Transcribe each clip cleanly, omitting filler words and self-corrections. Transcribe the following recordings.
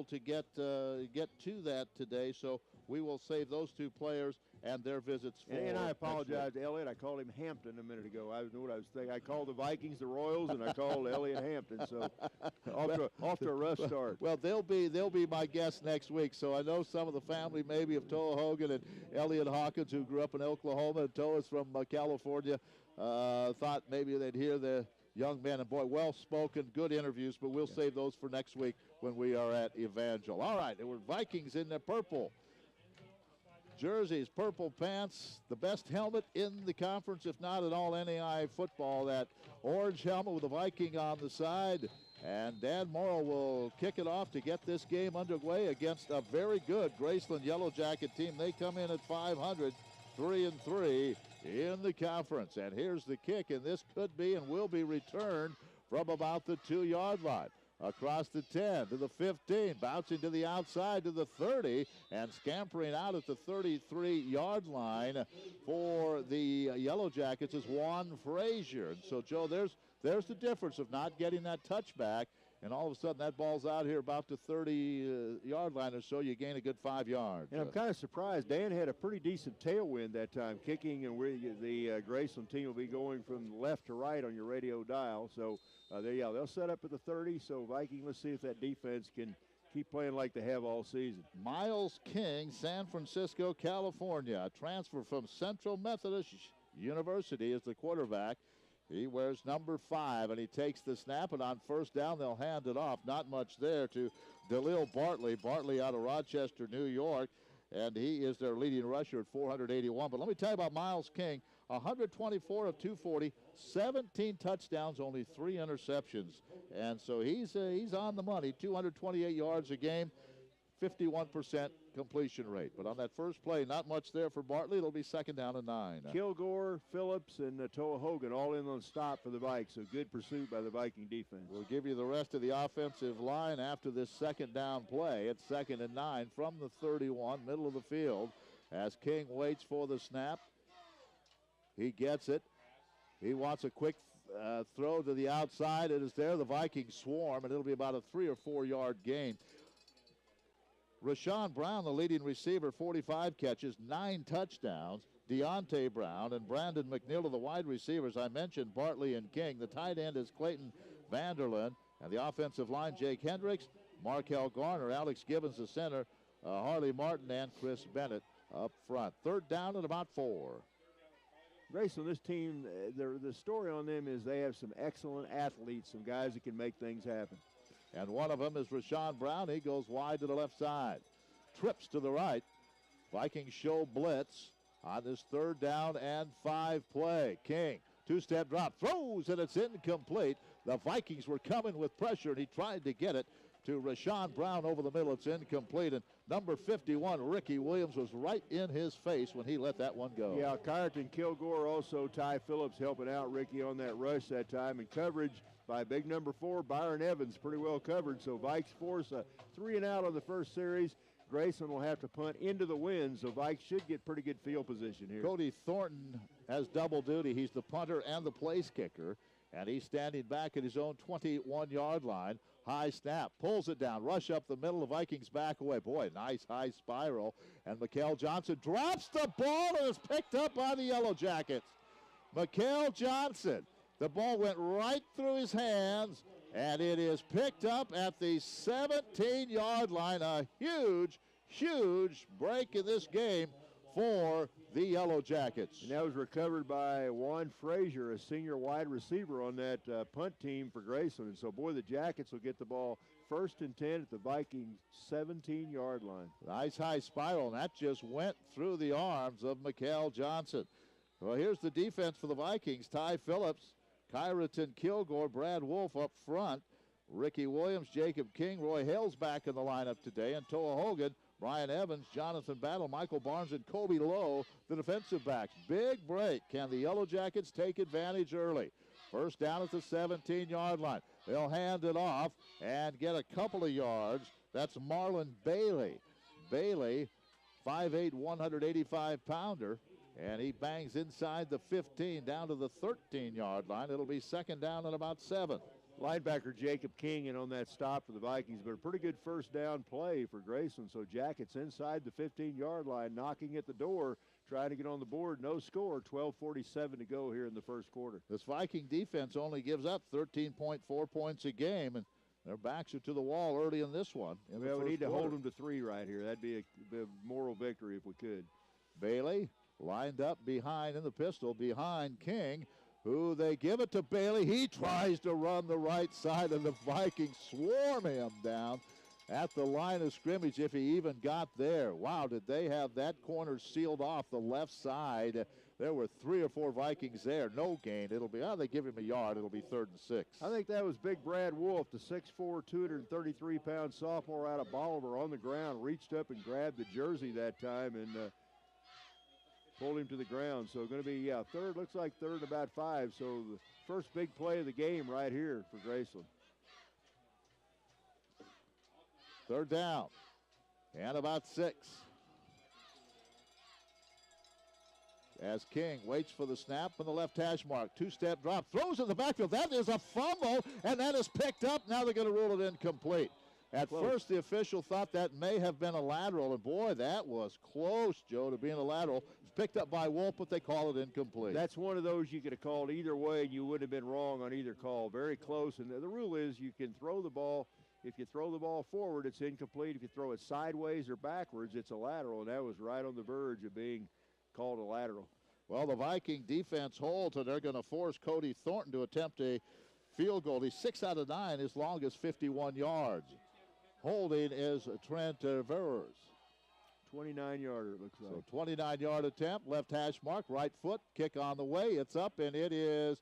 able to get to that today, so we will save those two players and their visits for And I apologize to Elliot. I called him Hampton a minute ago. I know what I was thinking. I called the Vikings the Royals, and I called Elliot Hampton. So off to a rough start. Well, they'll be my guests next week. So I know some of the family maybe of Toa Hogan and Elliot Hawkins, who grew up in Oklahoma, and Toa's from California, thought maybe they'd hear the young men. And boy, well-spoken, good interviews, but we'll save those for next week when we are at Evangel. All right, there were Vikings in the purple jerseys, purple pants, the best helmet in the conference, if not in all NAI football, that orange helmet with the Viking on the side. And Dan Morrow will kick it off to get this game underway against a very good Graceland Yellow Jacket team. They come in at 500, 3-3 in the conference. And here's the kick, and this could be and will be returned from about the 2-yard line. Across the 10 to the 15, bouncing to the outside to the 30, and scampering out at the 33-yard line for the Yellow Jackets is Juan Frazier. And so, Joe, there's the difference of not getting that touchback, and all of a sudden that ball's out here about the 30-yard line or so. You gain a good 5 yards. And I'm kind of surprised. Dan had a pretty decent tailwind that time, kicking, and the Graceland team will be going from left to right on your radio dial. So, they'll set up at the 30. So, Viking, let's see if that defense can keep playing like they have all season. Miles King, San Francisco, California, a transfer from Central Methodist University, is the quarterback. He wears number 5, and he takes the snap, and on first down, they'll hand it off. Not much there to Dalil Bartley. Bartley out of Rochester, New York, and he is their leading rusher at 481. But let me tell you about Miles King, 124 of 240, 17 touchdowns, only 3 interceptions. And so he's on the money, 228 yards a game, 51% completion rate. But on that first play, not much there for Bartley. It'll be 2nd down and 9. Kilgore, Phillips, and Toa Hogan all in on stop for the Vikes. So good pursuit by the Viking defense. We'll give you the rest of the offensive line after this 2nd down play. It's 2nd and 9 from the 31, middle of the field, as King waits for the snap. He gets it. He wants a quick throw to the outside. It is there. The Vikings swarm, and it'll be about a 3 or 4 yard gain. Rashawn Brown, the leading receiver, 45 catches, 9 touchdowns. Deontay Brown and Brandon McNeil are the wide receivers. I mentioned Bartley and King. The tight end is Clayton Vanderlyn. And the offensive line, Jake Hendricks, Markel Garner, Alex Gibbons, the center, Harley Martin, and Chris Bennett up front. 3rd down at about 4. Graceland, this team, the story on them is they have some excellent athletes, some guys that can make things happen. And one of them is Rashawn Brown. He goes wide to the left side. Trips to the right. Vikings show blitz on this 3rd down and 5 play. King, 2-step drop, throws, and it's incomplete. The Vikings were coming with pressure, and he tried to get it to Rashawn Brown over the middle. It's incomplete, and number 51, Ricky Williams, was right in his face when he let that one go. Yeah, Kyerton Kilgore, also Ty Phillips helping out Ricky on that rush that time, and coverage by big number 4, Byron Evans, pretty well covered. So Vikes force a 3 and out on the first series. Graceland will have to punt into the wind, so Vikes should get pretty good field position here. Cody Thornton has double duty. He's the punter and the place kicker, and he's standing back at his own 21-yard line. High snap, pulls it down, rush up the middle. The Vikings back away. Boy, nice high spiral. And Mikael Johnson drops the ball and is picked up by the Yellow Jackets. Mikael Johnson. The ball went right through his hands, and it is picked up at the 17-yard line. A huge, huge break in this game for the Yellow Jackets. And that was recovered by Juan Frazier, a senior wide receiver on that punt team for Graceland. And so, boy, the Jackets will get the ball 1st and 10 at the Vikings' 17-yard line. Nice high spiral, and that just went through the arms of Mikael Johnson. Well, here's the defense for the Vikings. Ty Phillips, Kyerton Kilgore, Brad Wolf up front. Ricky Williams, Jacob King, Roy Hale's back in the lineup today, and Toa Hogan, Brian Evans, Jonathan Battle, Michael Barnes, and Kobe Lowe, the defensive backs. Big break. Can the Yellow Jackets take advantage early? 1st down at the 17-yard line. They'll hand it off and get a couple of yards. That's Marlon Bailey. Bailey, 5'8", 185-pounder. And he bangs inside the 15 down to the 13-yard line. It'll be 2nd down and about 7. linebacker Jacob King in on that stop for the Vikings, but a pretty good first down play for Graceland. So Jackets inside the 15-yard line, knocking at the door, trying to get on the board. No score, 12:47 to go here in the first quarter. This Viking defense only gives up 13.4 points a game, and their backs are to the wall early in this one. We need to hold them to 3 right here. That'd be a moral victory if we could. Bailey lined up behind in the pistol, behind King, who they give it to Bailey. He tries to run the right side, and the Vikings swarm him down at the line of scrimmage if he even got there. Wow, did they have that corner sealed off the left side. There were 3 or 4 Vikings there. No gain. It'll be, they give him a yard. It'll be 3rd and 6. I think that was Big Brad Wolf, the 6'4", 233-pound sophomore out of Bolivar, on the ground, reached up and grabbed the jersey that time and pulled him to the ground. So going to be, third, looks like 3rd and about 5. So the first big play of the game right here for Graceland. 3rd down and about 6. As King waits for the snap from the left hash mark. 2-step drop, throws in the backfield. That is a fumble, and that is picked up. Now they're going to rule it incomplete. At first, the official thought that may have been a lateral, and boy, that was close, Joe, to being a lateral. It's picked up by Wolf, but they call it incomplete. That's one of those you could have called either way, and you would have been wrong on either call. Very close, and the rule is you can throw the ball. If you throw the ball forward, it's incomplete. If you throw it sideways or backwards, it's a lateral, and that was right on the verge of being called a lateral. Well, the Viking defense holds, and they're going to force Cody Thornton to attempt a field goal. He's 6 out of 9, his longest 51 yards. Holding is Trent Verers. 29-yarder, it looks like. So 29-yard attempt, left hash mark, right foot, kick on the way. It's up, and it is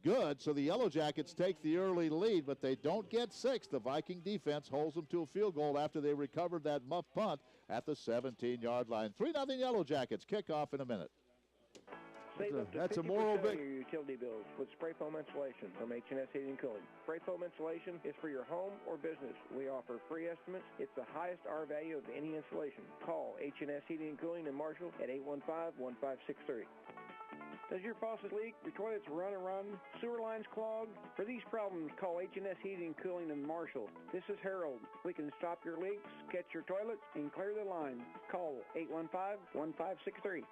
good. So the Yellow Jackets take the early lead, but they don't get 6. The Viking defense holds them to a field goal after they recovered that muff punt at the 17-yard line. 3-0 Yellow Jackets. Kickoff in a minute. That's a moral victory. Your utility bills with spray foam insulation from H&S Heating and Cooling. Spray foam insulation is for your home or business. We offer free estimates. It's the highest R value of any insulation. Call H&S Heating and Cooling in Marshall at 815-1563. Does your faucet leak? Your toilets run and run? Sewer lines clogged? For these problems, call H&S Heating and Cooling in Marshall. This is Harold. We can stop your leaks, catch your toilets, and clear the line. Call 815-1563.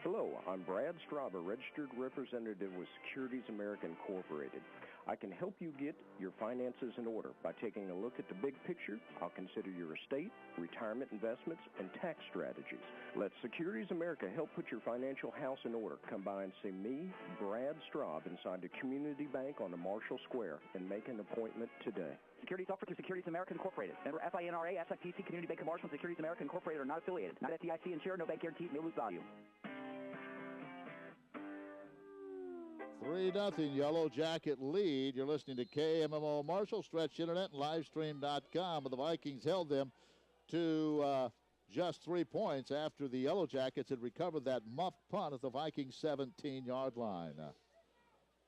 Hello, I'm Brad Strauber, registered representative with Securities America Incorporated. I can help you get your finances in order by taking a look at the big picture. I'll consider your estate, retirement investments, and tax strategies. Let Securities America help put your financial house in order. Come by and see me, Brad Straub, inside the Community Bank on the Marshall Square, and make an appointment today. Securities offered through Securities America Incorporated. Member FINRA, SIPC, Community Bank of Marshall, and Securities America Incorporated are not affiliated. Not FDIC insured, no bank guaranteed, may lose value. 3-0 Yellow Jacket lead. You're listening to KMMO Marshall, Stretch Internet, and Livestream.com. But the Vikings held them to just 3 points after the Yellow Jackets had recovered that muff punt at the Vikings 17-yard line.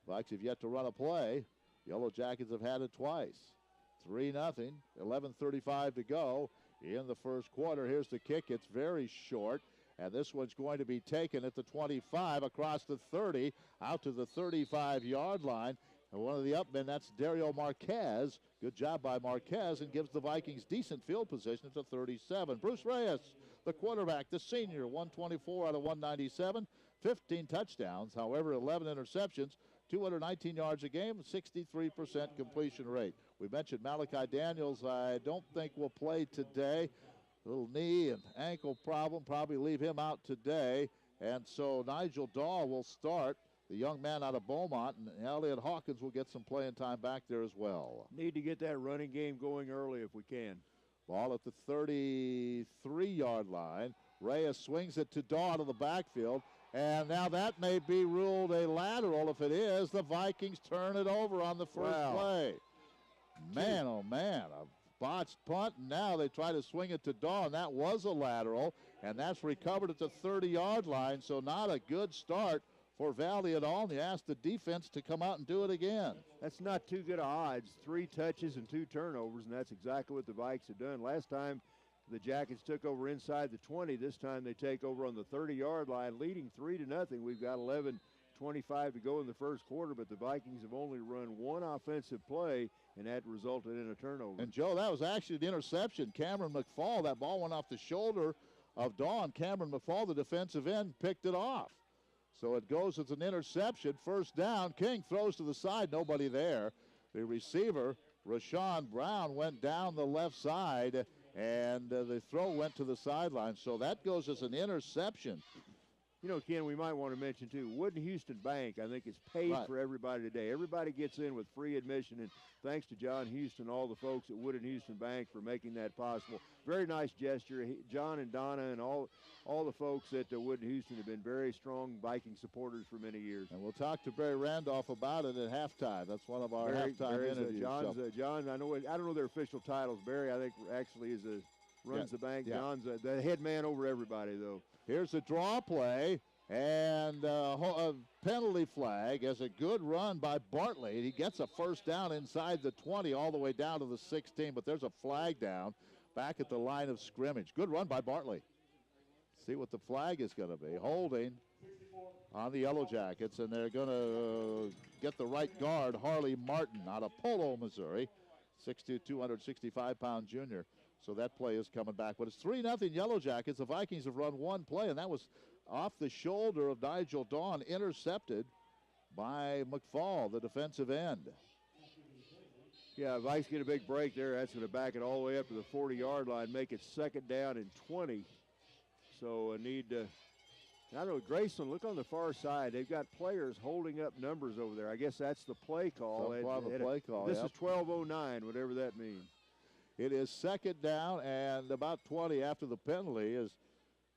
Vikes have yet to run a play. Yellow Jackets have had it twice. 3-0, 11:35 to go in the first quarter. Here's the kick. It's very short. And this one's going to be taken at the 25, across the 30, out to the 35-yard line. And one of the upmen, that's Dario Marquez. Good job by Marquez, and gives the Vikings decent field position to 37. Bruce Reyes, the quarterback, the senior, 124 out of 197, 15 touchdowns. However, 11 interceptions, 219 yards a game, 63% completion rate. We mentioned Malachi Daniels. I don't think will play today. Little knee and ankle problem, probably leave him out today. And so Nigel Daw will start, the young man out of Beaumont, and Elliot Hawkins will get some playing time back there as well. Need to get that running game going early if we can. Ball at the 33-yard line. Reyes swings it to Daw to the backfield. And now that may be ruled a lateral. If it is, the Vikings turn it over on the first play. Man, oh man, a botched punt, and now they try to swing it to Daw, and that was a lateral, and that's recovered at the 30-yard line, so not a good start for Valley at all, and he asked the defense to come out and do it again. That's not too good of odds. 3 touches and 2 turnovers, and that's exactly what the Vikes have done. Last time the Jackets took over inside the 20. This time they take over on the 30-yard line, leading 3-0. We've got 11 25 to go in the first quarter, but the Vikings have only run one offensive play, and that resulted in a turnover. And, Joe, that was actually the interception. Cameron McFall, that ball went off the shoulder of Dawn. Cameron McFall, the defensive end, picked it off. So it goes as an interception. First down. King throws to the side. Nobody there. The receiver, Rashawn Brown, went down the left side, and the throw went to the sideline. So that goes as an interception. You know, Ken, we might want to mention, too, Wood Houston Bank, I think, is paid for everybody today. Everybody gets in with free admission, and thanks to John Houston, all the folks at Wood Houston Bank for making that possible. Very nice gesture. John and Donna and all the folks at Wood Houston have been very strong Viking supporters for many years. And we'll talk to Barry Randolph about it at halftime. That's one of our halftime interviews. John, I don't know their official titles. Barry, I think, actually runs the bank. Yeah. John's the head man over everybody, though. Here's a draw play and a penalty flag as a good run by Bartley. He gets a first down inside the 20 all the way down to the 16, but there's a flag down back at the line of scrimmage. Good run by Bartley. See what the flag is going to be. Holding on the Yellow Jackets, and they're going to get the right guard, Harley Martin, out of Polo, Missouri, 6'2", 265-pound junior. So that play is coming back. But it's 3-0 Yellow Jackets. The Vikings have run one play, and that was off the shoulder of Nigel Dawn, intercepted by McFall, the defensive end. Yeah, Vikes get a big break there. That's going to back it all the way up to the 40-yard line, make it second down and 20. So I need to, I don't know, Graceland, look on the far side. They've got players holding up numbers over there. I guess that's the play call. This is 12:09, whatever that means. It is second down and about 20 after the penalty, as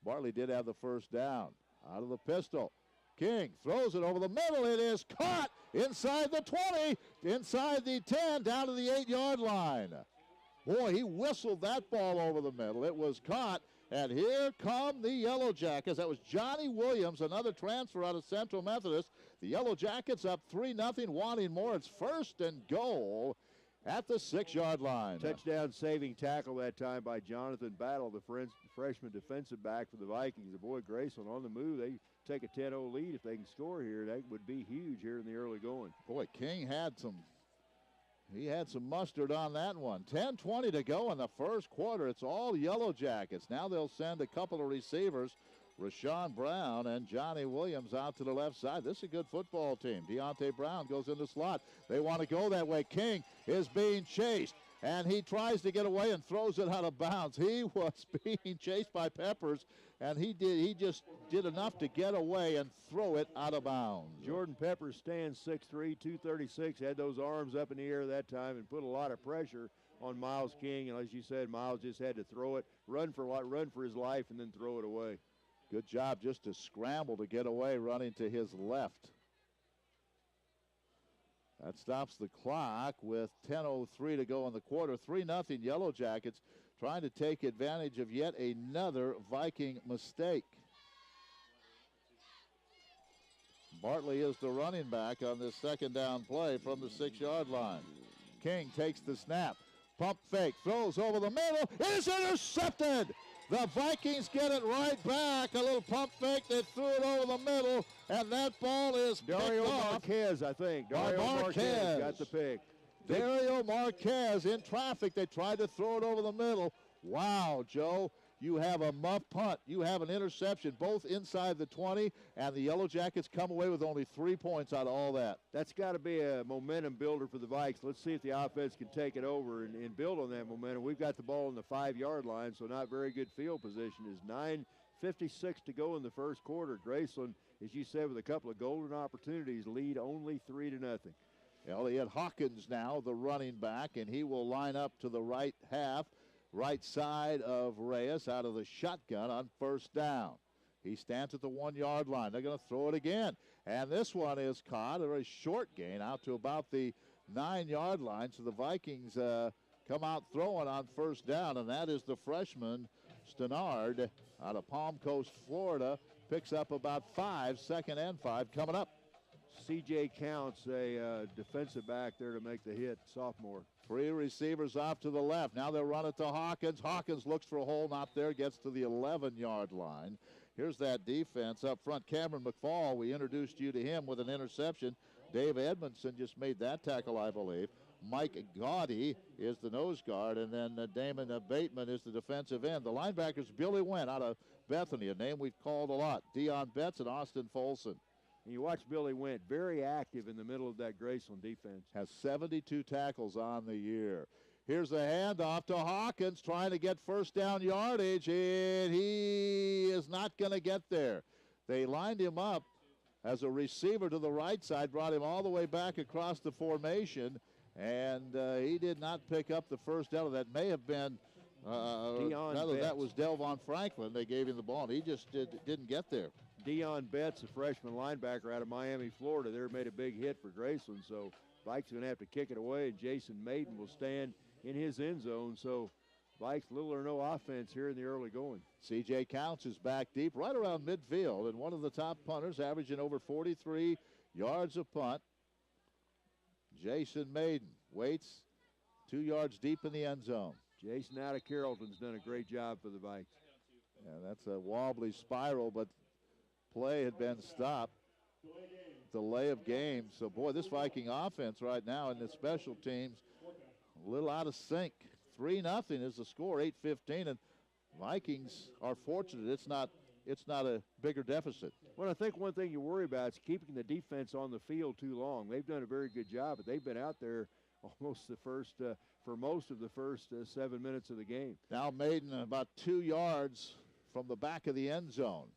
Bartley did have the first down. Out of the pistol. King throws it over the middle. It is caught inside the 20, inside the 10, down to the 8-yard line. Boy, he whistled that ball over the middle. It was caught, and here come the Yellow Jackets. That was Johnny Williams, another transfer out of Central Methodist. The Yellow Jackets up 3-0, wanting more. It's first and goal at the 6-yard line. Touchdown saving tackle that time by Jonathan Battle, the freshman defensive back for the Vikings. The boy Graceland on the move. They take a 10-0 lead. If they can score here, that would be huge here in the early going. Boy, King had some mustard on that one. 10:20 to go in the first quarter. It's all Yellow Jackets. Now they'll send a couple of receivers, Rashawn Brown and Johnny Williams, out to the left side. This is a good football team. Deontay Brown goes in the slot. They want to go that way. King is being chased, and he tries to get away and throws it out of bounds. He was being chased by Peppers, and he just did enough to get away and throw it out of bounds. Jordan Peppers stands 6'3", 236, had those arms up in the air that time and put a lot of pressure on Miles King. And as you said, Miles just had to throw it, run for his life, and then throw it away. Good job just to scramble to get away, running to his left. That stops the clock with 10:03 to go in the quarter. 3-0 Yellow Jackets, trying to take advantage of yet another Viking mistake. Bartley is the running back on this second down play from the 6-yard line. King takes the snap. Pump fake, throws over the middle, is intercepted! The Vikings get it right back. A little pump fake. They threw it over the middle, and that ball is Dario Marquez, I think. Dario Marquez got the pick. Dario Marquez in traffic. They tried to throw it over the middle. Wow, Joe. You have a muff punt. You have an interception, both inside the 20, and the Yellow Jackets come away with only 3 points out of all that. That's got to be a momentum builder for the Vikes. Let's see if the offense can take it over and build on that momentum. We've got the ball on the 5-yard line, so not very good field position. There's 9:56 to go in the first quarter. Graceland, as you said, with a couple of golden opportunities, lead only 3-0. Elliot Hawkins now the running back, and he will line up to the right half. Right side of Reyes out of the shotgun on first down. He stands at the 1-yard line. They're going to throw it again. And this one is caught, a very short gain out to about the 9-yard line. So the Vikings come out throwing on first down, and that is the freshman Stenard out of Palm Coast, Florida. Picks up about 5, second and 5 coming up. C.J. Counts, a defensive back there to make the hit, sophomore. 3 receivers off to the left. Now they'll run it to Hawkins. Hawkins looks for a hole, not there, gets to the 11-yard line. Here's that defense up front. Cameron McFall, we introduced you to him with an interception. Dave Edmondson just made that tackle, I believe. Mike Gaudy is the nose guard, and then Damon Bateman is the defensive end. The linebackers, Billy Wynn out of Bethany, a name we've called a lot. Dion Betts and Austin Folsom. And you watch Billy Wynn, very active in the middle of that Graceland defense. Has 72 tackles on the year. Here's a handoff to Hawkins trying to get first down yardage, and he is not going to get there. They lined him up as a receiver to the right side, brought him all the way back across the formation, and he did not pick up the first down. That may have been, that was Delvon Franklin. They gave him the ball, and he just didn't get there. Dion Betts, a freshman linebacker out of Miami, Florida, there made a big hit for Graceland, so Vikes are going to have to kick it away, and Jason Maiden will stand in his end zone. So Vikes little or no offense here in the early going. C.J. Counts is back deep right around midfield, and one of the top punters, averaging over 43 yards a punt. Jason Maiden waits 2 yards deep in the end zone. Jason out of Carrollton's done a great job for the Vikes. Yeah, that's a wobbly spiral, but play had been stopped. Delay of game. So, boy, this Viking offense right now and the special teams a little out of sync. 3-0 is the score, 8:15, and Vikings are fortunate it's not a bigger deficit. Well, I think one thing you worry about is keeping the defense on the field too long. They've done a very good job, but they've been out there almost for most of the first 7 minutes of the game. Now Maiden about 2 yards from the back of the end zone.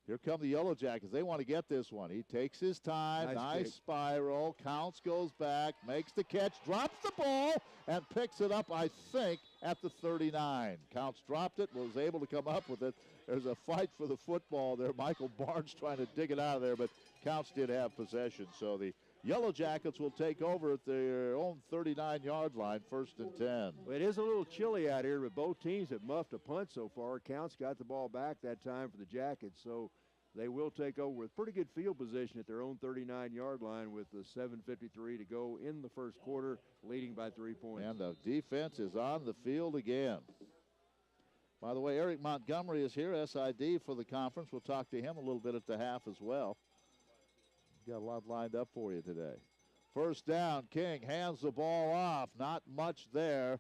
Here come the Yellow Jackets. They want to get this one. He takes his time. Nice spiral. Counts, goes back, makes the catch, drops the ball, and picks it up, I think, at the 39. Counts dropped it, was able to come up with it. There's a fight for the football there. Michael Barnes trying to dig it out of there, but Counts did have possession. So the Yellow Jackets will take over at their own 39-yard line, 1st and 10. Well, it is a little chilly out here, but both teams have muffed a punt so far. Counts got the ball back that time for the Jackets, so they will take over with pretty good field position at their own 39-yard line with the 7:53 to go in the first quarter, leading by 3 points. And the defense is on the field again. By the way, Eric Montgomery is here, SID for the conference. We'll talk to him a little bit at the half as well. Got a lot lined up for you today. First down, King hands the ball off. Not much there.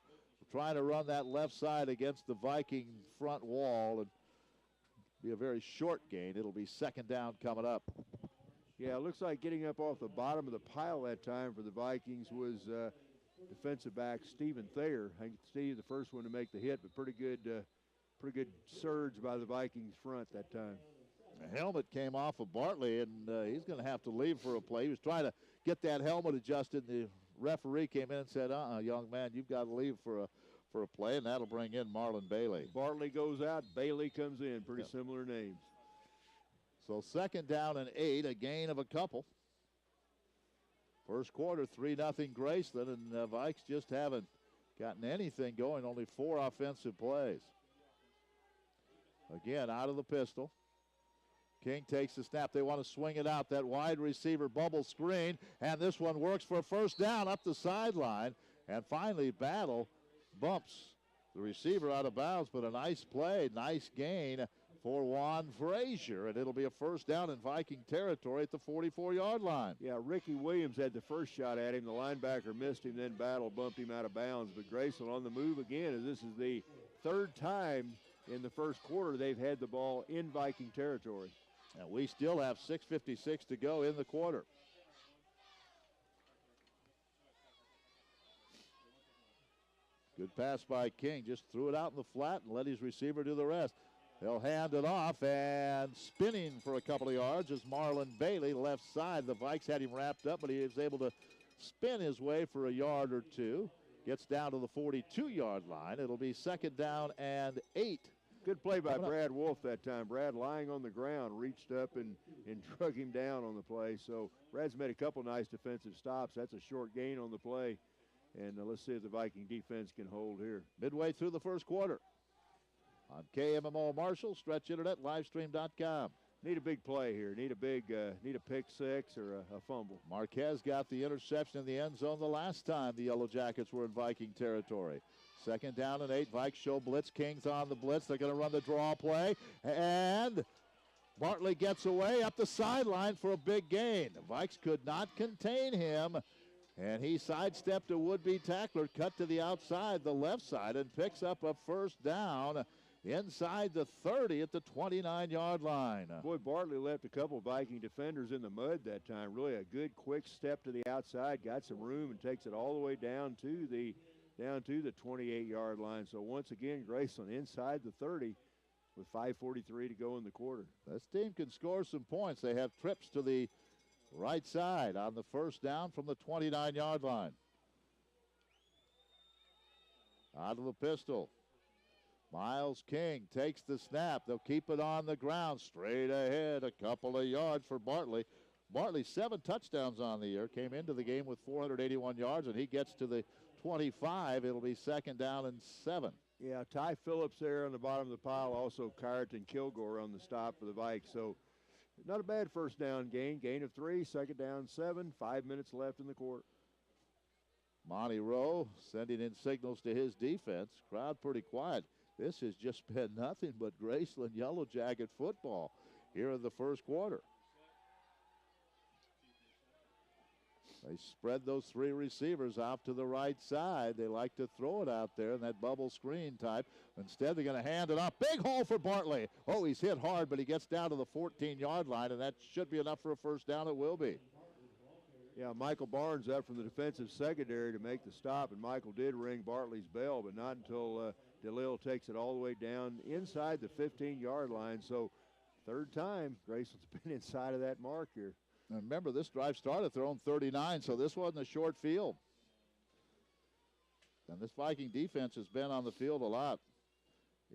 Trying to run that left side against the Viking front wall, and be a very short gain. It'll be 2nd down coming up. Yeah, it looks like getting up off the bottom of the pile that time for the Vikings was defensive back Stephen Thayer. I think Steve, the first one to make the hit, but pretty good surge by the Vikings front that time. The helmet came off of Bartley, and he's going to have to leave for a play. He was trying to get that helmet adjusted. The referee came in and said, young man, you've got to leave for a play, and that'll bring in Marlon Bailey. Bartley goes out, Bailey comes in. Pretty similar names. So 2nd down and 8, a gain of a couple. First quarter, 3-0 Graceland, and the Vikes just haven't gotten anything going, only 4 offensive plays. Again, out of the pistol. King takes the snap. They want to swing it out. That wide receiver bubble screen, and this one works for a first down up the sideline. And finally, Battle bumps the receiver out of bounds, but a nice play, nice gain for Juan Frazier, and it'll be a first down in Viking territory at the 44-yard line. Yeah, Ricky Williams had the first shot at him. The linebacker missed him, then Battle bumped him out of bounds. But Graceland on the move again, as this is the 3rd time in the first quarter they've had the ball in Viking territory. And we still have 6:56 to go in the quarter. Good pass by King. Just threw it out in the flat and let his receiver do the rest. They'll hand it off, and spinning for a couple of yards is Marlon Bailey, left side. The Vikes had him wrapped up, but he was able to spin his way for a yard or two. Gets down to the 42-yard line. It'll be 2nd down and 8. Good play by Brad Wolf that time. Brad lying on the ground, reached up and drug him down on the play. So Brad's made a couple nice defensive stops. That's a short gain on the play. And let's see if the Viking defense can hold here. Midway through the first quarter. On KMMO Marshall, Stretch Internet, Livestream.com. Need a big play here. Need a pick six or a fumble. Marquez got the interception in the end zone the last time the Yellow Jackets were in Viking territory. 2nd down and 8. Vikes show blitz. King's on the blitz. They're going to run the draw play. And Bartley gets away up the sideline for a big gain. The Vikes could not contain him. And he sidestepped a would-be tackler, cut to the outside, the left side, and picks up a 1st down inside the 30 at the 29-yard line. Boy, Bartley left a couple Viking defenders in the mud that time. Really a good quick step to the outside, got some room and takes it all the way down to the 28-yard line. So once again, Graceland inside the 30 with 5:43 to go in the quarter. This team can score some points. They have trips to the right side on the 1st down from the 29-yard line. Out of the pistol. Miles King takes the snap. They'll keep it on the ground. Straight ahead, a couple of yards for Bartley. Bartley, 7 touchdowns on the year. Came into the game with 481 yards, and he gets to the 25. It'll be 2nd down and 7. Yeah, Ty Phillips there on the bottom of the pile. Also, Kyerton Kilgore on the stop for the Vikes. So not a bad 1st down gain. Gain of 3, 2nd down 7. 5 minutes left in the quarter. Monty Rowe sending in signals to his defense. Crowd pretty quiet. This has just been nothing but Graceland Yellow Jacket football here in the 1st quarter. They spread those 3 receivers out to the right side. They like to throw it out there in that bubble screen type. Instead, they're going to hand it off. Big hole for Bartley. Oh, he's hit hard, but he gets down to the 14-yard line, and that should be enough for a 1st down. It will be. Yeah, Michael Barnes up from the defensive secondary to make the stop, and Michael did ring Bartley's bell, but not until DeLille takes it all the way down inside the 15-yard line. So 3rd time, Graceland's been inside of that mark here. And remember, this drive started at their own 39, so this wasn't a short field. And this Viking defense has been on the field a lot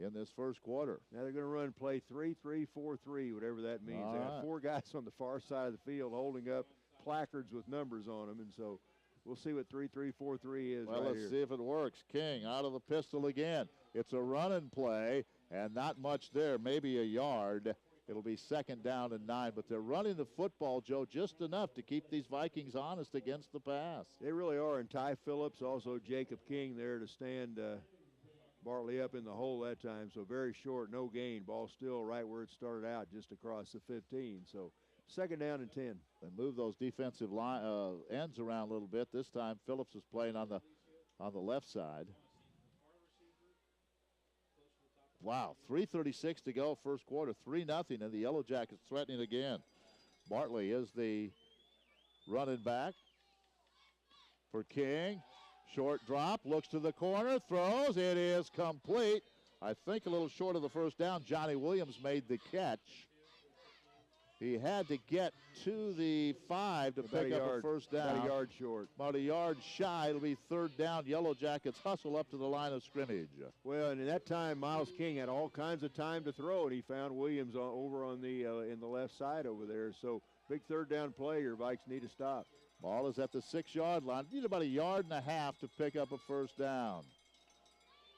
in this 1st quarter. Now they're going to run play 3-3-4-3, whatever that means. They have 4 guys on the far side of the field holding up placards with numbers on them, and so we'll see what 3-3-4-3 is. Well, right let's here. see if it works. King out of the pistol again. It's a running play, and not much there, maybe a yard. It'll be 2nd down and 9, but they're running the football, Joe, just enough to keep these Vikings honest against the pass. They really are, and Ty Phillips, also Jacob King there to stand Bartley up in the hole that time, so very short, no gain. Ball still right where it started out, just across the 15. So 2nd down and 10. They move those defensive line ends around a little bit. This time Phillips is playing on the left side. Wow, 3:36 to go, 1st quarter, 3-0, and the Yellow Jackets threatening again. Bartley is the running back for King. Short drop, looks to the corner, throws. It is complete. I think a little short of the 1st down. Johnny Williams made the catch. He had to get to the 5 to pick up a 1st down. About a yard short. About a yard shy. It'll be 3rd down. Yellow Jackets hustle up to the line of scrimmage. Well, and at that time, Miles King had all kinds of time to throw, and he found Williams over on the in the left side over there. So big 3rd down play. Your Vikes need to stop. Ball is at the 6-yard line. Need about a yard and a half to pick up a 1st down.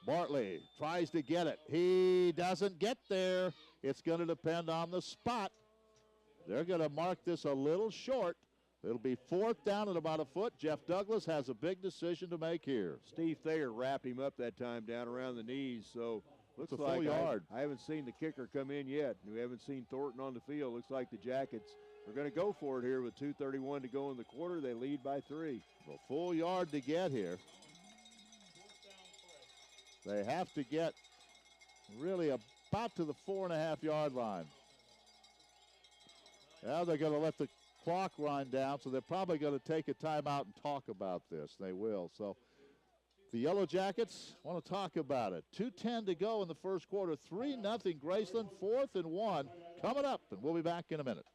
Bartley tries to get it. He doesn't get there. It's going to depend on the spot. They're going to mark this a little short. It'll be 4th down and about a foot. Jeff Douglas has a big decision to make here. Steve Thayer wrapped him up that time down around the knees. So looks it's a like full yard. I haven't seen the kicker come in yet. We haven't seen Thornton on the field. Looks like the Jackets are going to go for it here with 2:31 to go in the quarter. They lead by 3. A full yard to get here. They have to get really about to the 4.5-yard line. Now they're going to let the clock run down, so they're probably going to take a timeout and talk about this. They will. So the Yellow Jackets want to talk about it. 2:10 to go in the 1st quarter. 3-0 Graceland, 4th and 1 coming up, and we'll be back in a minute.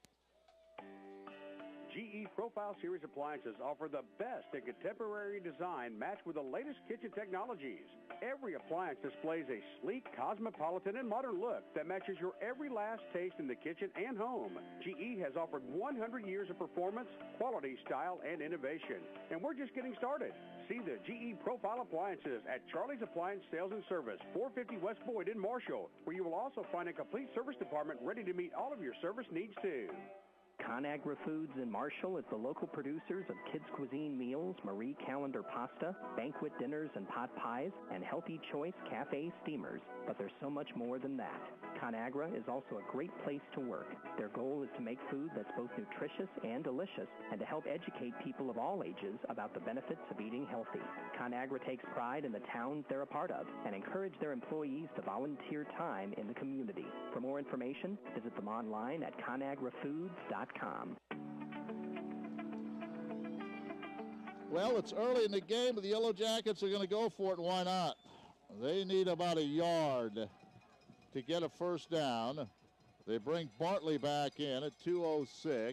GE Profile Series appliances offer the best in contemporary design matched with the latest kitchen technologies. Every appliance displays a sleek, cosmopolitan, and modern look that matches your every last taste in the kitchen and home. GE has offered 100 years of performance, quality, style, and innovation, and we're just getting started. see the GE Profile Appliances at Charlie's Appliance Sales and Service, 450 West Boyd in Marshall, where you will also find a complete service department ready to meet all of your service needs too. ConAgra Foods in Marshall is the local producers of kids' cuisine meals, Marie Callender pasta, banquet dinners and pot pies, and Healthy Choice Cafe steamers. But there's so much more than that. ConAgra is also a great place to work. Their goal is to make food that's both nutritious and delicious, and to help educate people of all ages about the benefits of eating healthy. ConAgra takes pride in the towns they're a part of and encourage their employees to volunteer time in the community. For more information, visit them online at conagrafoods.com. Well, it's early in the game, but the Yellow Jackets are going to go for it. Why not? They need about a yard to get a first down. They bring Bartley back in at 2:06.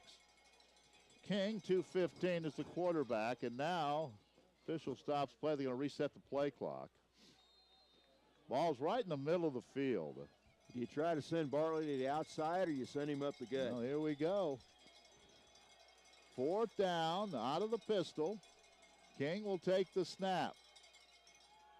King, 2:15 is the quarterback, and now official stops play. They're going to reset the play clock. Ball's right in the middle of the field. Do you try to send Bartley to the outside, or you send him up the gut? Well, here we go. Fourth down, out of the pistol. King will take the snap.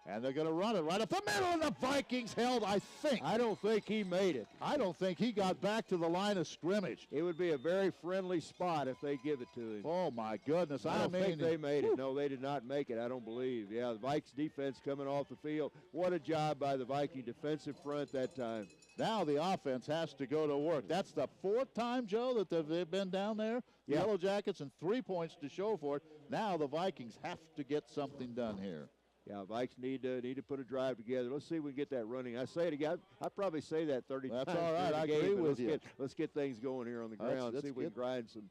And they're going to run it right up the middle, and the Vikings held, I think. I don't think he made it. I don't think he got back to the line of scrimmage. It would be a very friendly spot if they give it to him. Oh, my goodness. I don't think they made it. No, they did not make it, I don't believe. Yeah, the Vikings defense coming off the field. What a job by the Viking defensive front that time. Now the offense has to go to work. That's the fourth time, Joe, that they've been down there. The Yellow Jackets, and 3 points to show for it. Now the Vikings have to get something done here. Yeah, Vikes need to put a drive together. Let's see if we can get that running. I say it again. I'd probably say that 30 times. That's all right. I agree with you. Let's get things going here on the ground. See if we can grind some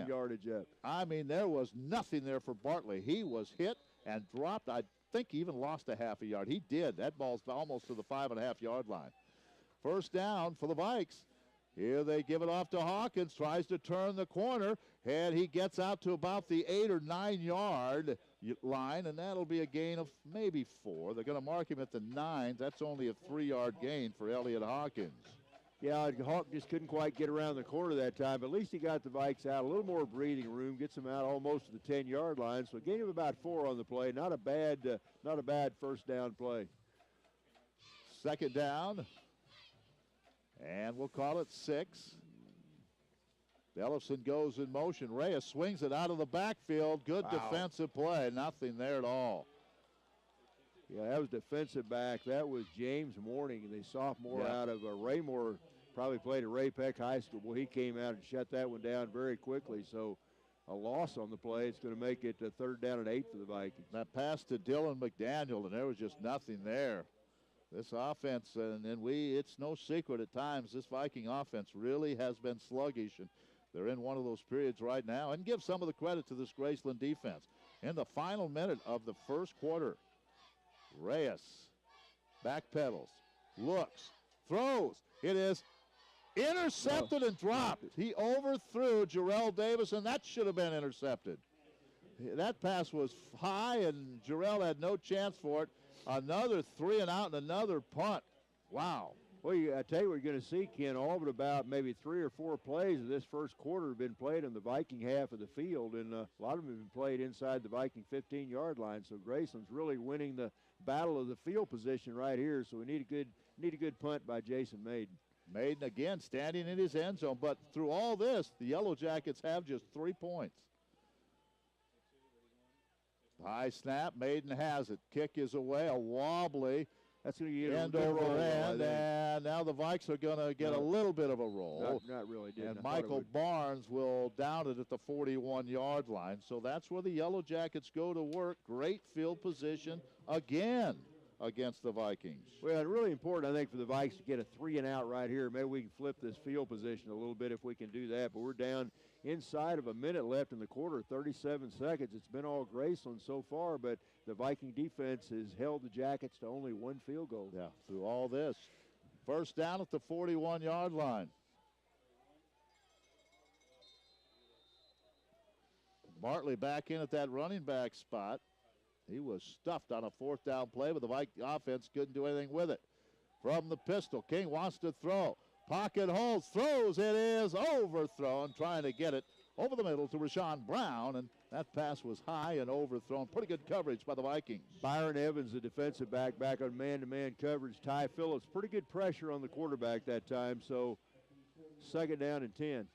yardage up. I mean, there was nothing there for Bartley. He was hit and dropped. I think he even lost a half a yard. He did. That ball's almost to the 5.5-yard line. First down for the Vikes. Here they give it off to Hawkins, tries to turn the corner, and he gets out to about the 8 or 9 yard line, and that'll be a gain of maybe 4. They're going to mark him at the 9. That's only a 3-yard gain for Elliott Hawkins. Yeah, Hawk just couldn't quite get around the corner that time. At least he got the Vikes out, a little more breathing room, gets them out almost to the 10-yard line. So a gain of about 4 on the play. Not a bad first down play. Second down. And we'll call it 6. Ellison goes in motion. Reyes swings it out of the backfield. Good defensive play. Nothing there at all. Yeah, that was defensive back. That was James Mourning, the sophomore out of Raymore. Probably played at Ray Peck High School. Well, he came out and shut that one down very quickly. So a loss on the play. It's going to make it 3rd down and 8 for the Vikings. That pass to Dylan McDaniel, and there was just nothing there. This offense, and it's no secret at times, this Viking offense really has been sluggish, and they're in one of those periods right now. And give some of the credit to this Graceland defense. In the final minute of the first quarter, Reyes backpedals, looks, throws. It is intercepted and dropped. He overthrew Jarrell Davis, and that should have been intercepted. That pass was high, and Jarrell had no chance for it. Another 3 and out and another punt. Wow. Well, I tell you what you're going to see, Ken, all but about maybe 3 or 4 plays of this first quarter have been played in the Viking half of the field, and a lot of them have been played inside the Viking 15-yard line. So Graceland's really winning the battle of the field position right here. So we need a good punt by Jason Maiden. Maiden again standing in his end zone, but through all this, the Yellow Jackets have just 3 points. High snap, Maiden has it. Kick is away, a wobbly. That's going to get end over end, and now the Vikes are going to get a little bit of a roll. Not really. And Michael Barnes will down it at the 41-yard line. So that's where the Yellow Jackets go to work. Great field position again against the Vikings. Well, it's really important, I think, for the Vikes to get a 3 and out right here. Maybe we can flip this field position a little bit if we can do that. But we're down inside of a minute left in the quarter, 37 seconds. It's been all Graceland so far, but the Viking defense has held the Jackets to only 1 field goal. Yeah, through all this. First down at the 41-yard line. Bartley back in at that running back spot. He was stuffed on a 4th down play, but the Viking offense couldn't do anything with it. From the pistol, King wants to throw. Pocket holds, throws, it is overthrown, trying to get it over the middle to Rashawn Brown, and That pass was high and overthrown. Pretty good coverage by the Vikings. Byron Evans, the defensive back on man-to-man coverage. Ty Phillips, pretty good pressure on the quarterback that time, so second down and 10.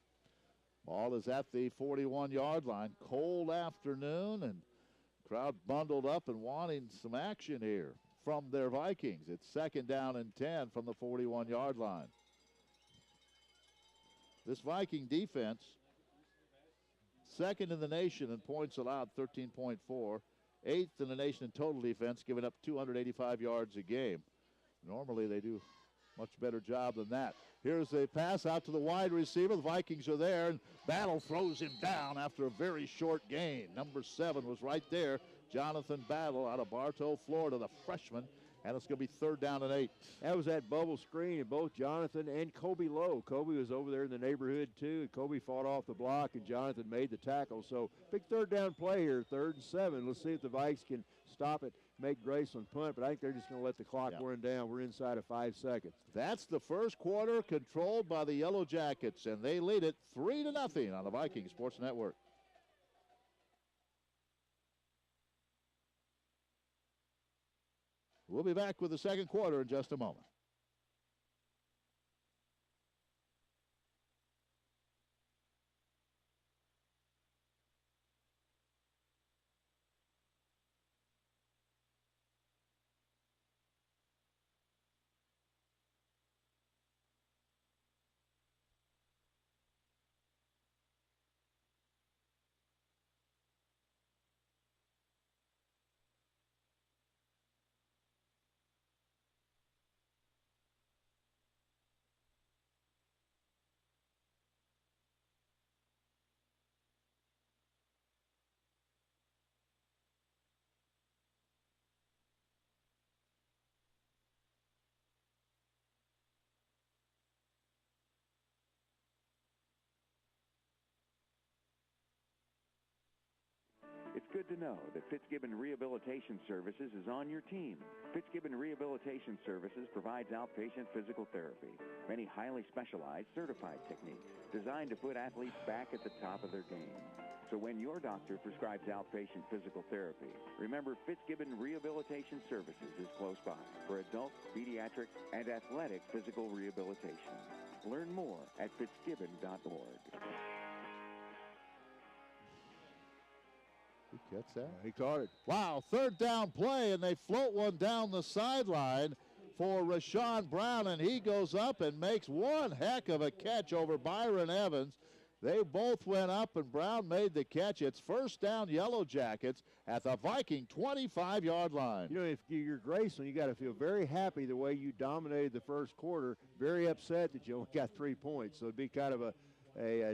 Ball is at the 41-yard line. Cold afternoon, and crowd bundled up and wanting some action here from their Vikings. It's second down and 10 from the 41-yard line. This Viking defense, second in the nation in points allowed, 13.4. Eighth in the nation in total defense, giving up 285 yards a game. Normally they do a much better job than that. Here's a pass out to the wide receiver. The Vikings are there, and Battle throws him down after a very short gain. Number 7 was right there. Jonathan Battle out of Bartow, Florida, the freshman. And it's going to be third down and 8. That was that bubble screen, and both Jonathan and Kobe Lowe. Kobe was over there in the neighborhood, too. And Kobe fought off the block, and Jonathan made the tackle. So big third down play here, 3rd and 7. Let's see if the Vikes can stop it, make Graceland punt. But I think they're just going to let the clock run down. We're inside of 5 seconds. That's the first quarter controlled by the Yellow Jackets, and they lead it 3-0 on the Viking Sports Network. We'll be back with the second quarter in just a moment. It's good to know that Fitzgibbon Rehabilitation Services is on your team. Fitzgibbon Rehabilitation Services provides outpatient physical therapy, many highly specialized certified techniques designed to put athletes back at the top of their game. So when your doctor prescribes outpatient physical therapy, remember Fitzgibbon Rehabilitation Services is close by for adult, pediatric, and athletic physical rehabilitation. Learn more at fitzgibbon.org. Who gets that? He caught it. Wow, third down play, and they float one down the sideline for Rashawn Brown, and he goes up and makes one heck of a catch over Byron Evans. They both went up, and Brown made the catch. It's first down, Yellow Jackets at the Viking 25-yard line. You know, if you're Graceland, you got to feel very happy the way you dominated the first quarter. Very upset that you only got 3 points. So it'd be kind of a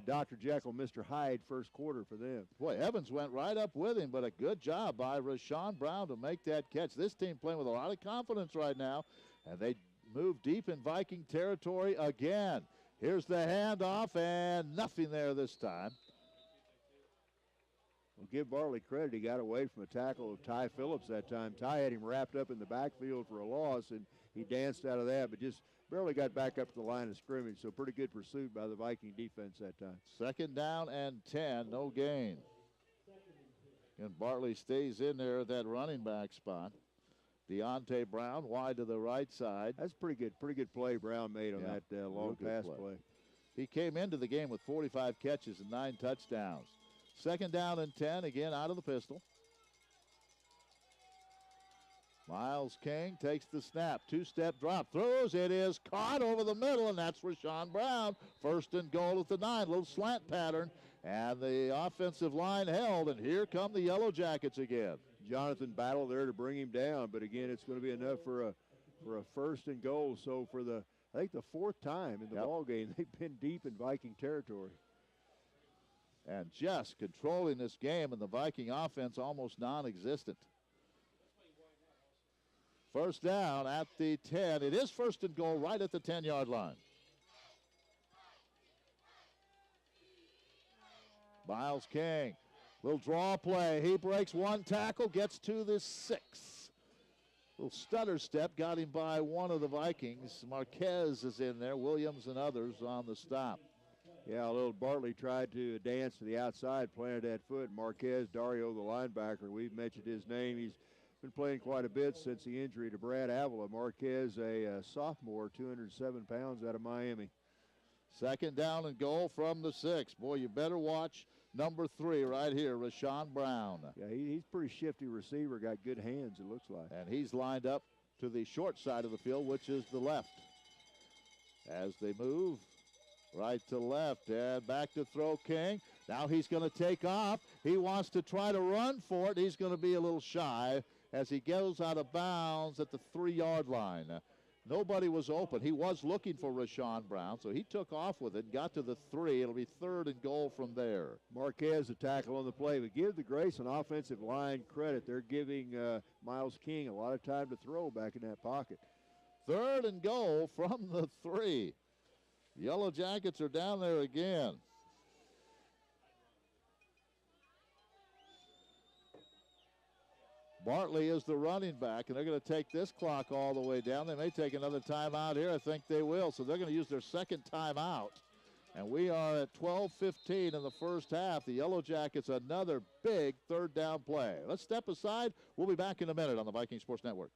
Dr. Jekyll, Mr. Hyde first quarter for them. Boy, Evans went right up with him, but a good job by Rashawn Brown to make that catch. This team playing with a lot of confidence right now, and they move deep in Viking territory again. Here's the handoff, and nothing there this time. Well, give Bartley credit. He got away from a tackle of Ty Phillips that time. Ty had him wrapped up in the backfield for a loss, and he danced out of that, but just barely got back up to the line of scrimmage, so pretty good pursuit by the Viking defense that time. Second down and 10, no gain. And Bartley stays in there at that running back spot. Deontay Brown wide to the right side. That's pretty good play Brown made on that long pass play. He came into the game with 45 catches and 9 touchdowns. Second down and 10, again out of the pistol. Miles King takes the snap, 2-step drop, throws, it is caught over the middle, and that's Rashawn Brown. First and goal at the 9, little slant pattern, and the offensive line held, and here come the Yellow Jackets again. Jonathan Battle there to bring him down, but again, it's going to be enough for a first and goal. So for I think the 4th time in the ball game, they've been deep in Viking territory. And just controlling this game, and the Viking offense almost non-existent. First down at the 10. It is first and goal right at the 10-yard line. Miles King, little draw play. He breaks one tackle, gets to the 6. Little stutter step, got him by one of the Vikings. Marquez is in there, Williams and others on the stop. Yeah, a little Bartley tried to dance to the outside, planted that foot. Marquez Dario, the linebacker, we've mentioned his name. He's been playing quite a bit since the injury to Brad Avila. Marquez, a sophomore, 207 pounds out of Miami. 2nd down and goal from the 6. Boy, you better watch number 3 right here, Rashawn Brown. Yeah, he's a pretty shifty receiver, got good hands, it looks like. And he's lined up to the short side of the field, which is the left. As they move right to left, and back to throw King. Now he's going to take off. He wants to try to run for it. He's going to be a little shy as he goes out of bounds at the 3-yard line. Nobody was open. He was looking for Rashawn Brown, so he took off with it and got to the 3. It'll be 3rd and goal from there. Marquez, the tackle on the play. But give the Graceland offensive line credit. They're giving Miles King a lot of time to throw back in that pocket. 3rd and goal from the 3. Yellow Jackets are down there again. Bartley is the running back, and they're going to take this clock all the way down. They may take another timeout here. I think they will. So they're going to use their 2nd timeout. And we are at 12:15 in the first half. The Yellow Jackets, another big 3rd down play. Let's step aside. We'll be back in a minute on the Viking Sports Network.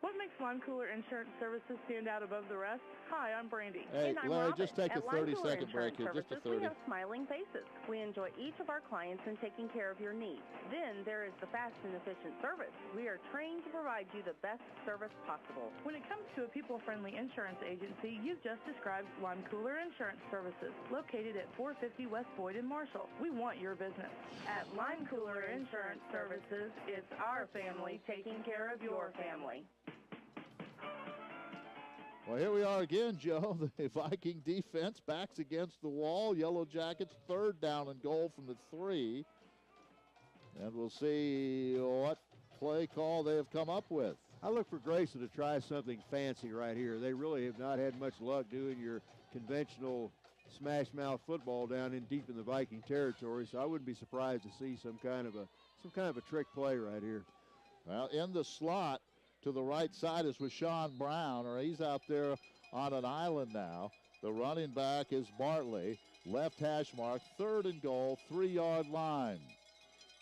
What makes Lime Cooler Insurance Services stand out above the rest? Hi, I'm Brandy. Hey, And I'm Larry, Robin. just take a At Lime 30-second Cooler break here, Insurance just a 30. Services, We have smiling faces. We enjoy each of our clients in taking care of your needs. Then there is the fast and efficient service. We are trained to provide you the best service possible. When it comes to a people-friendly insurance agency, you've just described Lime Cooler Insurance Services, located at 450 West Boyd in Marshall. We want your business. At Lime Cooler Insurance Services, it's our family taking care of your family. Well, here we are again, Joe. The Viking defense backs against the wall. Yellow Jackets 3rd down and goal from the 3. And we'll see what play call they have come up with. I look for Grayson to try something fancy right here. They really have not had much luck doing your conventional smash mouth football down in deep in the Viking territory, so I wouldn't be surprised to see some kind of a trick play right here. Well, in the slot to the right side is Rashawn Brown, or he's out there on an island now. The running back is Bartley. Left hash mark, 3rd and goal, 3-yard line.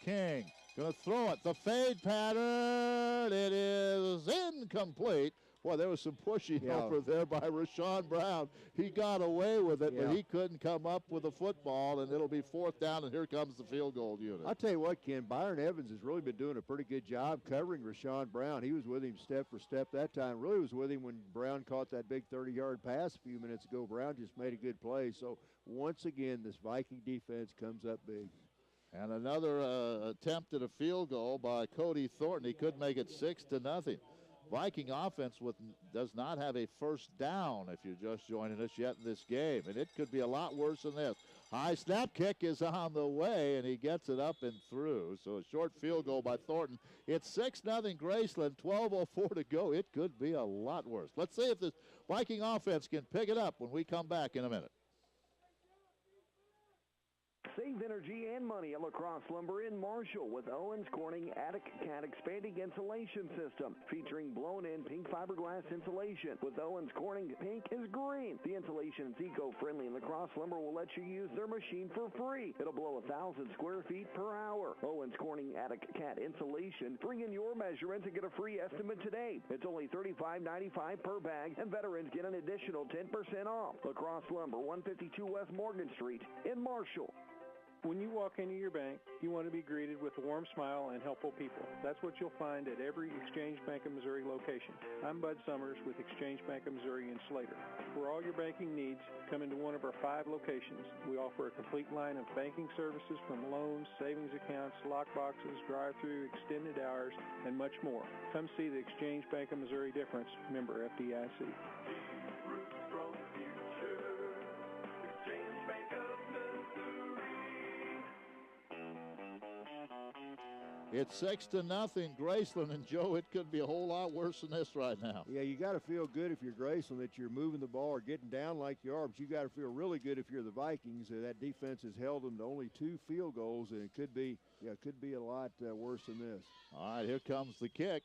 King going to throw it. The fade pattern. It is incomplete. Boy, there was some pushing over there by Rashawn Brown. He got away with it, but he couldn't come up with the football, and it'll be 4th down, and here comes the field goal unit. I'll tell you what, Ken, Byron Evans has really been doing a pretty good job covering Rashawn Brown. He was with him step for step that time. Really was with him when Brown caught that big 30-yard pass a few minutes ago. Brown just made a good play. So, once again, this Viking defense comes up big. And another attempt at a field goal by Cody Thornton. He could make it 6-0. Viking offense does not have a 1st down if you're just joining us yet in this game, and it could be a lot worse than this. High snap kick is on the way, and he gets it up and through. So a short field goal by Thornton. It's 6-0 Graceland, 12:04 to go. It could be a lot worse. Let's see if the Viking offense can pick it up when we come back in a minute. Save energy and money at Lacrosse Lumber in Marshall with Owens Corning Attic Cat Expanding Insulation System featuring blown-in pink fiberglass insulation. With Owens Corning, pink is green. The insulation is eco-friendly, and Lacrosse Lumber will let you use their machine for free. It'll blow 1,000 square feet per hour. Owens Corning Attic Cat Insulation. Bring in your measurements and get a free estimate today. It's only $35.95 per bag, and veterans get an additional 10% off. Lacrosse Lumber, 152 West Morgan Street in Marshall. When you walk into your bank, you want to be greeted with a warm smile and helpful people. That's what you'll find at every Exchange Bank of Missouri location. I'm Bud Summers with Exchange Bank of Missouri in Slater. For all your banking needs, come into one of our 5 locations. We offer a complete line of banking services from loans, savings accounts, lockboxes, drive-through, extended hours, and much more. Come see the Exchange Bank of Missouri difference, member FDIC. It's 6-0, Graceland, and Joe, it could be a whole lot worse than this right now. Yeah, you got to feel good if you're Graceland that you're moving the ball or getting down like you are, but you got to feel really good if you're the Vikings. That defense has held them to only 2 field goals, and it could be a lot worse than this. All right, here comes the kick.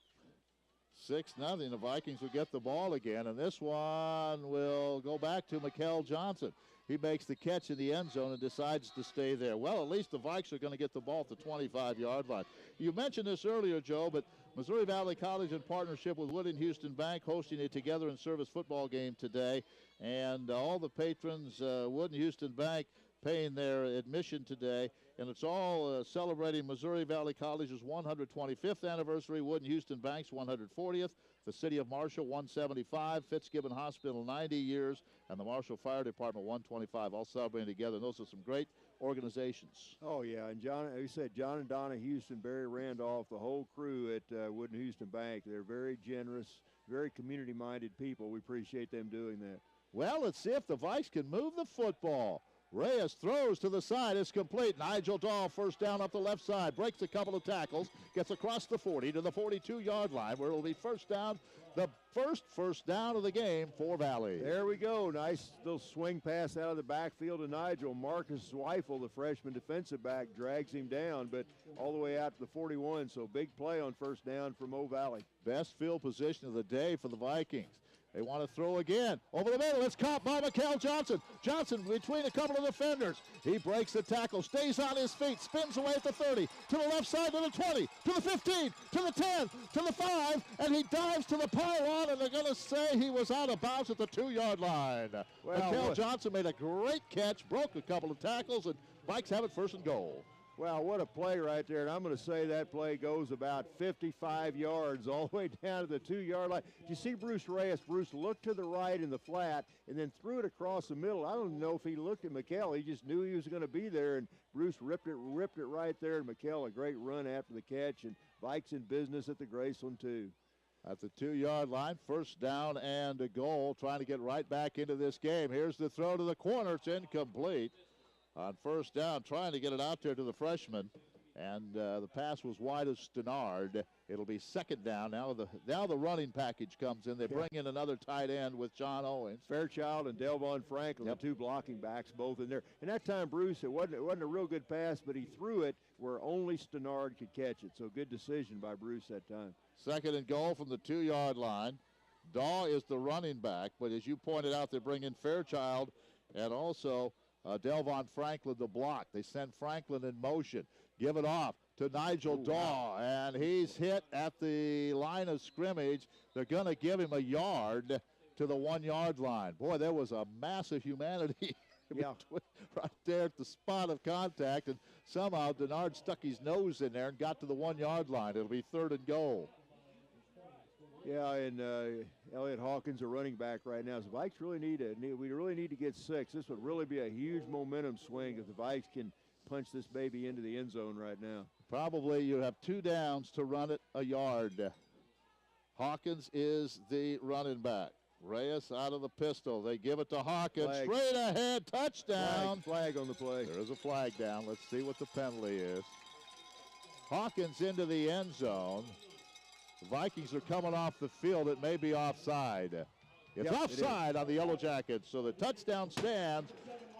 6-0. The Vikings will get the ball again, and this one will go back to Mikael Johnson. He makes the catch in the end zone and decides to stay there. Well, at least the Vikes are going to get the ball at the 25-yard line. You mentioned this earlier, Joe, but Missouri Valley College, in partnership with Wood and Houston Bank, hosting a Together in Service football game today. And all the patrons, Wood and Houston Bank, paying their admission today. And it's all celebrating Missouri Valley College's 125th anniversary, Wood and Houston Bank's 140th, the City of Marshall 175, Fitzgibbon Hospital 90 years, and the Marshall Fire Department 125, all celebrating together. And those are some great organizations. Oh, yeah, and John, like you said, John and Donna Houston, Barry Randolph, the whole crew at Wood and Houston Bank, they're very generous, very community-minded people. We appreciate them doing that. Well, let's see if the Vikes can move the football. Reyes throws to the side. It's complete. Nigel Dahl, first down up the left side. Breaks a couple of tackles. Gets across the 40 to the 42-yard line, where it'll be first down. The first down of the game for Valley. There we go. Nice little swing pass out of the backfield to Nigel. Marcus Zweifel, the freshman defensive back, drags him down, but all the way out to the 41. So big play on first down for Mo Valley. Best field position of the day for the Vikings. They want to throw again. Over the middle, it's caught by Mikael Johnson. Johnson between a couple of defenders. He breaks the tackle, stays on his feet, spins away at the 30, to the left side to the 20, to the 15, to the 10, to the 5, and he dives to the pylon, and they're going to say he was out of bounds at the 2-yard line. Well, Mikael Johnson made a great catch, broke a couple of tackles, and Vikes have it first and goal. Well, what a play right there, and I'm going to say that play goes about 55 yards all the way down to the 2-yard line. Did you see Bruce Reyes? Bruce looked to the right in the flat and then threw it across the middle. I don't know if he looked at Mikael. He just knew he was going to be there, and Bruce ripped it right there. And Mikael, a great run after the catch, and Vikes in business at the Graceland, too. At the 2-yard line, first down and a goal, trying to get right back into this game. Here's the throw to the corner. It's incomplete. On first down, trying to get it out there to the freshman, and the pass was wide of Stenard. It'll be second down. Now the running package comes in. They bring in another tight end with John Owens. Fairchild and Delvon Franklin, the 2 blocking backs, both in there. And that time, Bruce, it wasn't a real good pass, but he threw it where only Stenard could catch it. So good decision by Bruce that time. Second and goal from the 2-yard line. Daw is the running back, but as you pointed out, they bring in Fairchild and also Delvon Franklin to block. They send Franklin in motion. Give it off to Nigel Daw, and he's hit at the line of scrimmage. They're going to give him a yard to the 1-yard line. Boy, there was a massive humanity right there at the spot of contact, and somehow Denard stuck his nose in there and got to the 1-yard line. It'll be third and goal. Yeah, and Elliot Hawkins, a running back right now. So the Vikes we really need to get 6. This would really be a huge momentum swing if the Vikes can punch this baby into the end zone right now. Probably you have 2 downs to run it a yard. Hawkins is the running back. Reyes out of the pistol. They give it to Hawkins. Flag. Straight ahead, touchdown. Flag on the play. There is a flag down. Let's see what the penalty is. Hawkins into the end zone. The Vikings are coming off the field. It may be offside. It's offside on the Yellow Jackets, so the touchdown stands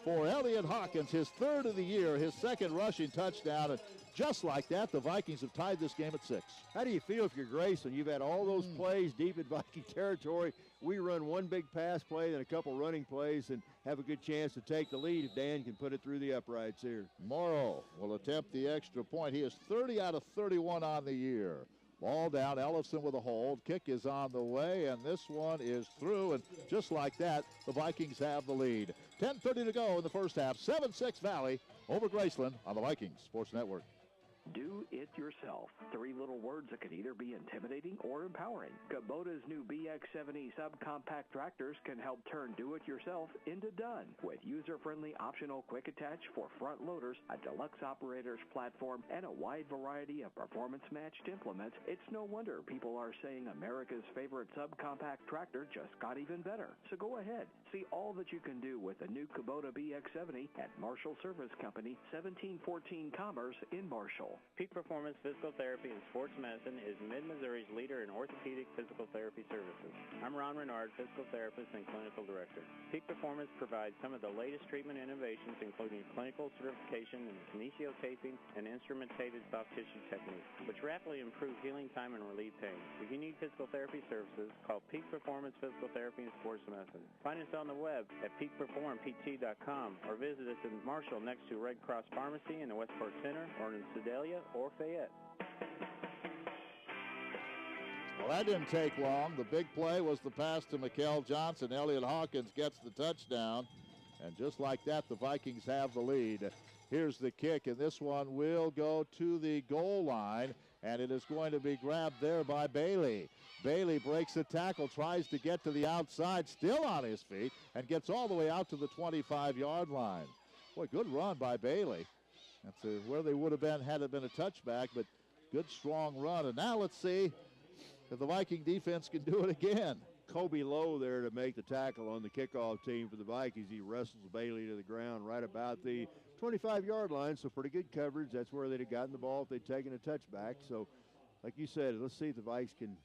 for Elliot Hawkins, his 3rd of the year, his 2nd rushing touchdown. And just like that, the Vikings have tied this game at 6. How do you feel if you're Grayson? You've had all those plays deep in Viking territory. We run one big pass play, then a couple running plays, and have a good chance to take the lead if Dan can put it through the uprights here. Morrow will attempt the extra point. He is 30 out of 31 on the year. Ball down, Ellison with a hold. Kick is on the way, and this one is through. And just like that, the Vikings have the lead. 10:30 to go in the first half. 7-6 Valley over Graceland on the Vikings Sports Network. Do it yourself. 3 little words that can either be intimidating or empowering. Kubota's new BX70 subcompact tractors can help turn do-it-yourself into done. With user-friendly optional quick attach for front loaders, a deluxe operator's platform, and a wide variety of performance-matched implements, it's no wonder people are saying America's favorite subcompact tractor just got even better. So go ahead. See all that you can do with the new Kubota BX70 at Marshall Service Company, 1714 Commerce in Marshall. call. Peak Performance Physical Therapy and Sports Medicine is Mid-Missouri's leader in orthopedic physical therapy services. I'm Ron Renard, physical therapist and clinical director. Peak Performance provides some of the latest treatment innovations, including clinical certification in kinesiotaping and instrumentated soft tissue techniques, which rapidly improve healing time and relieve pain. If you need physical therapy services, call Peak Performance Physical Therapy and Sports Medicine. Find us on the web at peakperformpt.com or visit us in Marshall next to Red Cross Pharmacy in the Westport Center, or in Sedalia or Fayette. Well, that didn't take long. The big play was the pass to Mikkel Johnson. Elliot Hawkins gets the touchdown. And just like that, the Vikings have the lead. Here's the kick, and this one will go to the goal line, and it is going to be grabbed there by Bailey. Bailey breaks the tackle, tries to get to the outside, still on his feet, and gets all the way out to the 25-yard line. Boy, good run by Bailey. That's where they would have been had it been a touchback, but good, strong run. And now let's see if the Viking defense can do it again. Kobe Lowe there to make the tackle on the kickoff team for the Vikings. He wrestles Bailey to the ground right about the 25-yard line, so pretty good coverage. That's where they'd have gotten the ball if they'd taken a touchback. So, like you said, let's see if the Vikes can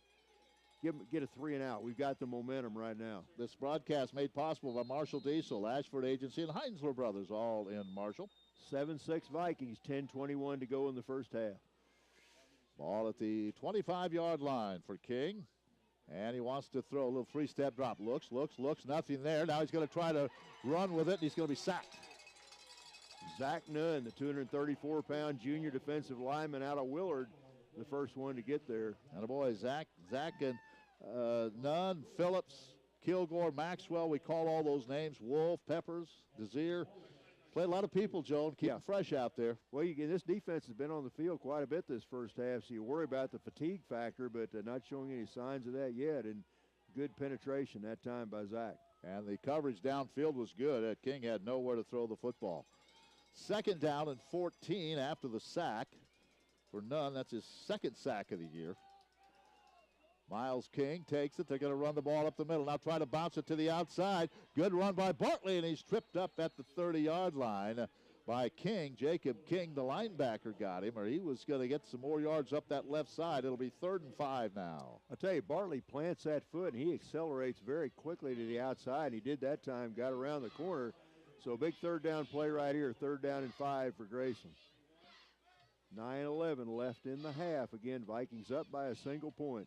get a 3 and out. We've got the momentum right now. This broadcast made possible by Marshall Diesel, Ashford Agency, and Heinzler Brothers, all in Marshall. 7-6 Vikings, 10:21 to go in the first half. Ball at the 25-yard line for King. And he wants to throw a little three-step drop. Looks, nothing there. Now he's going to try to run with it, and he's going to be sacked. Zach Nunn, the 234-pound junior defensive lineman out of Willard, the first one to get there. And boy, Zach and Nunn, Phillips, Kilgore, Maxwell, we call all those names. Wolf, Peppers, Desir. Played a lot of people, Joe, and keep them fresh out there. Well, this defense has been on the field quite a bit this first half, so you worry about the fatigue factor, but not showing any signs of that yet, and good penetration that time by Zach. And the coverage downfield was good. King had nowhere to throw the football. 2nd down and 14 after the sack for Nunn. That's his 2nd sack of the year. Miles King takes it. They're going to run the ball up the middle. Now try to bounce it to the outside. Good run by Bartley, and he's tripped up at the 30-yard line by King. Jacob King, the linebacker, got him, or he was going to get some more yards up that left side. It'll be 3rd and 5 now. I'll tell you, Bartley plants that foot, and he accelerates very quickly to the outside. He did that time, got around the corner. So a big 3rd down play right here, 3rd down and 5 for Graceland. 9:11 left in the half. Again, Vikings up by a single point.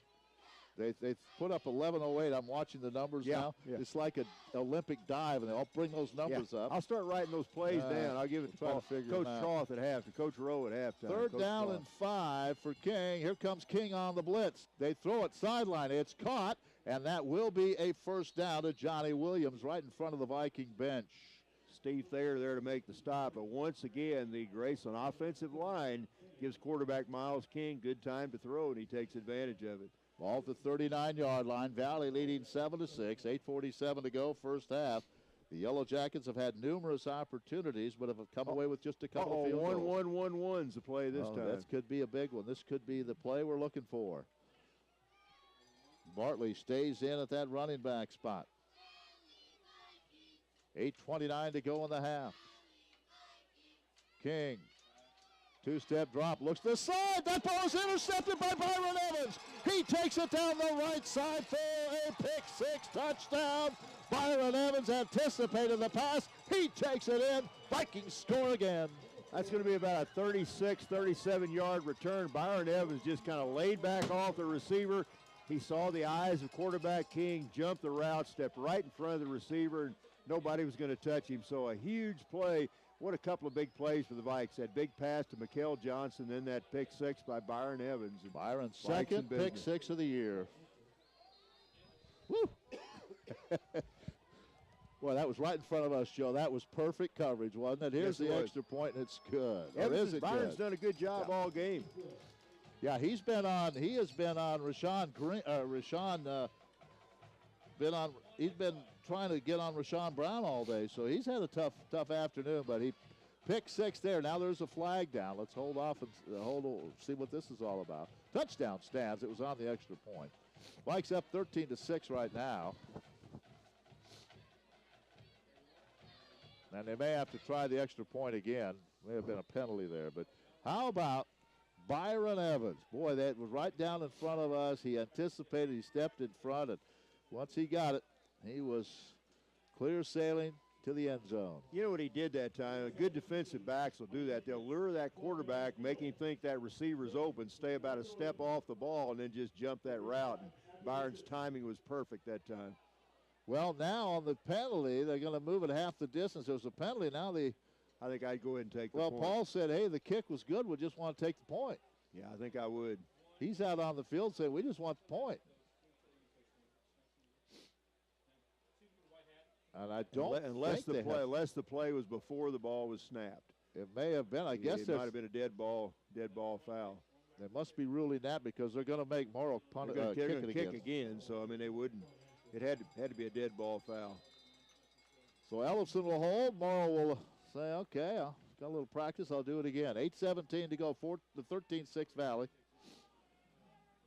They put up 11:08. I'm watching the numbers now. Yeah. It's like an Olympic dive, and they'll bring those numbers up. I'll start writing those plays down. I'll give it to Coach Troth at halftime, Coach Rowe at halftime. 3rd down and 5 for King. Here comes King on the blitz. They throw it sideline. It's caught, and that will be a 1st down to Johnny Williams right in front of the Viking bench. Steve Thayer there to make the stop, but once again, the Graceland offensive line gives quarterback Miles King good time to throw, and he takes advantage of it. Ball at the 39-yard line. Valley leading 7-6. 8:47 to go, first half. The Yellow Jackets have had numerous opportunities, but have come away with just a couple of field goals. 1-1-1-1's the play this time. That could be a big one. This could be the play we're looking for. Bartley stays in at that running back spot. 8:29 to go in the half. King. 2-step drop, looks to the side. That ball is intercepted by Byron Evans. He takes it down the right side for a pick-6 touchdown. Byron Evans anticipated the pass. He takes it in. Vikings score again. That's going to be about a 36, 37-yard return. Byron Evans just kind of laid back off the receiver. He saw the eyes of quarterback King, jumped the route, stepped right in front of the receiver, and nobody was going to touch him. So a huge play. What a couple of big plays for the Vikes. That big pass to Mikkel Johnson, then that pick-6 by Byron Evans. Byron's second pick-6 of the year. Woo! Well, that was right in front of us, Joe. That was perfect coverage, wasn't it? Here's the extra point, and it's good. Byron's done a good job all game. Yeah, he has been on Rashawn Green. He's been trying to get on Rashawn Brown all day, so he's had a tough afternoon, but he picked 6 there. Now there's a flag down. Let's hold off and see what this is all about. Touchdown stands. It was on the extra point. Vikes up 13-6 right now. And they may have to try the extra point again. May have been a penalty there, but how about Byron Evans. Boy, that was right down in front of us. He anticipated, he stepped in front, and once he got it, he was clear sailing to the end zone. You know what he did that time? Good defensive backs will do that. They'll lure that quarterback, make him think that receiver's open, stay about a step off the ball, and then just jump that route. And Byron's timing was perfect that time. Well, now on the penalty, they're going to move it half the distance. There's a penalty. Now I think I'd go ahead and take the point. Well, Paul said, hey, the kick was good. We just want to take the point. Yeah, I think I would. He's out on the field saying, we just want the point. And I don't unless the play was before the ball was snapped. It may have been. I guess it might have been a dead ball foul. They must be ruling that because they're going to make Morrow kick again. So I mean, they wouldn't. It had to be a dead ball foul. So Ellison will hold. Morrow will say, okay, I've got a little practice. I'll do it again. 8:17 to go. The 13-6 Valley.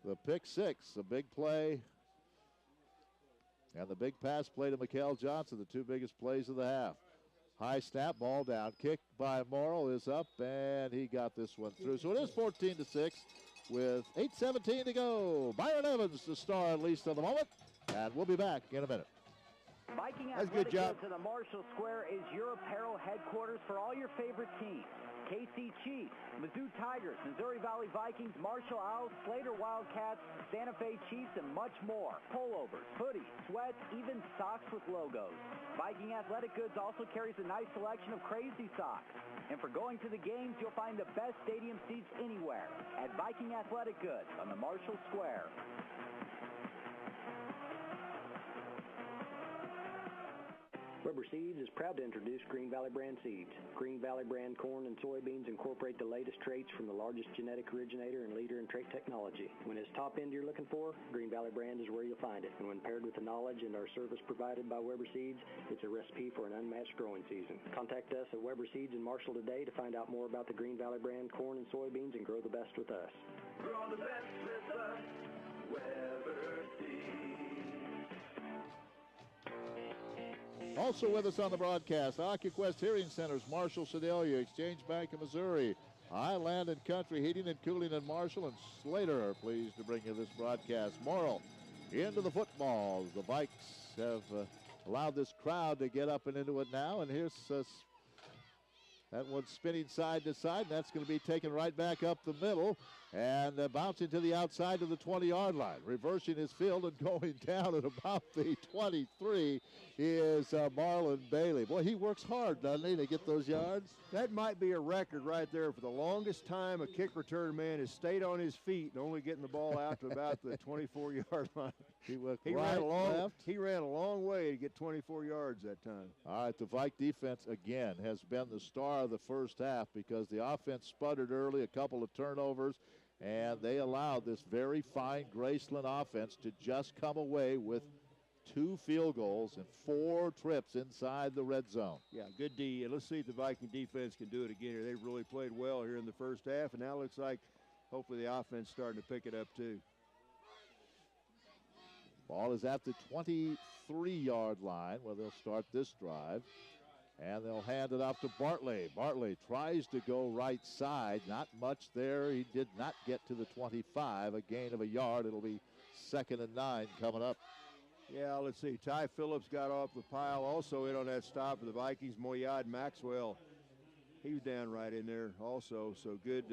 The pick six, a big play. And the big pass play to Mikael Johnson, the two biggest plays of the half. High snap, ball down. Kick by Morrow is up, and he got this one through. So it is 14-6 with 8:17 to go. Byron Evans, the star at least at the moment. And we'll be back in a minute. Viking That's a good job. To the Marshall Square is your apparel headquarters for all your favorite teams. KC Chiefs, Mizzou Tigers, Missouri Valley Vikings, Marshall Owls, Slater Wildcats, Santa Fe Chiefs, and much more. Pullovers, hoodies, sweats, even socks with logos. Viking Athletic Goods also carries a nice selection of crazy socks. And for going to the games, you'll find the best stadium seats anywhere at Viking Athletic Goods on the Marshall Square. Weber Seeds is proud to introduce Green Valley brand seeds. Green Valley brand corn and soybeans incorporate the latest traits from the largest genetic originator and leader in trait technology. When it's top end you're looking for, Green Valley brand is where you'll find it. And when paired with the knowledge and our service provided by Weber Seeds, it's a recipe for an unmatched growing season. Contact us at Weber Seeds in Marshall today to find out more about the Green Valley brand corn and soybeans and grow the best with us. Grow the best with us, Weber Seeds. Also with us on the broadcast, AccuQuest Hearing Centers, Marshall, Sedalia, Exchange Bank of Missouri, Highland and Country Heating and Cooling in Marshall, and Slater are pleased to bring you this broadcast. Morrill into the football. The Vikes have allowed this crowd to get up and into it now, and here's that one spinning side to side. That's going to be taken right back up the middle and bouncing to the outside of the 20-yard line. Reversing his field and going down at about the 23 is Marlon Bailey. Boy, he works hard, doesn't he, to get those yards? That might be a record right there for the longest time a kick return man has stayed on his feet and only getting the ball out to about the 24-yard line. He ran a long way to get 24 yards that time. All right, the Vike defense, again, has been the star of the first half because the offense sputtered early, a couple of turnovers, and they allowed this very fine Graceland offense to just come away with 2 field goals and 4 trips inside the red zone. Yeah, good D. Let's see if the Viking defense can do it again here. They really played well here in the first half, and now it looks like hopefully the offense starting to pick it up too. Ball is at the 23-yard line where they'll start this drive. And they'll hand it off to Bartley. Bartley tries to go right side. Not much there. He did not get to the 25. A gain of a yard. It'll be 2nd and 9 coming up. Yeah, let's see. Ty Phillips got off the pile. Also in on that stop for the Vikings. Moyad Maxwell, he was down right in there also. So good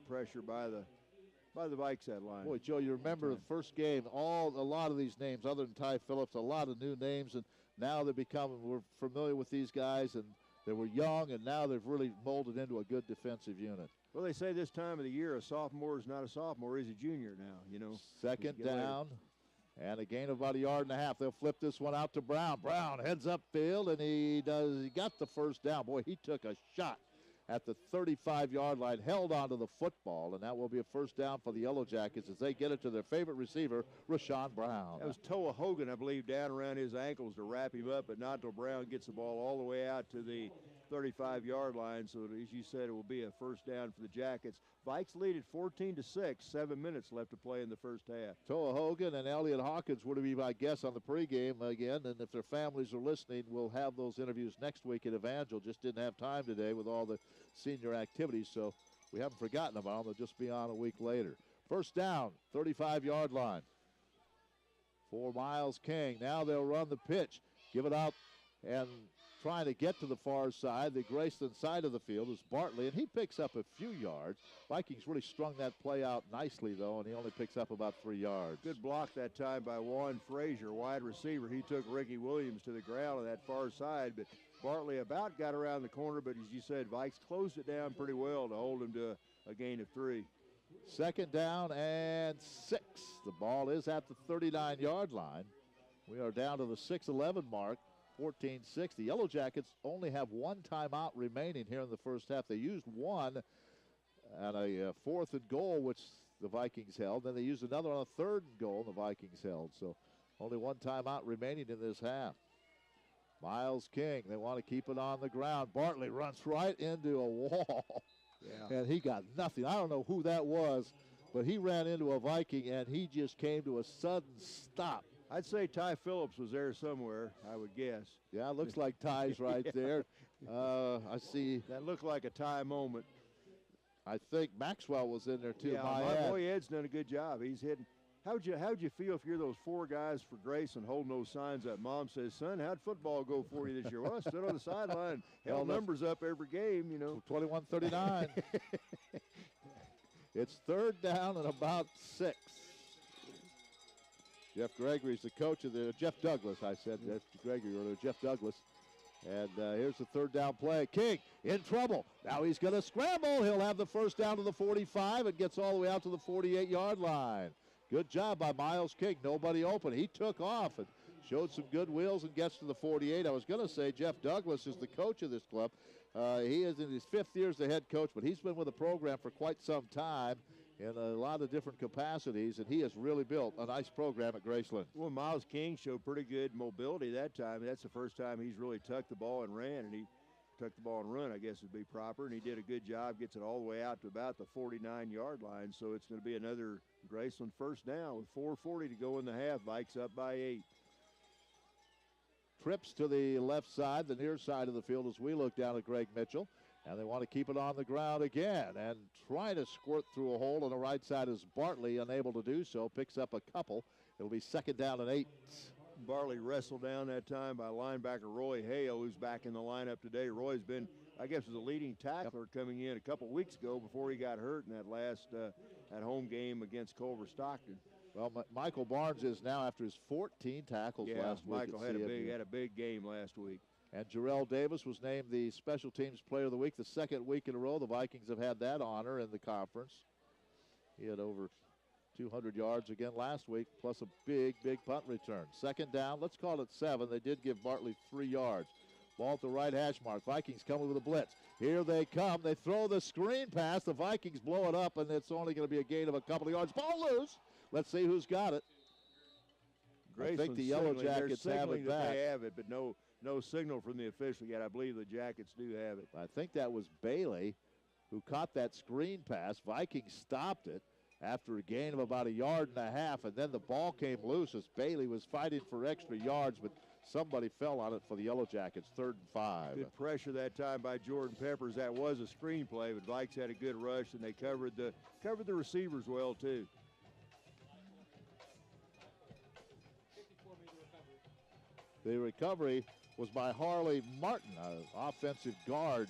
pressure by the Vikes that line. Boy, Joe, you remember the first game, a lot of these names, other than Ty Phillips, a lot of new names, and now we're familiar with these guys, and they were young, and now they've really molded into a good defensive unit. Well, they say this time of the year a sophomore is not a sophomore, he's a junior now, you know. 2nd down, and a gain of about 1.5 yards. They'll flip this one out to Brown. Brown heads upfield, and he got the first down. Boy, he took a shot at the 35-yard line, held onto the football, and that will be a first down for the Yellow Jackets as they get it to their favorite receiver, Rashawn Brown. That was Toa Hogan, I believe, down around his ankles to wrap him up, but not until Brown gets the ball all the way out to the 35-yard line. So, as you said, it will be a first down for the Jackets. Vikes lead at 14-6, 7 minutes left to play in the first half. Toa Hogan and Elliot Hawkins would be my guests on the pregame again, and if their families are listening, we'll have those interviews next week at Evangel. Just didn't have time today with all the senior activities, so we haven't forgotten about them. They'll just be on a week later. First down, 35-yard line for Miles King. Now they'll run the pitch, give it out, and trying to get to the far side, the Graceland side of the field, is Bartley, and he picks up a few yards. Vikings really strung that play out nicely, though, and he only picks up about 3 yards. Good block that time by Juan Frazier, wide receiver. He took Ricky Williams to the ground on that far side, but Bartley about got around the corner, but as you said, Vikes closed it down pretty well to hold him to a gain of 3. Second down and 6. The ball is at the 39-yard line. We are down to the 6:11 mark, 14-6. The Yellow Jackets only have 1 timeout remaining here in the first half. They used one at a 4th and goal, which the Vikings held. Then they used another on a 3rd and goal, and the Vikings held. So only 1 timeout remaining in this half. Miles King, they want to keep it on the ground. Bartley runs right into a wall. Yeah. And he got nothing. I don't know who that was, but he ran into a Viking, and he just came to a sudden stop. I'd say Ty Phillips was there somewhere, I would guess. Yeah, it looks like Ty's right there. I see. That looked like a Ty moment. I think Maxwell was in there, too. Yeah, my boy Ed's done a good job. He's hitting. How'd you feel if you're those 4 guys for Graceland holding those signs up? Mom says, son, how'd football go for you this year? Well, I stood on the sideline, held numbers up every game, you know. 21-39. It's 3rd down and about 6. Jeff Gregory's the coach of the, Jeff Douglas, I said, Jeff Gregory earlier, Jeff Douglas. And here's the 3rd down play. King in trouble. Now he's going to scramble. He'll have the first down to the 45 and gets all the way out to the 48-yard line. Good job by Miles King. Nobody open. He took off and showed some good wheels and gets to the 48. I was going to say Jeff Douglas is the coach of this club. He is in his 5th year as the head coach, but he's been with the program for quite some time in a lot of different capacities, and he has really built a nice program at Graceland. Well, Miles King showed pretty good mobility that time. That's the first time he's really tucked the ball and ran, and he tucked the ball and run, I guess would be proper, and he did a good job, gets it all the way out to about the 49-yard line, so it's going to be another Graceland first down with 4:40 to go in the half. Vikes up by 8. Trips to the left side, the near side of the field as we look down at Greg Mitchell, and they want to keep it on the ground again and try to squirt through a hole on the right side is Bartley, unable to do so, picks up a couple. It'll be 2nd down and 8. Bartley wrestled down that time by linebacker Roy Hale, who's back in the lineup today. Roy's been, I guess, was a leading tackler coming in a couple weeks ago before he got hurt in that last at home game against Culver Stockton. Well, Michael Barnes is now after his 14 tackles last week. Michael had a big game last week. And Jarrell Davis was named the Special Teams Player of the Week the 2nd week in a row. The Vikings have had that honor in the conference. He had over 200 yards again last week, plus a big punt return. 2nd down, let's call it 7. They did give Bartley 3 yards. Ball at the right hash mark. Vikings coming with a blitz. Here they come. They throw the screen pass. The Vikings blow it up, and it's only going to be a gain of a couple of yards. Ball loose. Let's see who's got it. I think the Yellow Jackets have it back. They have it, but no signal from the official yet. I believe the Jackets do have it. I think that was Bailey who caught that screen pass. Vikings stopped it after a gain of about 1.5 yards, and then the ball came loose as Bailey was fighting for extra yards, but somebody fell on it for the Yellow Jackets. 3rd and 5. Good pressure that time by Jordan Peppers. That was a screen play, but Vikes had a good rush, and they covered the receivers well too. The recovery was by Harley Martin, an offensive guard.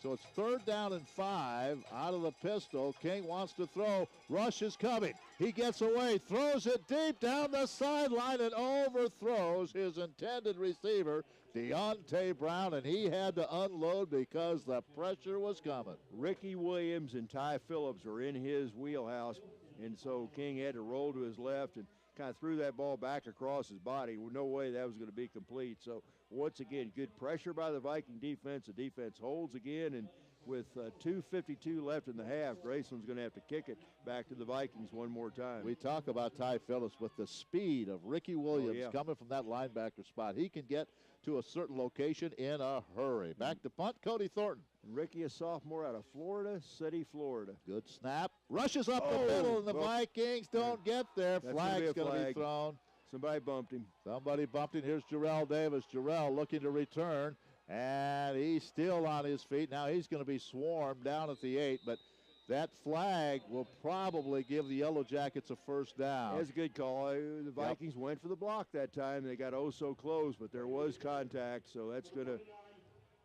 So it's 3rd down and 5 out of the pistol. King wants to throw. Rush is coming. He gets away, throws it deep down the sideline and overthrows his intended receiver, Deontay Brown, and he had to unload because the pressure was coming. Ricky Williams and Ty Phillips are in his wheelhouse, and so King had to roll to his left and kind of threw that ball back across his body. No way that was going to be complete. So once again, good pressure by the Viking defense. The defense holds again, and with 2:52 left in the half, Graceland's going to have to kick it back to the Vikings one more time. We talk about Ty Phillips with the speed of Ricky Williams coming from that linebacker spot. He can get to a certain location in a hurry. Back to punt, Cody Thornton. Ricky, a sophomore out of Florida City, Florida. Good snap. Rushes up the middle, and the Vikings don't get there. Flag's going to be thrown. Somebody bumped him. Somebody bumped him. Here's Jarrell Davis. Jarrell looking to return, And he's still on his feet. Now he's going to be swarmed down at the 8, but that flag will probably give the Yellow Jackets a first down. That's a good call. The Vikings went for the block that time. They got so close, but there was contact, so that's going to.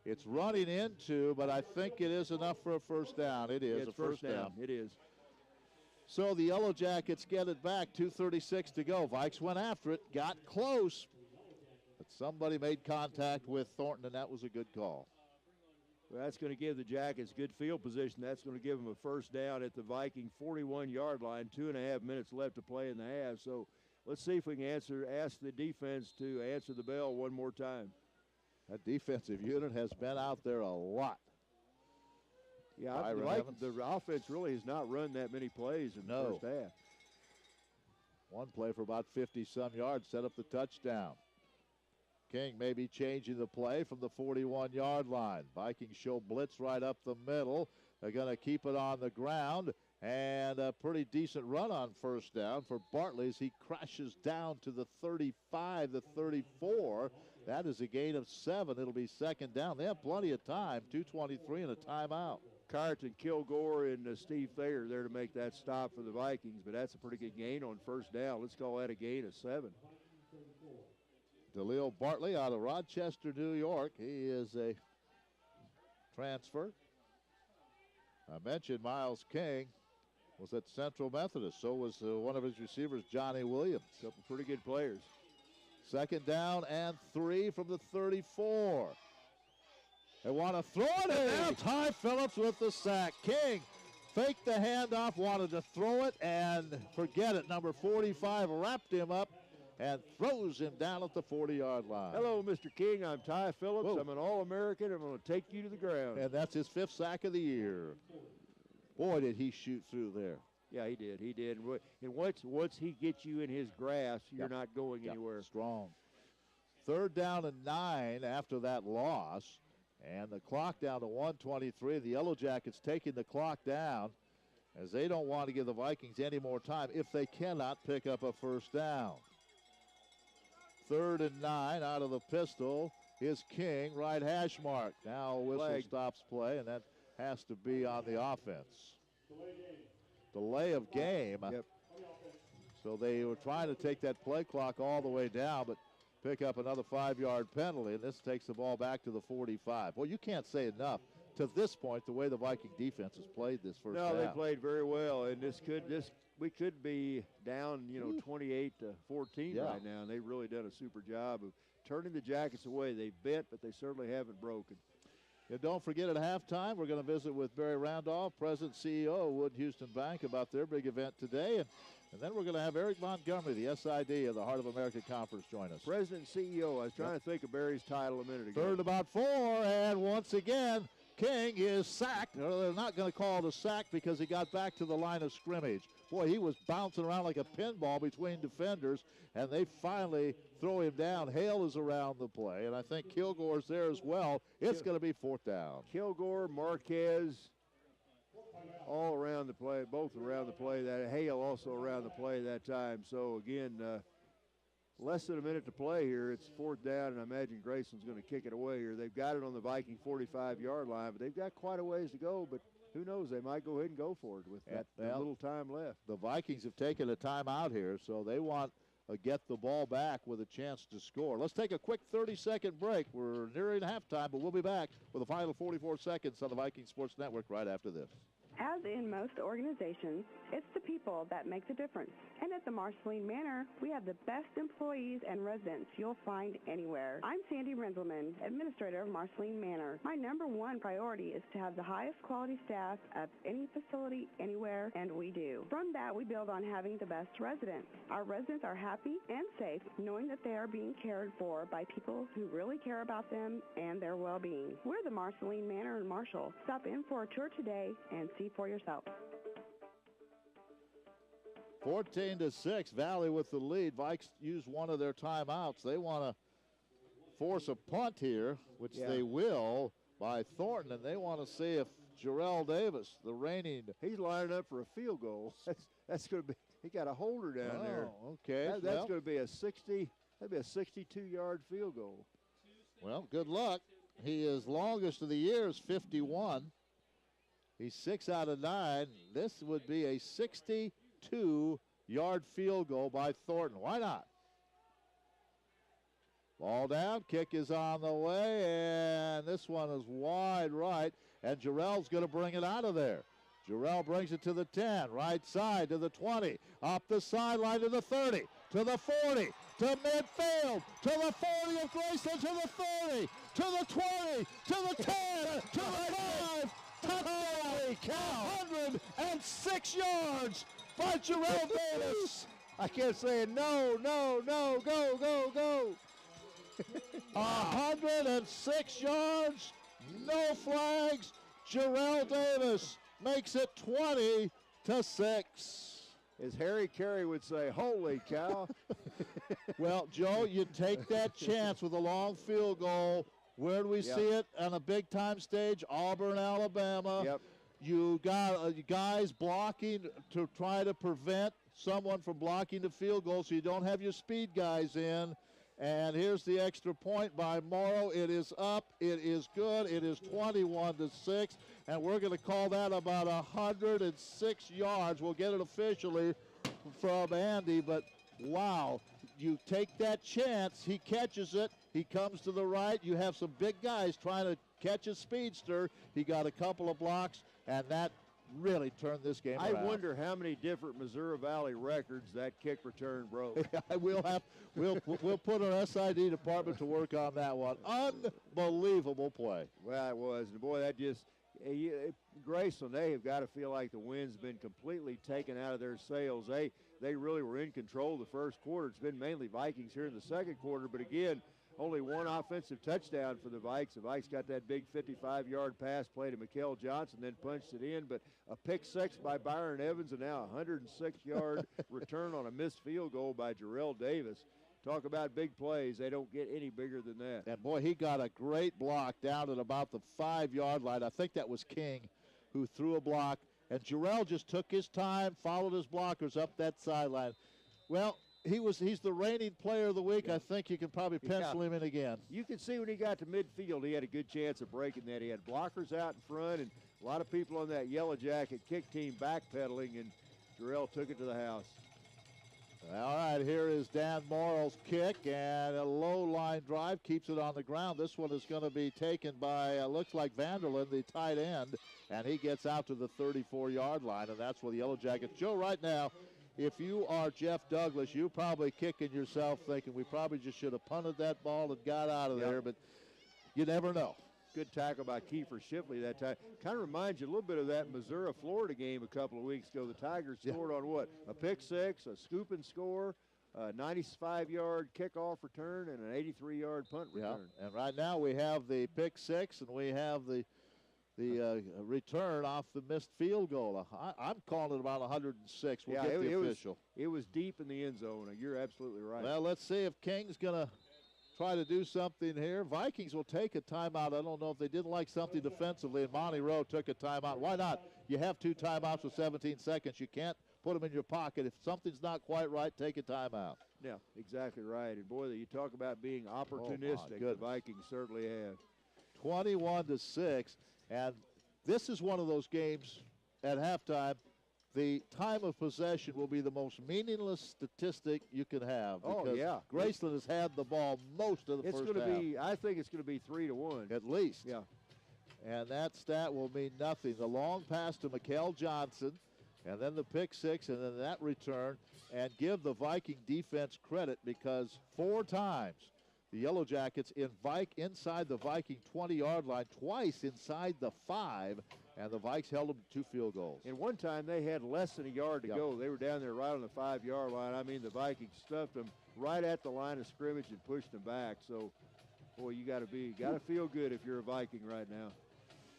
It's running into, but I think it is enough for a first down. It is a first down. It is. So the Yellow Jackets get it back, 2:36 to go. Vikes went after it, got close, but somebody made contact with Thornton, and that was a good call. Well, that's going to give the Jackets good field position. That's going to give them a first down at the Viking 41-yard line. 2.5 minutes left to play in the half. So let's see if we can ask the defense to answer the bell one more time. That defensive unit has been out there a lot. Yeah, I like the offense really has not run that many plays in the first half. One play for about 50-some yards set up the touchdown. King may be changing the play from the 41-yard line. Vikings show blitz right up the middle. They're going to keep it on the ground, and a pretty decent run on first down for Bartley as he crashes down to the 35, the 34. That is a gain of 7. It'll be second down. They have plenty of time, 2:23 and a timeout. Carton, Kilgore, and Steve Thayer there to make that stop for the Vikings, but that's a pretty good gain on first down. Let's call that a gain of 7. DeLeo Bartley out of Rochester, New York. He is a transfer. I mentioned Miles King was at Central Methodist. So was one of his receivers, Johnny Williams. A couple pretty good players. Second down and 3 from the 34. They want to throw it, and now Ty Phillips with the sack. King faked the handoff, wanted to throw it, and forget it. Number 45 wrapped him up and throws him down at the 40-yard line. Hello, Mr. King. I'm Ty Phillips. Whoa. I'm an All-American. I'm going to take you to the ground. And that's his 5th sack of the year. Boy, did he shoot through there. Yeah, he did. He did. And once he gets you in his grasp, you're not going anywhere. Strong. Third down and 9 after that loss. And the clock down to 1:23. The Yellow Jackets taking the clock down as they don't want to give the Vikings any more time if they cannot pick up a first down. Third and 9 out of the pistol is King, right hash mark. Now a whistle stops play, and that has to be on the offense. Delay of game. Yep. So they were trying to take that play clock all the way down, but pick up another 5-yard penalty, and this takes the ball back to the 45. Well, you can't say enough to this point the way the Viking defense has played this first half. No, they played very well, and we could be down, 28-14 right now, and they've really done a super job of turning the Jackets away. They bit, but they certainly haven't broken. And don't forget at halftime, we're going to visit with Barry Randolph, President CEO of Wood Houston Bank, about their big event today. And then we're going to have Eric Montgomery, the SID of the Heart of America Conference, join us. President CEO. I was trying to think of Barry's title a minute ago. Third about 4, and once again, King is sacked. They're not going to call it a sack because he got back to the line of scrimmage. Boy, he was bouncing around like a pinball between defenders, and they finally throw him down. Hale is around the play, and I think Kilgore's there as well. It's going to be 4th down. Kilgore, Marquez, all around the play, both around the play. That Hale also around the play that time. So, again, less than a minute to play here. It's 4th down, and I imagine Graceland's going to kick it away here. They've got it on the Viking 45-yard line, but they've got quite a ways to go. But who knows? They might go ahead and go for it with that little time left. The Vikings have taken a timeout here, so they want to get the ball back with a chance to score. Let's take a quick 30-second break. We're nearing halftime, but we'll be back with the final 44 seconds on the Viking Sports Network right after this. As in most organizations, it's the people that make the difference. And at the Marceline Manor, we have the best employees and residents you'll find anywhere. I'm Sandy Renzelman, administrator of Marceline Manor. My number one priority is to have the highest quality staff of any facility anywhere, and we do. From that, we build on having the best residents. Our residents are happy and safe knowing that they are being cared for by people who really care about them and their well-being. We're the Marceline Manor in Marshall. Stop in for a tour today and see for yourself. 14-6, Valley with the lead. Vikes use one of their timeouts. They want to force a punt here, which they will, by Thornton, and they want to see if Jarrell Davis, the reigning, he's lining up for a field goal. That's going to be. He got a holder down there. Okay, that's going to be a 62-yard field goal. Well, good luck. He is longest of the year is 51. He's 6 out of 9. This would be a 62-yard field goal by Thornton. Why not? Ball down, kick is on the way, and this one is wide right, and Jarrell's going to bring it out of there. Jarrell brings it to the 10, right side to the 20, up the sideline to the 30, to the 40, to midfield, to the 40 of Graceland, to the 30, to the 20, to the 10, to the 5. Holy cow! 106 yards by Jarrell Davis. I kept saying, no, no, no, go, go, go. 106 yards, no flags. Jarrell Davis makes it 20-6. As Harry Carey would say, holy cow. Well, Joe, you take that chance with a long field goal. Where do we see it on a big-time stage? Auburn, Alabama. Yep. You got guys blocking to try to prevent someone from blocking the field goal so you don't have your speed guys in. And here's the extra point by Morrow. It is up. It is good. It is 21-6. And we're going to call that about 106 yards. We'll get it officially from Andy. But, wow, you take that chance. He catches it. He comes to the right. You have some big guys trying to catch a speedster. He got a couple of blocks, and that really turned this game around. I wonder how many different Missouri Valley records that kick return broke. We'll put our SID department to work on that one. Unbelievable play. Well, it was. And boy, that just Graceland, they have got to feel like the wind's been completely taken out of their sails. They really were in control the first quarter. It's been mainly Vikings here in the second quarter, but again, only one offensive touchdown for the Vikes. The Vikes got that big 55-yard pass play to Mikkel Johnson, then punched it in. But a pick six by Byron Evans, and now a 106-yard return on a missed field goal by Jarrell Davis. Talk about big plays. They don't get any bigger than that. And, boy, he got a great block down at about the 5-yard line. I think that was King who threw a block. And Jarrell just took his time, followed his blockers up that sideline. Well, he's the reigning player of the week. Yeah. I think you can probably pencil him in again. You can see when he got to midfield, he had a good chance of breaking that. He had blockers out in front and a lot of people on that Yellow Jacket kick team backpedaling, and Jarrell took it to the house. All right, here is Dan Morrow's kick, and a low line drive keeps it on the ground. This one is going to be taken by, looks like Vanderlyn, the tight end, and he gets out to the 34-yard line, and that's where the Yellow Jackets. Joe, right now, if you are Jeff Douglas, you're probably kicking yourself thinking we probably just should have punted that ball and got out of there, but you never know. Good tackle by Kiefer Shipley that time. Kind of reminds you a little bit of that Missouri-Florida game a couple of weeks ago. The Tigers scored on what? A pick six, a scoop and score, a 95-yard kickoff return, and an 83-yard punt return. And right now we have the pick six, and we have the return off the missed field goal. I'm calling it about 106. We'll get the official. It was deep in the end zone. You're absolutely right. Well, let's see if King's going to try to do something here. Vikings will take a timeout. I don't know if they didn't like something defensively, and Monty Rowe took a timeout. Why not? You have 2 timeouts with 17 seconds. You can't put them in your pocket. If something's not quite right, take a timeout. Yeah, exactly right. And, boy, you talk about being opportunistic. The Vikings certainly have. 21-6, and this is one of those games at halftime. The time of possession will be the most meaningless statistic you can have. Because Graceland has had the ball most of the first half. I think it's going to be 3-1. At least. Yeah. And that stat will mean nothing. The long pass to Mikkel Johnson, and then the pick six, and then that return. And give the Viking defense credit because 4 times the Yellow Jackets inside the Viking 20-yard line, twice inside the 5, and the Vikes held them to 2 field goals. And one time they had less than a yard to go. They were down there right on the 5-yard line. I mean, the Vikings stuffed them right at the line of scrimmage and pushed them back. So, boy, you got to feel good if you're a Viking right now.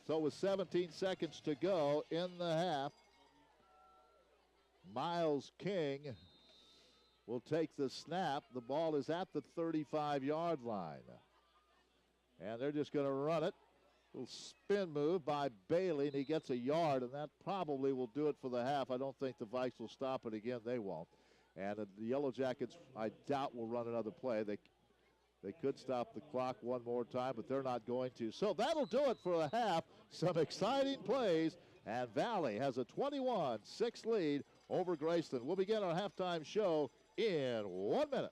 So with 17 seconds to go in the half, Miles King will take the snap. The ball is at the 35-yard line. And they're just going to run it. Little spin move by Bailey, and he gets a yard, and that probably will do it for the half. I don't think the Vikes will stop it again. They won't. And the Yellow Jackets, I doubt, will run another play. They could stop the clock one more time, but they're not going to. So that'll do it for the half. Some exciting plays, and Valley has a 21-6 lead over Graceland. We'll begin our halftime show in 1 minute.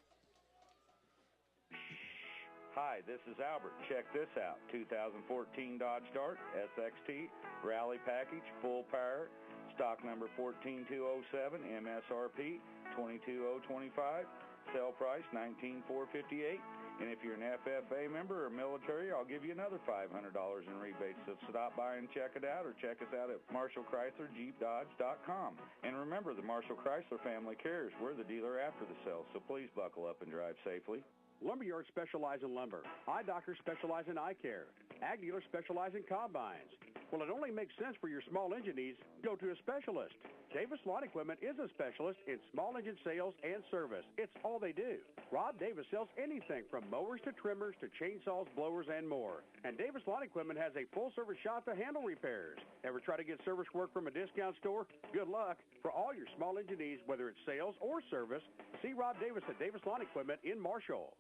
Hi, this is Albert. Check this out. 2014 Dodge Dart SXT Rally Package, full power, stock number 14207, MSRP 22025, sale price $19,458. And if you're an FFA member or military, I'll give you another $500 in rebates. So stop by and check it out, or check us out at MarshallChryslerJeepDodge.com. And remember, the Marshall Chrysler family cares. We're the dealer after the sale, so please buckle up and drive safely. Lumberyards specialize in lumber. Eye doctors specialize in eye care. Ag dealers specialize in combines. Well, it only makes sense for your small engine needs. Go to a specialist. Davis Lawn Equipment is a specialist in small engine sales and service. It's all they do. Rob Davis sells anything from mowers to trimmers to chainsaws, blowers, and more. And Davis Lawn Equipment has a full-service shop to handle repairs. Ever try to get service work from a discount store? Good luck. For all your small engine needs, whether it's sales or service, see Rob Davis at Davis Lawn Equipment in Marshall.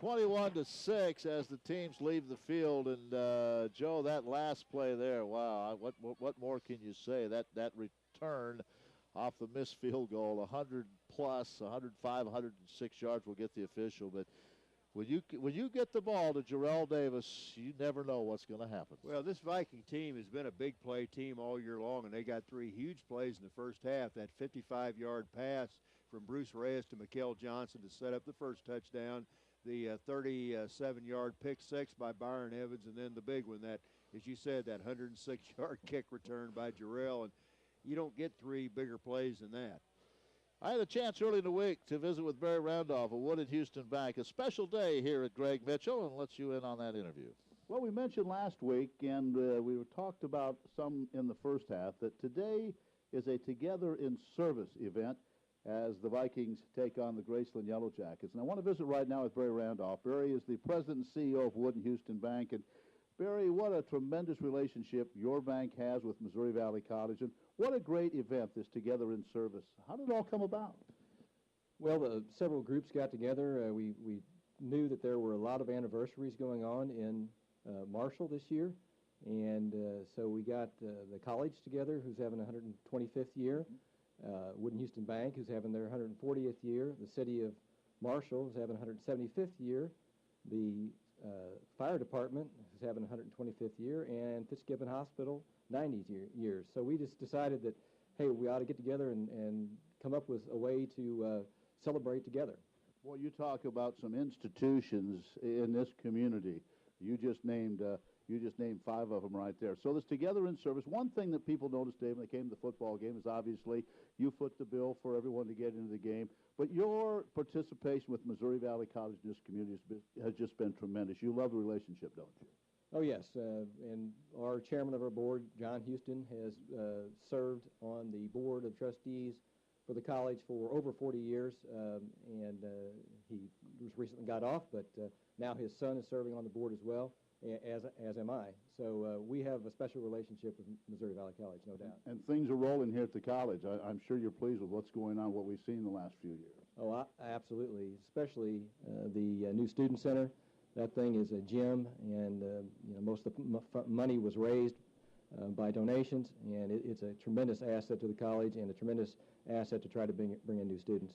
21-6 as the teams leave the field, and Joe, that last play there, wow! What more can you say? That return off the missed field goal, 100 plus, 105, 106 yards will get the official. But when you get the ball to Jarrell Davis, you never know what's going to happen. Well, this Viking team has been a big play team all year long, and they got 3 huge plays in the first half. That 55-yard pass from Bruce Reyes to Mikael Johnson to set up the first touchdown. The 37-yard pick six by Byron Evans, and then the big one, that, as you said, that 106-yard kick return by Jarrell. And you don't get 3 bigger plays than that. I had a chance early in the week to visit with Barry Randolph of Wood and Houston Bank. A special day here at Greg Mitchell, and lets you in on that interview. Well, we mentioned last week, and we talked about some in the first half, that today is a Together in Service event as the Vikings take on the Graceland Yellow Jackets. And I want to visit right now with Barry Randolph. Barry is the president and CEO of Wood and Houston Bank. And Barry, what a tremendous relationship your bank has with Missouri Valley College, and what a great event, this Together in Service. How did it all come about? Well, several groups got together. We knew that there were a lot of anniversaries going on in Marshall this year, and so we got the college together, who's having 125th year. Wood and Houston Bank, who's having their 140th year. The city of Marshall is having 175th year. The fire department is having 125th year, and Fitzgibbon Hospital 90 years. So we just decided that, hey, we ought to get together and come up with a way to celebrate together. Well, you talk about some institutions in this community. You just named 5 of them right there. So this Together in Service, one thing that people noticed, Dave, when they came to the football game is obviously you foot the bill for everyone to get into the game. But your participation with Missouri Valley College in this community has just been tremendous. You love the relationship, don't you? Oh, yes. And our chairman of our board, John Houston, has served on the board of trustees for the college for over 40 years. And he just recently got off, but now his son is serving on the board as well. As am I. So we have a special relationship with Missouri Valley College, no doubt. And things are rolling here at the college. I'm sure you're pleased with what's going on, what we've seen in the last few years. Oh, absolutely, especially the new student center. That thing is a gem, and most of the money was raised by donations, and it's a tremendous asset to the college and a tremendous asset to try to bring in new students.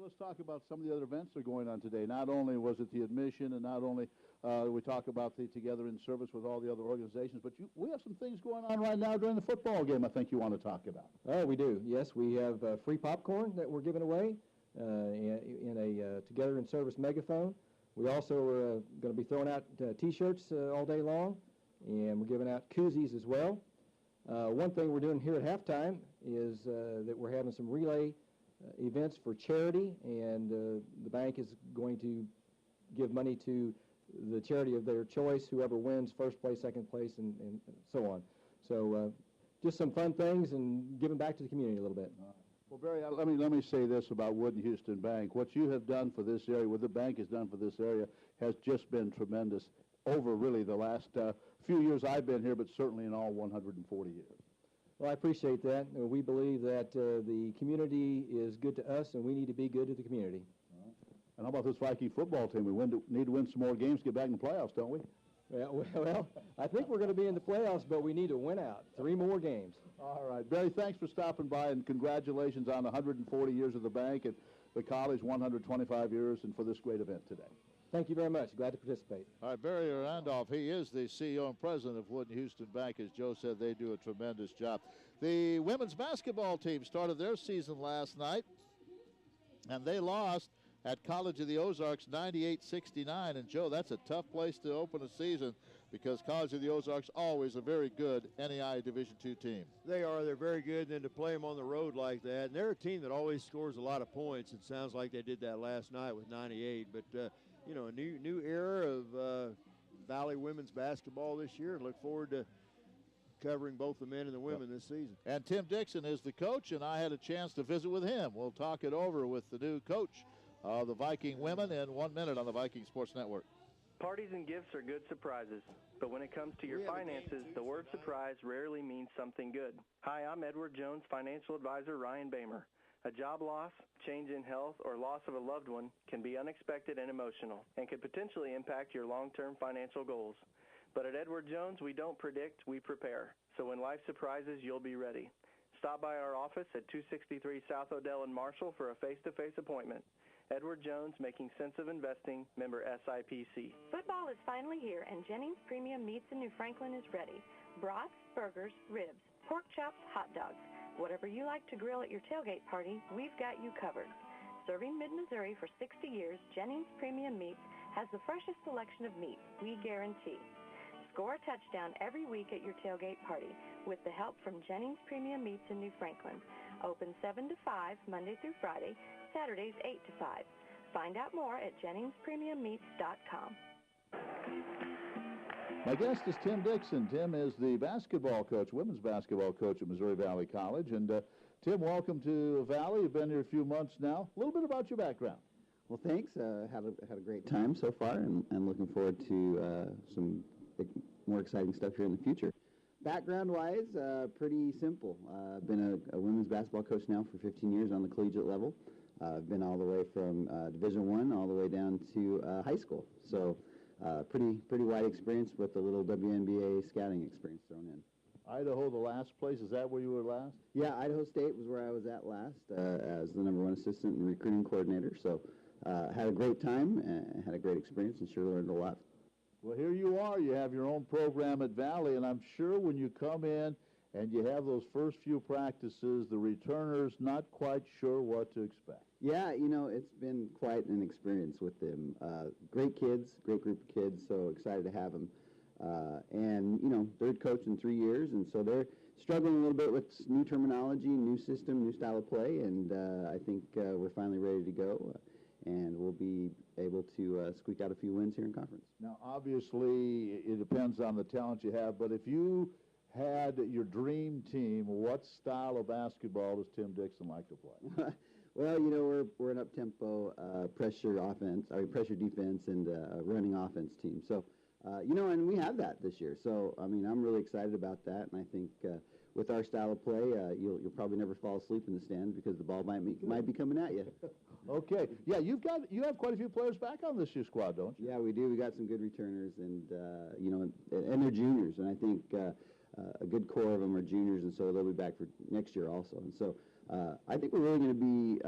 Let's talk about some of the other events that are going on today. Not only was it the admission, and not only we talk about the Together in Service with all the other organizations, but we have some things going on right now during the football game I think you want to talk about. Oh, we do. Yes, we have free popcorn that we're giving away in a Together in Service megaphone. We also are going to be throwing out T-shirts all day long, and we're giving out koozies as well. One thing we're doing here at halftime is that we're having some relay events for charity, and the bank is going to give money to the charity of their choice, whoever wins first place, second place, and so on. So just some fun things and giving back to the community a little bit. Well, Barry, let me say this about Wood and Houston Bank. What you have done for this area, what the bank has done for this area, has just been tremendous over really the last few years I've been here, but certainly in all 140 years. Well, I appreciate that. We believe that the community is good to us, and we need to be good to the community. And how about this Viking football team? We need to win some more games to get back in the playoffs, don't we? Well, I think we're going to be in the playoffs, but we need to win out. 3 more games. All right. Barry, thanks for stopping by, and congratulations on 140 years of the bank and the college 125 years and for this great event today. Thank you very much. Glad to participate. All right, Barry Randolph, he is the CEO and president of Wood and Houston Bank. As Joe said, they do a tremendous job. The women's basketball team started their season last night, and they lost at College of the Ozarks 98-69. And, Joe, that's a tough place to open a season because College of the Ozarks always a very good NEI Division II team. They are. They're very good. And then to play them on the road like that, and they're a team that always scores a lot of points. It sounds like they did that last night with 98. But, you know, a new era of Valley women's basketball this year, and look forward to covering both the men and the women this season. And Tim Dixon is the coach, and I had a chance to visit with him. We'll talk it over with the new coach of the Viking women in 1 minute on the Viking Sports Network. Parties and gifts are good surprises, but when it comes to your finances, the word surprise rarely means something good. Hi, I'm Edward Jones financial advisor Ryan Bamer. A job loss, change in health, or loss of a loved one can be unexpected and emotional and could potentially impact your long-term financial goals. But at Edward Jones, we don't predict, we prepare. So when life surprises, you'll be ready. Stop by our office at 263 South Odell in Marshall for a face-to-face appointment. Edward Jones, making sense of investing, member SIPC. Football is finally here, and Jennings Premium Meats in New Franklin is ready. Brats, burgers, ribs, pork chops, hot dogs. Whatever you like to grill at your tailgate party, we've got you covered. Serving mid-Missouri for 60 years, Jennings Premium Meats has the freshest selection of meat, we guarantee. Score a touchdown every week at your tailgate party with the help from Jennings Premium Meats in New Franklin. Open 7 to 5, Monday through Friday, Saturdays 8 to 5. Find out more at JenningsPremiumMeats.com. My guest is Tim Dixon. Tim is the basketball coach, women's basketball coach at Missouri Valley College. And Tim, welcome to Valley. You've been here a few months now. A little bit about your background. Well, thanks. Had a great time so far, and looking forward to some more exciting stuff here in the future. Background-wise, pretty simple. I've been a women's basketball coach now for 15 years on the collegiate level. I've been all the way from Division I all the way down to high school. So pretty wide experience with a little WNBA scouting experience thrown in. Idaho, the last place, is that where you were last? Yeah, Idaho State was where I was at last as the #1 assistant and recruiting coordinator. So had a great time, and had a great experience, and sure learned a lot. Well, here you are. You have your own program at Valley, and I'm sure when you come in and you have those first few practices, the returners not quite sure what to expect. Yeah, you know, it's been quite an experience with them. Great kids, great group of kids, so excited to have them. And, you know, third coach in 3 years, and so they're struggling a little bit with new terminology, new system, new style of play, and I think we're finally ready to go. And we'll be able to squeak out a few wins here in conference. Now, obviously, it depends on the talent you have, but if you had your dream team, what style of basketball does Tim Dixon like to play? Well, you know, we're an up-tempo pressure defense and running offense team. So, you know, and we have that this year. So, I mean, I'm really excited about that, and I think with our style of play, you'll probably never fall asleep in the stands because the ball might be coming at you. Okay. Yeah, you have quite a few players back on this year's squad, don't you? Yeah, we do. We got some good returners, and you know, and they're juniors, and I think a good core of them are juniors, and so they'll be back for next year also. And so I think we're really going to be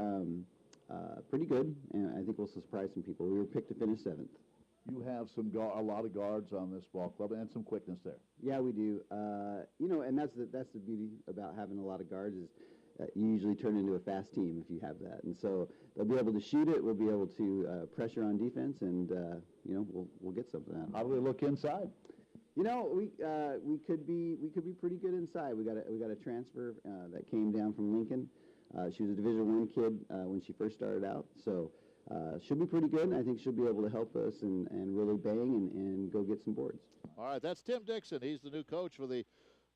pretty good, and I think we'll surprise some people. We were picked to finish 7th. You have a lot of guards on this ball club and some quickness there. Yeah, we do. You know, and that's the beauty about having a lot of guards is you usually turn into a fast team if you have that. And so they'll be able to shoot it. We'll be able to pressure on defense, and you know, we'll get something out of it. How do we look inside? You know, we could be pretty good inside. We got a transfer that came down from Lincoln. She was a Division I kid when she first started out, so she'll be pretty good, and I think she'll be able to help us and really bang and go get some boards. All right, that's Tim Dixon. He's the new coach for the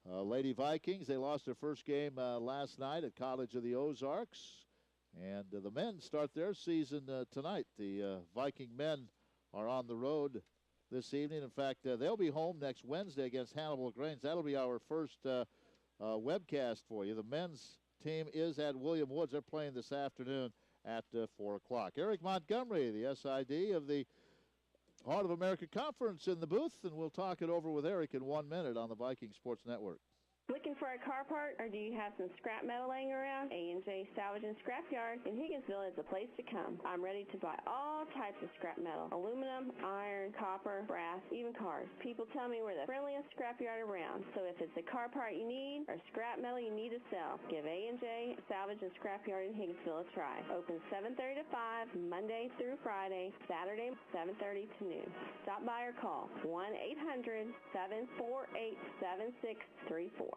Lady Vikings. They lost their first game last night at College of the Ozarks, and the men start their season tonight. The Viking men are on the road this evening. In fact, they'll be home next Wednesday against Hannibal Grange. That'll be our first webcast for you. The men's team is at William Woods. They're playing this afternoon at 4 o'clock. Eric Montgomery, the SID of the Heart of America Conference, in the booth, and we'll talk it over with Eric in 1 minute on the Viking Sports Network. Looking for a car part, or do you have some scrap metal laying around? A&J Salvage and Scrapyard in Higginsville is the place to come. I'm ready to buy all types of scrap metal: aluminum, iron, copper, brass, even cars. People tell me we're the friendliest scrapyard around. So if it's a car part you need or scrap metal you need to sell, give A&J Salvage and Scrapyard in Higginsville a try. Open 7:30 to 5, Monday through Friday, Saturday 7:30 to noon. Stop by or call 1-800-748-7634.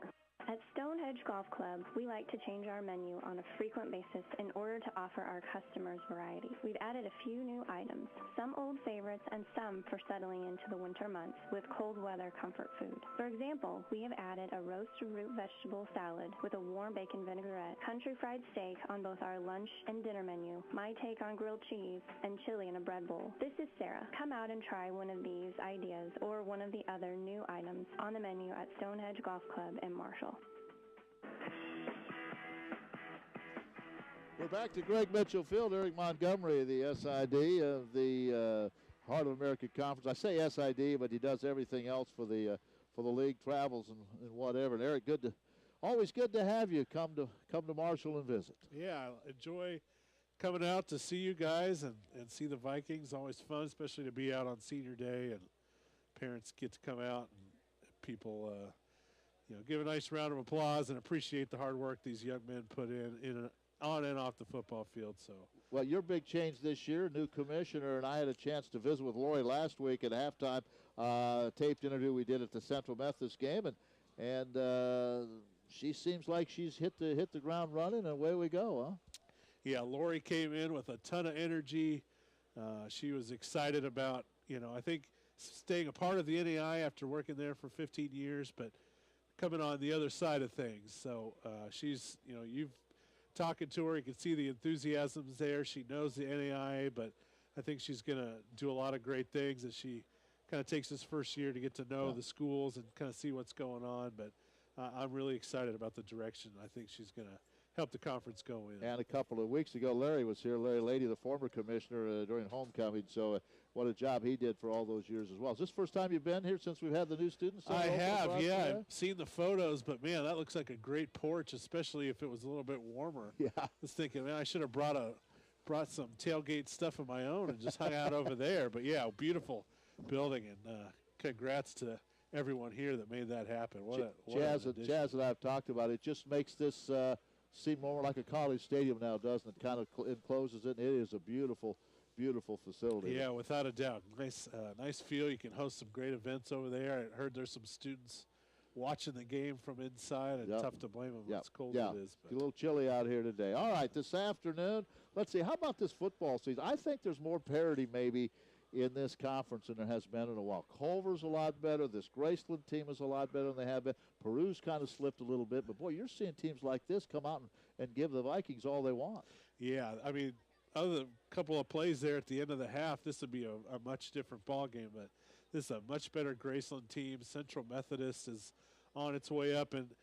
At Stonehenge Golf Club, we like to change our menu on a frequent basis in order to offer our customers variety. We've added a few new items, some old favorites and some for settling into the winter months with cold weather comfort food. For example, we have added a roasted root vegetable salad with a warm bacon vinaigrette, country fried steak on both our lunch and dinner menu, my take on grilled cheese, and chili in a bread bowl. This is Sarah. Come out and try one of these ideas or one of the other new items on the menu at Stonehenge Golf Club in Marshall. We're back to Greg Mitchell Field. Eric Montgomery, the SID of the Heart of America Conference. I say SID, but he does everything else for the league, travels and whatever. And Eric, always good to have you come to Marshall and visit. Yeah, I enjoy coming out to see you guys and see the Vikings. Always fun, especially to be out on senior day and parents get to come out and people give a nice round of applause and appreciate the hard work these young men put in on and off the football field. So, well, your big change this year, new commissioner, and I had a chance to visit with Lori last week at halftime, taped interview we did at the Central Methodist game, and she seems like she's hit the ground running, and away we go, huh? Yeah, Lori came in with a ton of energy. She was excited about, I think staying a part of the NAI after working there for 15 years, but coming on the other side of things. So she's, you've talking to her, you can see the enthusiasm's there. She knows the NAI, but I think she's going to do a lot of great things as she kind of takes this first year to get to know the schools and kind of see what's going on. But I'm really excited about the direction I think she's going to help the conference go in. And a couple of weeks ago, Larry was here, Larry Lady, the former commissioner, during homecoming. So what a job he did for all those years as well. Is this the first time you've been here since we've had the new students? I have, yeah. I've seen the photos, but, man, that looks like a great porch, especially if it was a little bit warmer. Yeah. I was thinking, man, I should have brought some tailgate stuff of my own and just hung out over there. But, yeah, beautiful building, and congrats to everyone here that made that happen. Jazz and I have talked about it. It just makes this seem more like a college stadium now, doesn't it? Kind of encloses it, and it is a beautiful, beautiful facility. Yeah, without a doubt. Nice feel. You can host some great events over there. I heard there's some students watching the game from inside, and tough to blame them as cold as it is. But a little chilly out here today. All right, this afternoon, let's see, how about this football season? I think there's more parity maybe in this conference than there has been in a while. Culver's a lot better. This Graceland team is a lot better than they have been. Peru's kind of slipped a little bit, but boy, you're seeing teams like this come out and give the Vikings all they want. Yeah, I mean, other than a couple of plays there at the end of the half, this would be a much different ball game. But this is a much better Graceland team. Central Methodist is on its way up, and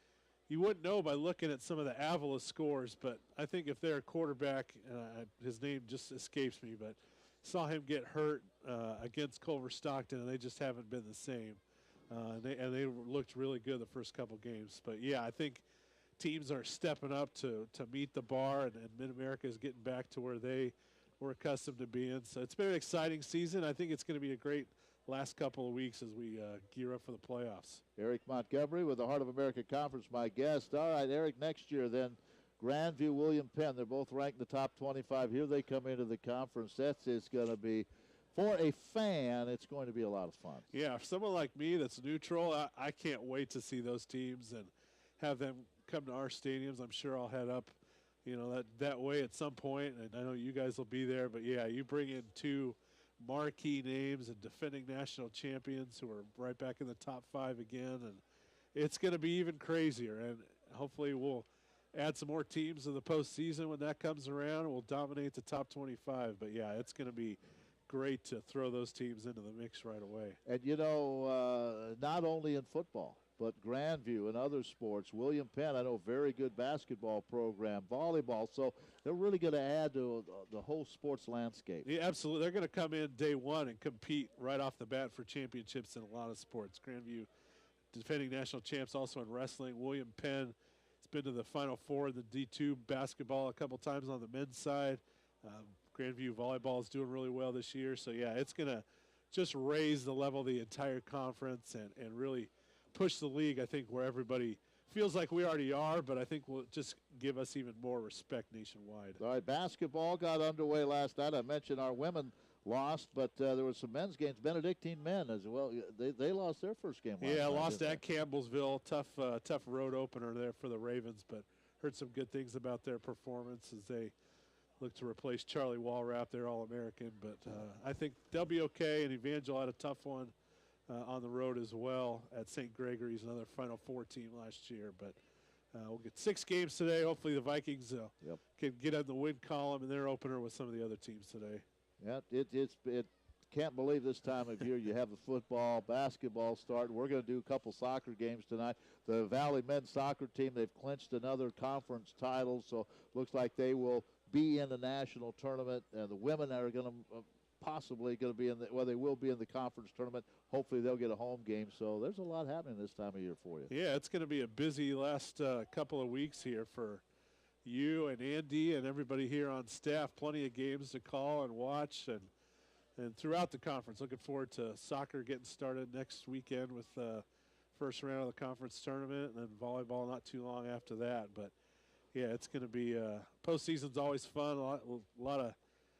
you wouldn't know by looking at some of the Avila scores, but I think if their quarterback, his name just escapes me, but saw him get hurt against Culver Stockton, and they just haven't been the same. And they looked really good the first couple games. But, yeah, I think teams are stepping up to meet the bar, and Mid-America is getting back to where they were accustomed to being. So it's been an exciting season. I think it's going to be a great last couple of weeks as we gear up for the playoffs. Eric Montgomery with the Heart of America Conference, my guest. All right, Eric, next year then, Grandview, William Penn, they're both ranked in the top 25. Here they come into the conference. That's going to be, for a fan, it's going to be a lot of fun. Yeah, for someone like me that's neutral, I can't wait to see those teams and have them come to our stadiums. I'm sure I'll head up, that way at some point, and I know you guys will be there. But, yeah, you bring in two marquee names and defending national champions who are right back in the top 5 again, and it's going to be even crazier. And hopefully we'll add some more teams in the postseason when that comes around. We'll dominate the top 25. But, yeah, it's going to be great to throw those teams into the mix right away. And, not only in football, but Grandview and other sports. William Penn, I know, very good basketball program, volleyball. So they're really going to add to the whole sports landscape. Yeah, absolutely. They're going to come in day one and compete right off the bat for championships in a lot of sports. Grandview, defending national champs also in wrestling. William Penn has been to the Final Four in the D2 basketball a couple times on the men's side. Grandview volleyball is doing really well this year. So, yeah, it's going to just raise the level of the entire conference and really push the league, I think, where everybody feels like we already are, but I think will just give us even more respect nationwide. All right, basketball got underway last night. I mentioned our women lost, but there were some men's games. Benedictine men as well. They lost their first game last night. Yeah, lost at Campbellsville. Tough road opener there for the Ravens, but heard some good things about their performance as they look to replace Charlie Walrap, their All-American. But I think they'll be okay, and Evangel had a tough one on the road as well at St. Gregory's, another Final Four team last year. But we'll get 6 games today. Hopefully the Vikings can get on the win column in their opener with some of the other teams today. Yeah, it can't believe this time of year you have the football, basketball starting. We're going to do a couple soccer games tonight. The Valley men's soccer team, they've clinched another conference title, so looks like they will be in the national tournament. The women are going to possibly going to be they will be in the conference tournament. Hopefully they'll get a home game. So there's a lot happening this time of year for you. Yeah, it's going to be a busy last couple of weeks here for you and Andy and everybody here on staff. Plenty of games to call and watch and throughout the conference. Looking forward to soccer getting started next weekend with first round of the conference tournament, and then volleyball not too long after that. But yeah, it's going to be postseason's always fun. A lot of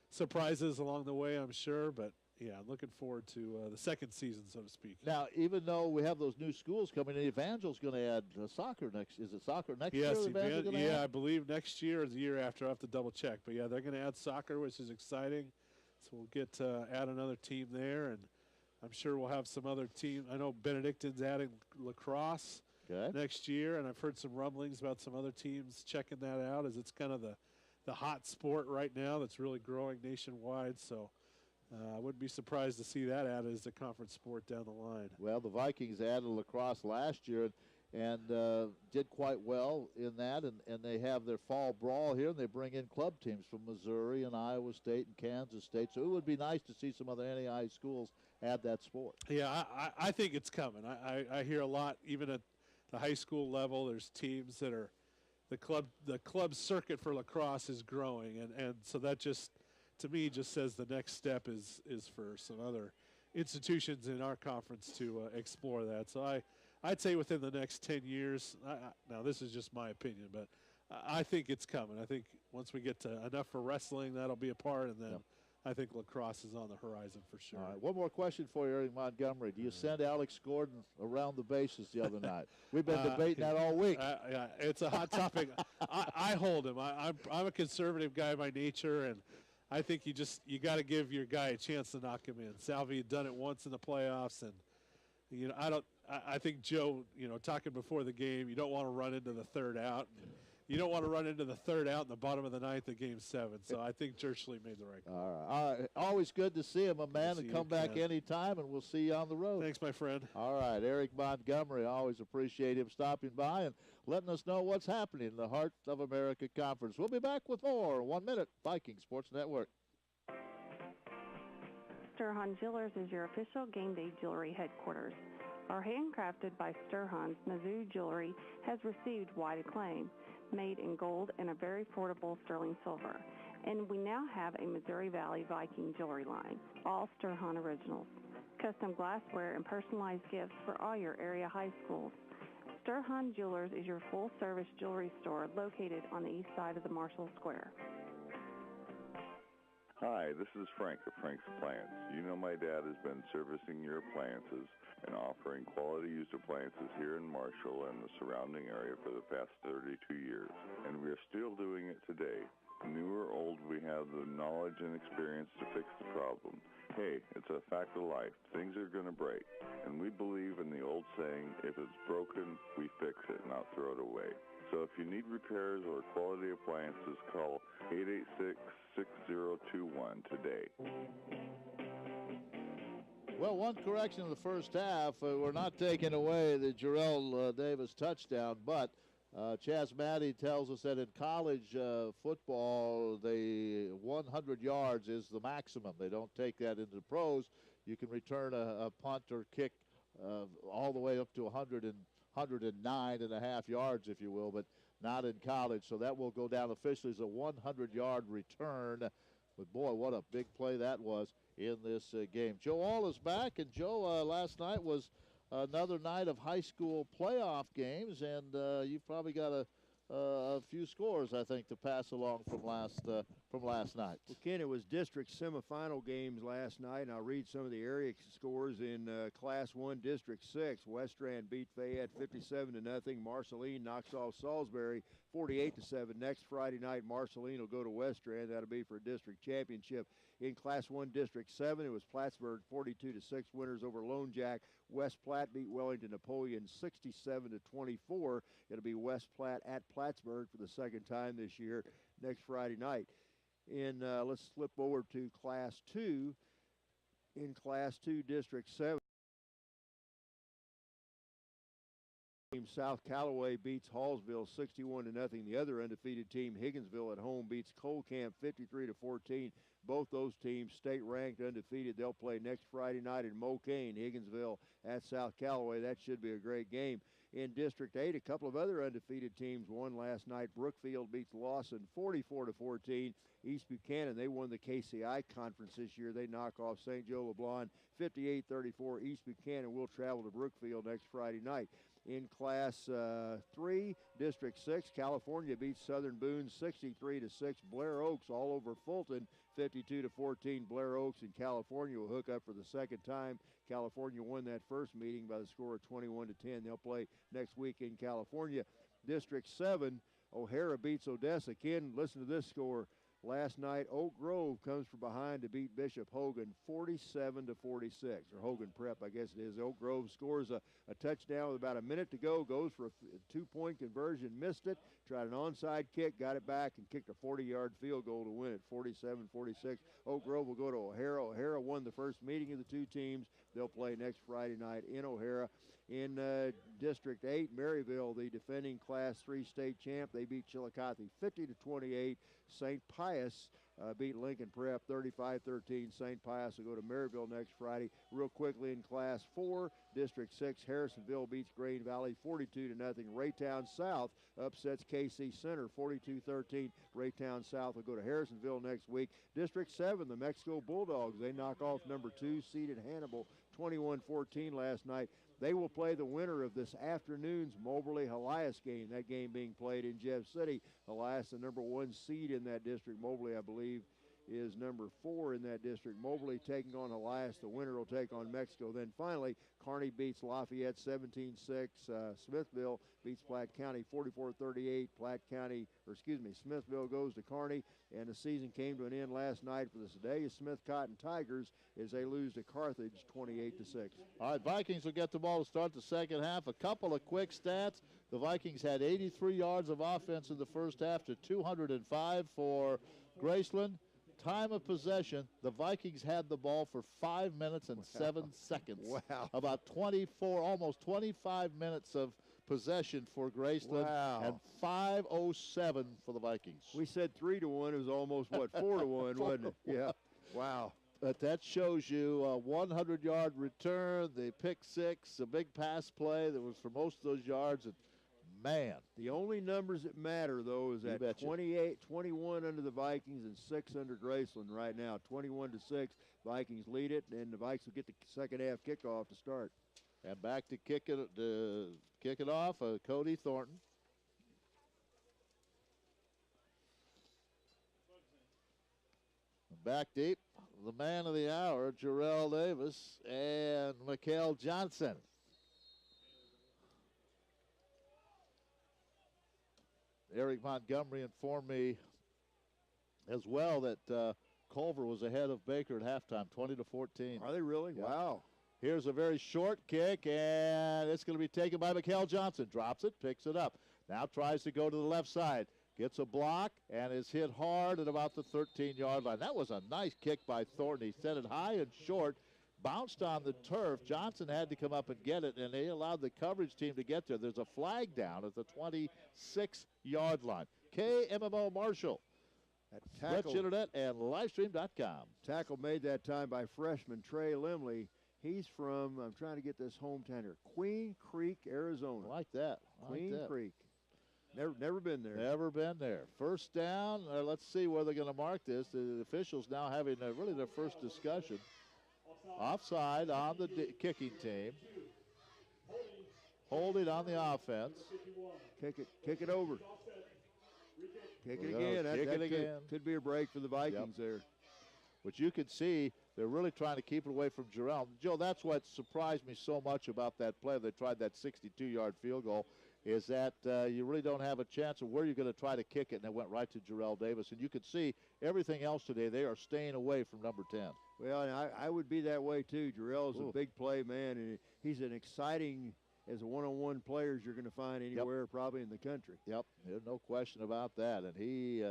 surprises along the way, I'm sure. But yeah, I'm looking forward to the second season, so to speak. Now, even though we have those new schools coming in, Evangel's going to add soccer next. Is it soccer next year? Yes, I believe next year or the year after. I have to double check. But yeah, they're going to add soccer, which is exciting. So we'll get add another team there, and I'm sure we'll have some other team. I know Benedictine's adding lacrosse next year, and I've heard some rumblings about some other teams checking that out, as it's kind of the hot sport right now that's really growing nationwide. So I wouldn't be surprised to see that added as a conference sport down the line. Well, the Vikings added lacrosse last year and did quite well in that, and they have their fall brawl here, and they bring in club teams from Missouri and Iowa State and Kansas State. So it would be nice to see some other NAIA schools add that sport. Yeah, I think it's coming. I hear a lot, even at the high school level, there's teams that are the club circuit for lacrosse is growing, and so that just, to me, just says the next step is for some other institutions in our conference to explore that. So I'd say within the next 10 years, now this is just my opinion, but I think it's coming. I think once we get to enough for wrestling, that'll be a part, and then I think lacrosse is on the horizon for sure. All right, one more question for you, Eric Montgomery. Do you send Alex Gordon around the bases the other night? We've been debating that all week. Yeah, it's a hot topic. I hold him. I'm a conservative guy by nature, and I think you got to give your guy a chance to knock him in. Salvi had done it once in the playoffs, and I think Joe, talking before the game, you don't want to run into the third out. You don't want to run into the third out in the bottom of the ninth of Game 7. So I think Churchley made the right call. All right. Always good to see him, a man, and come back anytime, and we'll see you on the road. Thanks, my friend. All right, Eric Montgomery. Always appreciate him stopping by and letting us know what's happening in the Heart of America Conference. We'll be back with more 1 minute Viking Sports Network. Sturhan Jewelers is your official game day jewelry headquarters. Our handcrafted by Sturhan's Mizzou jewelry has received wide acclaim, made in gold and a very affordable sterling silver. And we now have a Missouri Valley Viking jewelry line, all Sturhan originals. Custom glassware and personalized gifts for all your area high schools. Sturhan Jewelers is your full-service jewelry store located on the east side of the Marshall Square. Hi, this is Frank of Frank's Appliance. You know my dad has been servicing your appliances and offering quality used appliances here in Marshall and the surrounding area for the past 32 years. And we are still doing it today. New or old, we have the knowledge and experience to fix the problem. Hey, it's a fact of life. Things are going to break. And we believe in the old saying, if it's broken, we fix it, not throw it away. So if you need repairs or quality appliances, call 886-6021 today. Well, one correction in the first half. We're not taking away the Jarrell Davis touchdown, but Chaz Maddie tells us that in college football, the 100 yards is the maximum. They don't take that into the pros. You can return a punt or kick all the way up to 109 and a half yards, if you will, but not in college. So that will go down officially as a 100-yard return. But, boy, what a big play that was in this game. Joe All is back, and Joe, last night was another night of high school playoff games, and you've probably got a few scores, I think, to pass along from last night. Well, Ken, it was district semifinal games last night, and I'll read some of the area scores in Class 1, District 6. Westran beat Fayette 57-0. Marceline knocks off Salisbury 48-7. Next Friday night, Marceline will go to Westran. That'll be for a district championship. In Class 1, District 7, it was Plattsburgh 42-6 winners over Lone Jack. West Platte beat Wellington Napoleon 67-24. It'll be West Platte at Plattsburgh for the second time this year next Friday night. Let's flip over to Class 2. In Class 2, District 7, South Callaway beats Hallsville 61-0. The other undefeated team, Higginsville at home, beats Cole Camp 53-14. Both those teams state-ranked undefeated. They'll play next Friday night in Mocaine, Higginsville at South Callaway. That should be a great game. In District 8, a couple of other undefeated teams won last night. Brookfield beats Lawson 44-14. East Buchanan, they won the KCI conference this year. They knock off St. Joe LeBlanc 58-34. East Buchanan will travel to Brookfield next Friday night. In Class 3, District 6, California beats Southern Boone 63-6. Blair Oaks all over Fulton 52-14. Blair Oaks and California will hook up for the second time. California won that first meeting by the score of 21-10. They'll play next week in California. District 7, O'Hara beats Odessa. Ken, listen to this score. Last night, Oak Grove comes from behind to beat Bishop Hogan 47-46, or Hogan Prep, I guess it is. Oak Grove scores a touchdown with about a minute to go, goes for a two-point conversion, missed it, tried an onside kick, got it back, and kicked a 40-yard field goal to win it, 47-46. Oak Grove will go to O'Hara. O'Hara won the first meeting of the two teams. They'll play next Friday night in O'Hara. In District 8, Maryville, the defending Class 3 state champ, they beat Chillicothe 50-28. St. Pius beat Lincoln Prep 35-13. St. Pius will go to Maryville next Friday. Real quickly in Class 4, District 6, Harrisonville beats Green Valley 42-0. Raytown South upsets KC Center 42-13. Raytown South will go to Harrisonville next week. District 7, the Mexico Bulldogs, they knock off number 2 seeded Hannibal 21-14 last night. They will play the winner of this afternoon's Moberly-Helias game, that game being played in Jeff City. Helias, the number 1 seed in that district. Moberly, I believe, is number 4 in that district. Moberly taking on Helias. The winner will take on Mexico. Then finally, Kearney beats Lafayette 17-6. Smithville beats Platte County 44-38. Smithville goes to Kearney, and the season came to an end last night for the Sedalia Smith Cotton Tigers as they lose to Carthage 28-6. All right, Vikings will get the ball to start the second half. A couple of quick stats. The Vikings had 83 yards of offense in the first half to 205 for Graceland. Time of possession, the Vikings had the ball for 5 minutes and 7 seconds. Wow. About almost 25 minutes of possession for Graceland. Wow. And 5:07 for the Vikings. We said 3-1. It was almost, 4-1, wasn't it? Yeah. Wow. But that shows you a 100-yard return, the pick six, a big pass play that was for most of those yards. And man. The only numbers that matter, though, is that 21 under the Vikings and 6 under Graceland right now. 21-6. Vikings lead it, and the Vikes will get the second half kickoff to start. And back to kick it off, Cody Thornton. Back deep, the man of the hour, Jarrell Davis and Mikhail Johnson. Eric Montgomery informed me as well that Culver was ahead of Baker at halftime, 20-14. Are they really? Yeah. Wow. Here's a very short kick, and it's going to be taken by Mikhail Johnson. Drops it, picks it up. Now tries to go to the left side. Gets a block and is hit hard at about the 13-yard line. That was a nice kick by Thornton. He sent it high and short. bounced on the turf. Johnson had to come up and get it, and they allowed the coverage team to get there. There's a flag down at the 26-yard line. KMMO Marshall. Stretch Internet and Livestream.com. Tackle made that time by freshman Trey Limley. He's from, I'm trying to get this hometown here, Queen Creek, Arizona. I like that. Queen Creek. Never been there. Never been there. First down. Let's see where they're going to mark this. The officials now having really their first discussion. Offside on the kicking team. Holding on the offense. Kick it over. Kick it again. That could be a break for the Vikings there. But you can see they're really trying to keep it away from Jarrell. Joe, that's what surprised me so much about that play. They tried that 62-yard field goal, is that you really don't have a chance of where you're going to try to kick it, and it went right to Jarrell Davis. And you could see everything else today, they are staying away from number 10. Well, and I would be that way too. Jarrell's a big play man, and he's an exciting as a one-on-one players you're going to find anywhere probably in the country. Yep, there's no question about that. And he,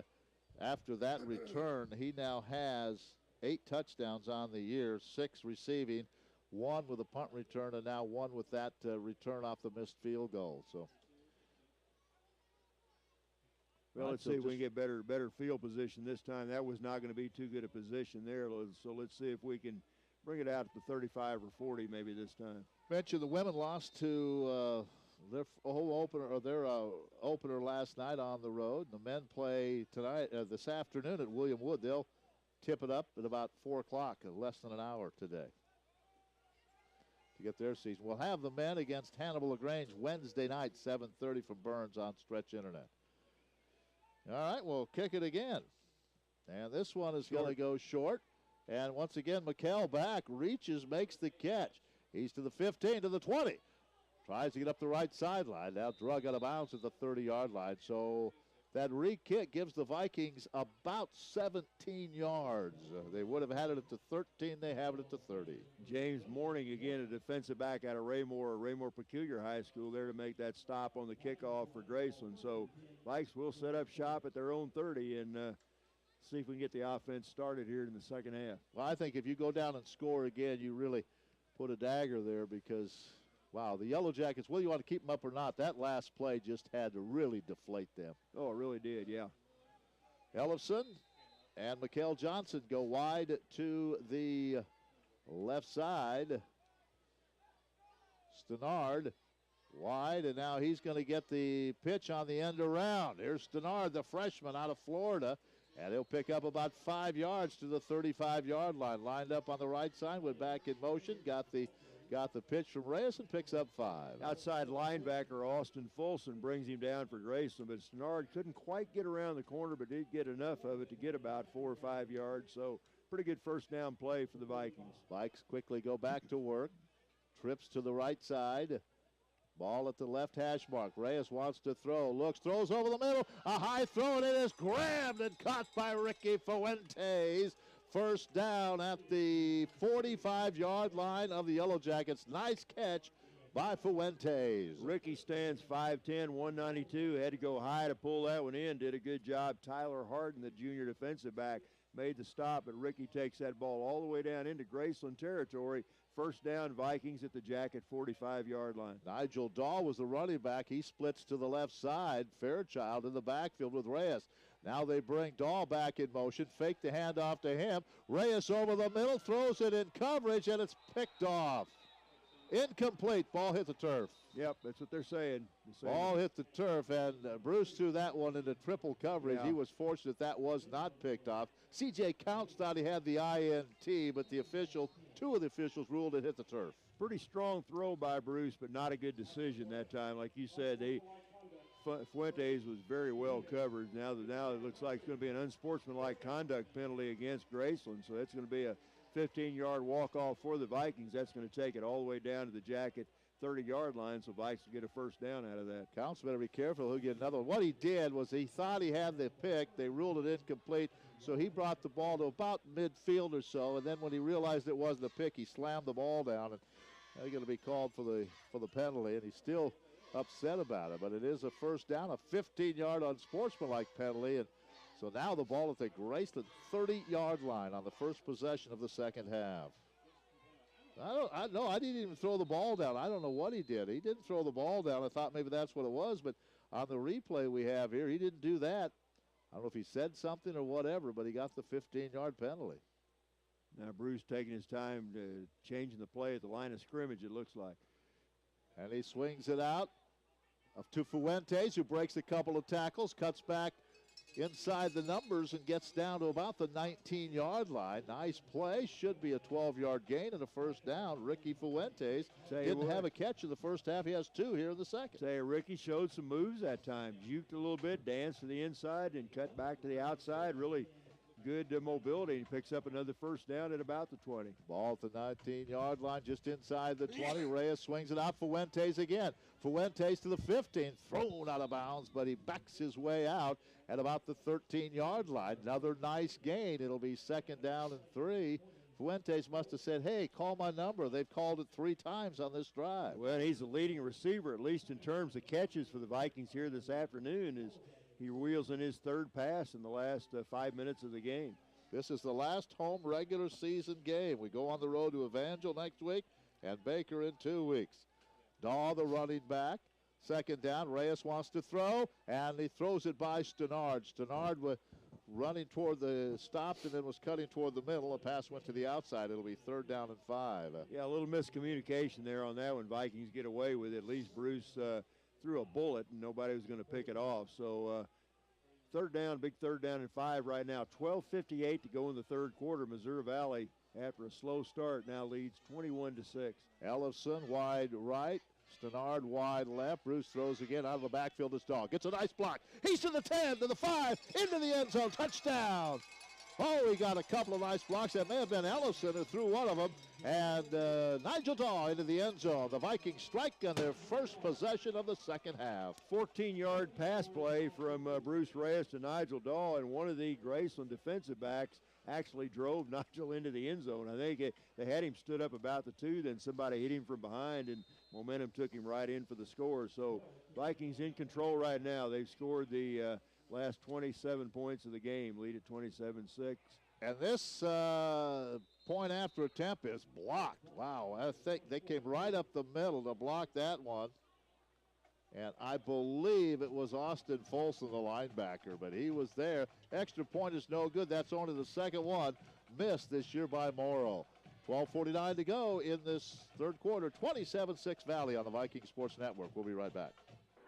after that return, he now has 8 touchdowns on the year, 6 receiving, 1 with a punt return, and now 1 with that return off the missed field goal. So, well, let's see if we can get better field position this time. That was not going to be too good a position there. So let's see if we can bring it out to 35 or 40 maybe this time. Mention the women lost to their opener last night on the road. The men play tonight, this afternoon at William Wood. They'll tip it up at about 4 o'clock, less than an hour today, to get their season. We'll have the men against Hannibal LaGrange Wednesday night, 7:30 from Burns on Stretch Internet. All right, we'll kick it again. And this one is going to go short. And once again, McKell back, reaches, makes the catch. He's to the 15, to the 20. Tries to get up the right sideline. Now drug out of bounds at the 30-yard line. So that re-kick gives the Vikings about 17 yards. They would have had it at the 13. They have it at the 30. James Morning, again, a defensive back out of Raymore Peculiar High School there to make that stop on the kickoff for Graceland. So Vikes will set up shop at their own 30 and see if we can get the offense started here in the second half. Well, I think if you go down and score again, you really put a dagger there because, wow, the Yellow Jackets, whether you want to keep them up or not, that last play just had to really deflate them. Oh, it really did, yeah. Ellefson and McKell Johnson go wide to the left side. Stenard wide, and now he's going to get the pitch on the end around. Here's Stenard, the freshman out of Florida, and he'll pick up about 5 yards to the 35-yard line. Lined up on the right side, went back in motion, got the pitch from Reyes and picks up 5. Outside linebacker Austin Folsom brings him down for Graceland, but Stenard couldn't quite get around the corner, but did get enough of it to get about 4 or 5 yards. So pretty good first down play for the Vikings. Vikes quickly go back to work. Trips to the right side. Ball at the left hash mark. Reyes wants to throw. Looks, throws over the middle. A high throw, and it is grabbed and caught by Ricky Fuentes. First down at the 45-yard line of the Yellow Jackets. Nice catch by Fuentes. Ricky stands 5'10", 192. Had to go high to pull that one in. Did a good job. Tyler Harden, the junior defensive back, made the stop, but Ricky takes that ball all the way down into Graceland territory. First down, Vikings at the Jacket 45-yard line. Nigel Dahl was the running back. He splits to the left side. Fairchild in the backfield with Reyes. Now they bring Dahl back in motion. Fake the handoff to him. Reyes over the middle, throws it in coverage, and it's picked off. Incomplete. Ball hit the turf. Yep, that's what they're saying. Ball hit the turf, and Bruce threw that one into triple coverage. Yeah. He was fortunate that was not picked off. C.J. Counts thought he had the INT, but two of the officials ruled it hit the turf. Pretty strong throw by Bruce, but not a good decision that time. Like you said, Fuentes was very well covered. Now it looks like it's going to be an unsportsmanlike conduct penalty against Graceland, so that's going to be a 15-yard walk-off for the Vikings. That's going to take it all the way down to the Jacket 30-yard line, so Vikes will get a first down out of that. Counts better be careful. He'll get another one. What he did was he thought he had the pick. They ruled it incomplete, so he brought the ball to about midfield or so, and then when he realized it wasn't a pick, he slammed the ball down, and they're going to be called for the penalty, and he's still upset about it. But it is a first down, a 15-yard unsportsmanlike penalty, and so now the ball at the Graceland 30-yard line on the first possession of the second half. I didn't even throw the ball down. I don't know what he did. He didn't throw the ball down. I thought maybe that's what it was, but on the replay we have here, he didn't do that. I don't know if he said something or whatever, but he got the 15-yard penalty. Now Bruce taking his time to changing the play at the line of scrimmage, it looks like. And he swings it out to Fuentes, who breaks a couple of tackles, cuts back inside the numbers and gets down to about the 19-yard line. Nice play. Should be a 12-yard gain and a first down. Ricky Fuentes didn't have a catch in the first half. He has two here in the second. Ricky showed some moves that time. Juked a little bit, danced to the inside, and cut back to the outside. Really good mobility. He picks up another first down at about the 20. Ball at the 19-yard line, just inside the 20. Reyes swings it out. Fuentes again. Fuentes to the 15, thrown out of bounds, but he backs his way out at about the 13-yard line. Another nice gain. It'll be second down and 3. Fuentes must have said, hey, call my number. They've called it 3 times on this drive. Well, he's the leading receiver, at least in terms of catches for the Vikings here this afternoon, as he wheels in his third pass in the last 5 minutes of the game. This is the last home regular season game. We go on the road to Evangel next week and Baker in 2 weeks. Daw, the running back. Second down, Reyes wants to throw, and he throws it by Stenard. Stenard was running toward the stopped and then was cutting toward the middle. A pass went to the outside. It'll be third down and 5. Yeah, a little miscommunication there on that one. Vikings get away with it. At least Bruce threw a bullet, and nobody was going to pick it off. So third down, big third down and 5 right now. 12:58 to go in the third quarter. Missouri Valley, after a slow start, now leads 21-6. Ellison wide right. Stenard wide left. Bruce throws again out of the backfield. This dog gets a nice block. He's to the 10, to the 5, into the end zone. Touchdown. Oh, he got a couple of nice blocks. That may have been Ellison who threw one of them. And Nigel Daw into the end zone. The Vikings strike on their first possession of the second half. 14-yard pass play from Bruce Reyes to Nigel Daw, and one of the Graceland defensive backs actually drove Nigel into the end zone. I think they had him stood up about the 2, then somebody hit him from behind, and momentum took him right in for the score. So Vikings in control right now. They've scored the last 27 points of the game, lead at 27-6. And this point after attempt is blocked. Wow, I think they came right up the middle to block that one. And I believe it was Austin Folsom, the linebacker, but he was there. Extra point is no good. That's only the second one missed this year by Morrow. 12:49 to go in this third quarter. 27-6 Valley on the Viking Sports Network. We'll be right back.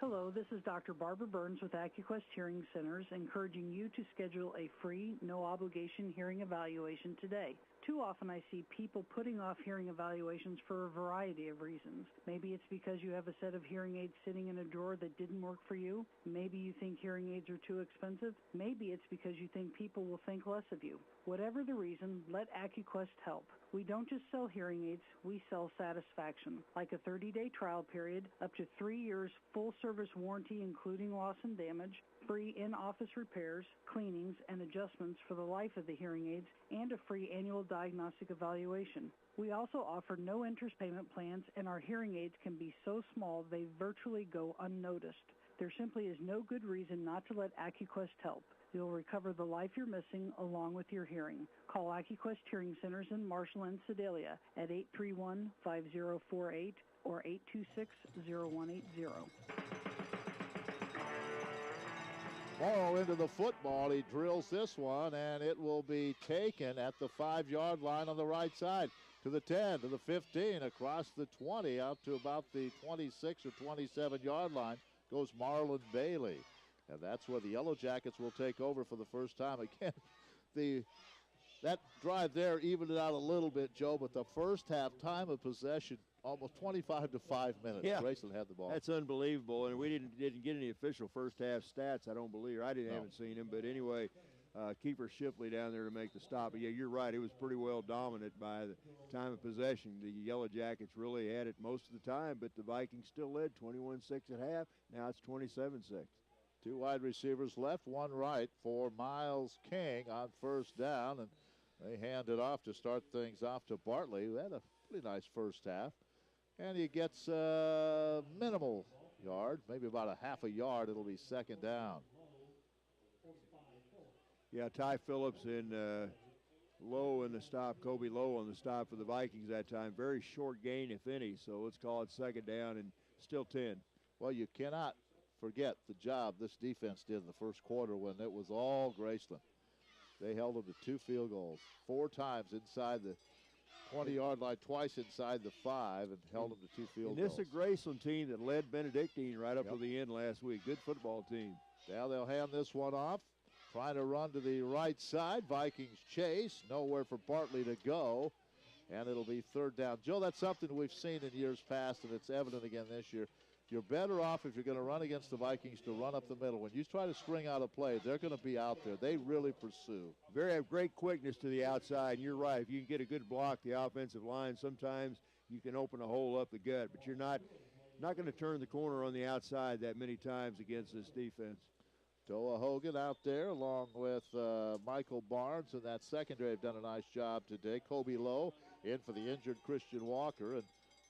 Hello, this is Dr. Barbara Burns with AccuQuest Hearing Centers, encouraging you to schedule a free, no-obligation hearing evaluation today. Too often I see people putting off hearing evaluations for a variety of reasons. Maybe it's because you have a set of hearing aids sitting in a drawer that didn't work for you. Maybe you think hearing aids are too expensive. Maybe it's because you think people will think less of you. Whatever the reason, let AccuQuest help. We don't just sell hearing aids, we sell satisfaction, like a 30-day trial period, up to 3 years full-service warranty including loss and damage, free in-office repairs, cleanings, and adjustments for the life of the hearing aids, and a free annual diagnostic evaluation. We also offer no interest payment plans, and our hearing aids can be so small they virtually go unnoticed. There simply is no good reason not to let AccuQuest help. You'll recover the life you're missing along with your hearing. Call AccuQuest Hearing Centers in Marshall and Sedalia at 831-5048 or 826-0180. Morrow into the football. He drills this one, and it will be taken at the 5-yard line on the right side. To the 10, to the 15, across the 20, out to about the 26 or 27-yard line goes Marlon Bailey. And that's where the Yellow Jackets will take over for the first time. Again, that drive there evened it out a little bit, Joe, but the first half time of possession, almost 25 to 5 minutes. Yeah, Graceland had the ball. That's unbelievable, and we didn't get any official first half stats, I don't believe. I haven't seen them, but anyway, Keeper Shipley down there to make the stop. But yeah, you're right. It was pretty well dominant by the time of possession. The Yellow Jackets really had it most of the time, but the Vikings still led 21-6 at half. Now it's 27-6. 2 wide receivers left, 1 right for Miles King on first down, and they hand it off to start things off to Bartley, who had a pretty nice first half. And he gets minimal yard, maybe about a half a yard. It'll be second down. Yeah, Ty Phillips in Lowe in the stop, Kobe Lowe on the stop for the Vikings that time. Very short gain, if any, so let's call it second down and still 10. Well, you cannot forget the job this defense did in the first quarter when it was all Graceland. They held them to 2 field goals, 4 times inside the 20-yard line, twice inside the 5, and held them to 2 field goals. And this is a Graceland team that led Benedictine right up to the end last week. Good football team. Now they'll hand this one off. Trying to run to the right side. Vikings chase. Nowhere for Bartley to go. And it'll be third down. Joe, that's something we've seen in years past, and it's evident again this year. You're better off if you're going to run against the Vikings to run up the middle. When you try to string out a play, they're going to be out there. They really pursue. Have great quickness to the outside, and you're right. If you can get a good block, the offensive line, sometimes you can open a hole up the gut, but you're not going to turn the corner on the outside that many times against this defense. Toa Hogan out there along with Michael Barnes, and that secondary have done a nice job today. Kobe Lowe in for the injured Christian Walker, and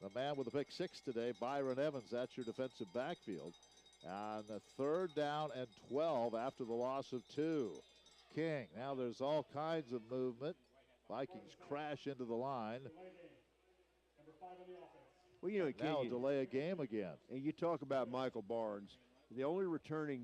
the man with the pick 6 today, Byron Evans. That's your defensive backfield. On the third down and 12 after the loss of 2. King, now there's all kinds of movement. Vikings crash into the line. Well, you know, now delay a game again. And you talk about Michael Barnes, the only returning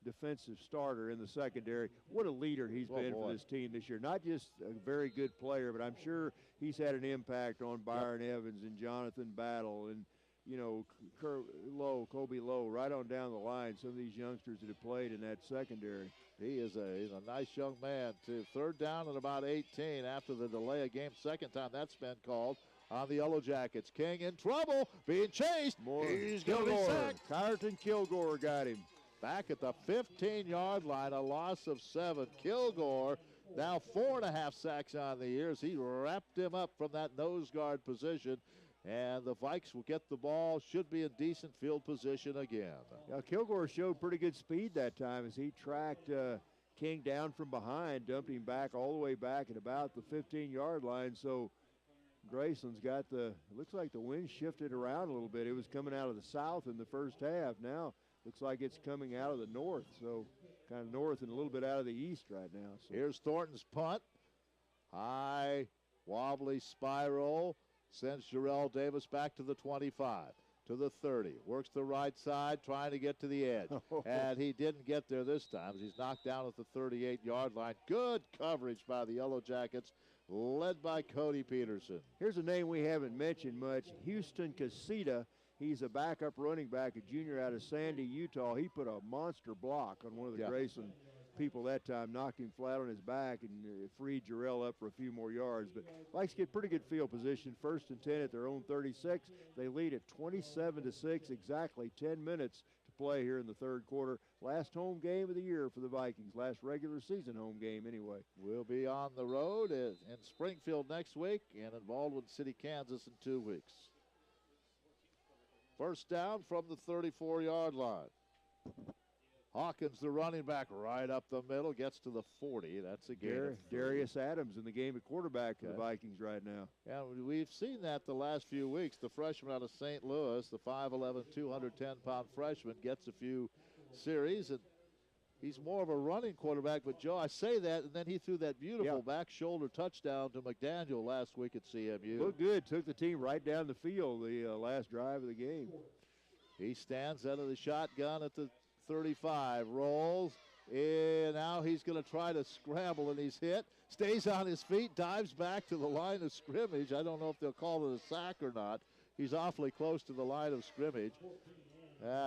defensive starter in the secondary. What a leader he's been for this team this year. Not just a very good player, but I'm sure he's had an impact on Byron Evans and Jonathan Battle and, you know, Kobe Lowe, right on down the line. Some of these youngsters that have played in that secondary. He's a nice young man, too. Third down and about 18 after the delay of game. Second time that's been called on the Yellow Jackets. King in trouble, being chased. He's going to be sacked. Kyerton Kilgore got him. Back at the 15-yard line, a loss of 7. Kilgore now 4.5 sacks on the year as he wrapped him up from that nose guard position. And the Vikes will get the ball, should be in decent field position again. Now, Kilgore showed pretty good speed that time as he tracked King down from behind, dumped him back all the way back at about the 15-yard line. So Graceland's got looks like the wind shifted around a little bit. It was coming out of the south in the first half. Now looks like it's coming out of the north, so kind of north and a little bit out of the east right now. So. Here's Thornton's punt. High, wobbly spiral. Sends Jarrell Davis back to the 25, to the 30. Works the right side, trying to get to the edge. And he didn't get there this time as he's knocked down at the 38-yard line. Good coverage by the Yellow Jackets, led by Cody Peterson. Here's a name we haven't mentioned much, Houston Casita. He's a backup running back, a junior out of Sandy, Utah. He put a monster block on one of the Graceland people that time, knocked him flat on his back and freed Jarrell up for a few more yards. But Vikes get pretty good field position. 1st and 10 at their own 36. They lead at 27-6, exactly 10 minutes to play here in the third quarter. Last home game of the year for the Vikings, last regular season home game anyway. We'll be on the road in Springfield next week and in Baldwin City, Kansas in 2 weeks. First down from the 34-yard line. Hawkins, the running back, right up the middle, gets to the 40. That's a gain. Darius Adams in the game at quarterback for the Vikings right now. Yeah, we've seen that the last few weeks. The freshman out of St. Louis, the 5'11", 210-pound freshman, gets a few series, and he's more of a running quarterback. But, Joe, I say that, and then he threw that beautiful back shoulder touchdown to McDaniel last week at CMU. Looked good. Took the team right down the field the last drive of the game. He stands out of the shotgun at the 35, rolls, and now he's going to try to scramble, and he's hit. Stays on his feet, dives back to the line of scrimmage. I don't know if they'll call it a sack or not. He's awfully close to the line of scrimmage.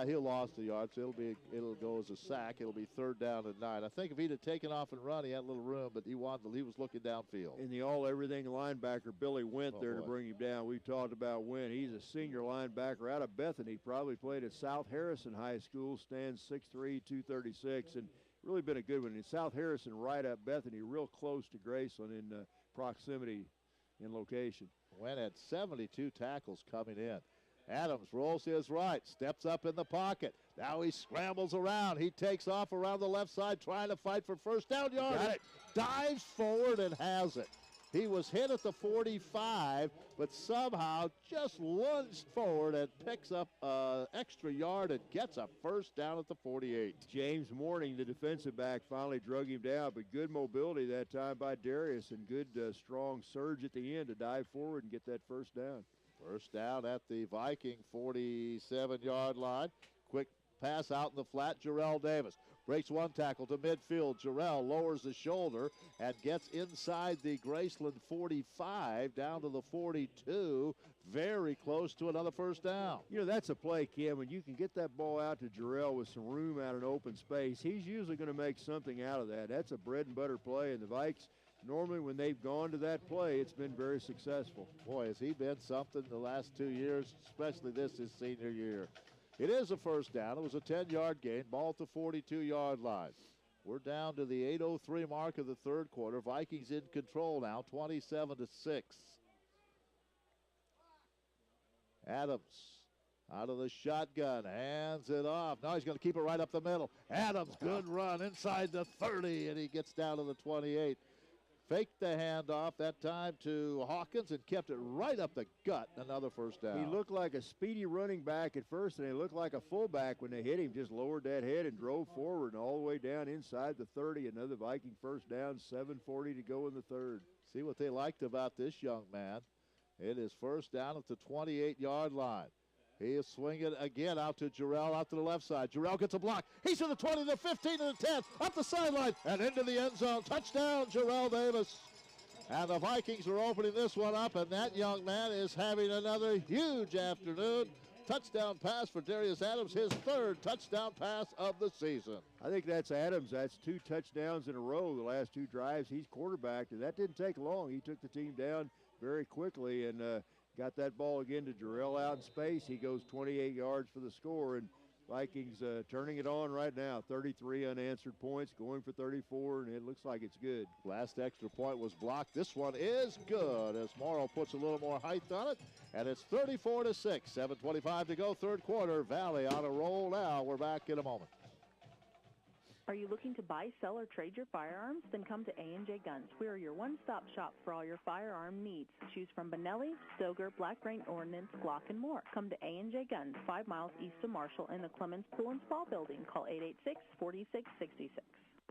He'll lost the yards. It'll go as a sack. It'll be 3rd down and 9. I think if he'd have taken off and run, he had a little room, but he was looking downfield. And the all-everything linebacker, Billy Went, there to bring him down. We've talked about Went. He's a senior linebacker out of Bethany. Probably played at South Harrison High School. Stands 6'3", 236, and really been a good one. And South Harrison right up Bethany, real close to Graceland in proximity and location. Went had 72 tackles coming in. Adams rolls his right, steps up in the pocket. Now he scrambles around. He takes off around the left side, trying to fight for first down yardage. Got it. Dives forward and has it. He was hit at the 45, but somehow just lunged forward and picks up an extra yard and gets a first down at the 48. James Morning, the defensive back, finally drug him down, but good mobility that time by Darius and good strong surge at the end to dive forward and get that first down. First down at the Viking 47-yard line. Quick pass out in the flat, Jarrell Davis. Breaks one tackle to midfield. Jarrell lowers the shoulder and gets inside the Graceland 45 down to the 42. Very close to another first down. You know, that's a play, Kim, when you can get that ball out to Jarrell with some room out in open space. He's usually going to make something out of that. That's a bread and butter play, and the Vikes, normally when they've gone to that play, it's been very successful. Boy, has he been something the last 2 years, especially this his senior year. It is a first down. It was a 10-yard gain. Ball at the 42-yard line. We're down to the 8:03 mark of the third quarter. Vikings in control now, 27-6. Adams out of the shotgun, hands it off. Now he's going to keep it right up the middle. Adams, good run inside the 30, and he gets down to the 28. Faked the handoff that time to Hawkins and kept it right up the gut. Another first down. He looked like a speedy running back at first, and he looked like a fullback when they hit him. Just lowered that head and drove forward and all the way down inside the 30. Another Viking first down, 7:40 to go in the third. See what they liked about this young man. It is first down at the 28-yard line. He is swinging again out to Jarrell out to the left side. Jarrell gets a block. He's to the 20, the 15, to the 10, up the sideline, and into the end zone. Touchdown, Jarrell Davis. And the Vikings are opening this one up, and that young man is having another huge afternoon. Touchdown pass for Darius Adams, his third touchdown pass of the season. I think that's Adams. That's 2 touchdowns in a row. The last 2 drives he's quarterbacked, and that didn't take long. He took the team down very quickly and got that ball again to Jarrell out in space. He goes 28 yards for the score, and Vikings turning it on right now. 33 unanswered points, going for 34, and it looks like it's good. Last extra point was blocked. This one is good as Morrow puts a little more height on it, and it's 34-6. 7:25 to go, third quarter. Valley on a roll now. We're back in a moment. Are you looking to buy, sell, or trade your firearms? Then come to A&J Guns. We are your one-stop shop for all your firearm needs. Choose from Benelli, Stoger, Black Rain Ordnance, Glock, and more. Come to A&J Guns, 5 miles east of Marshall in the Clemens Pool and Spa building. Call 886-4666.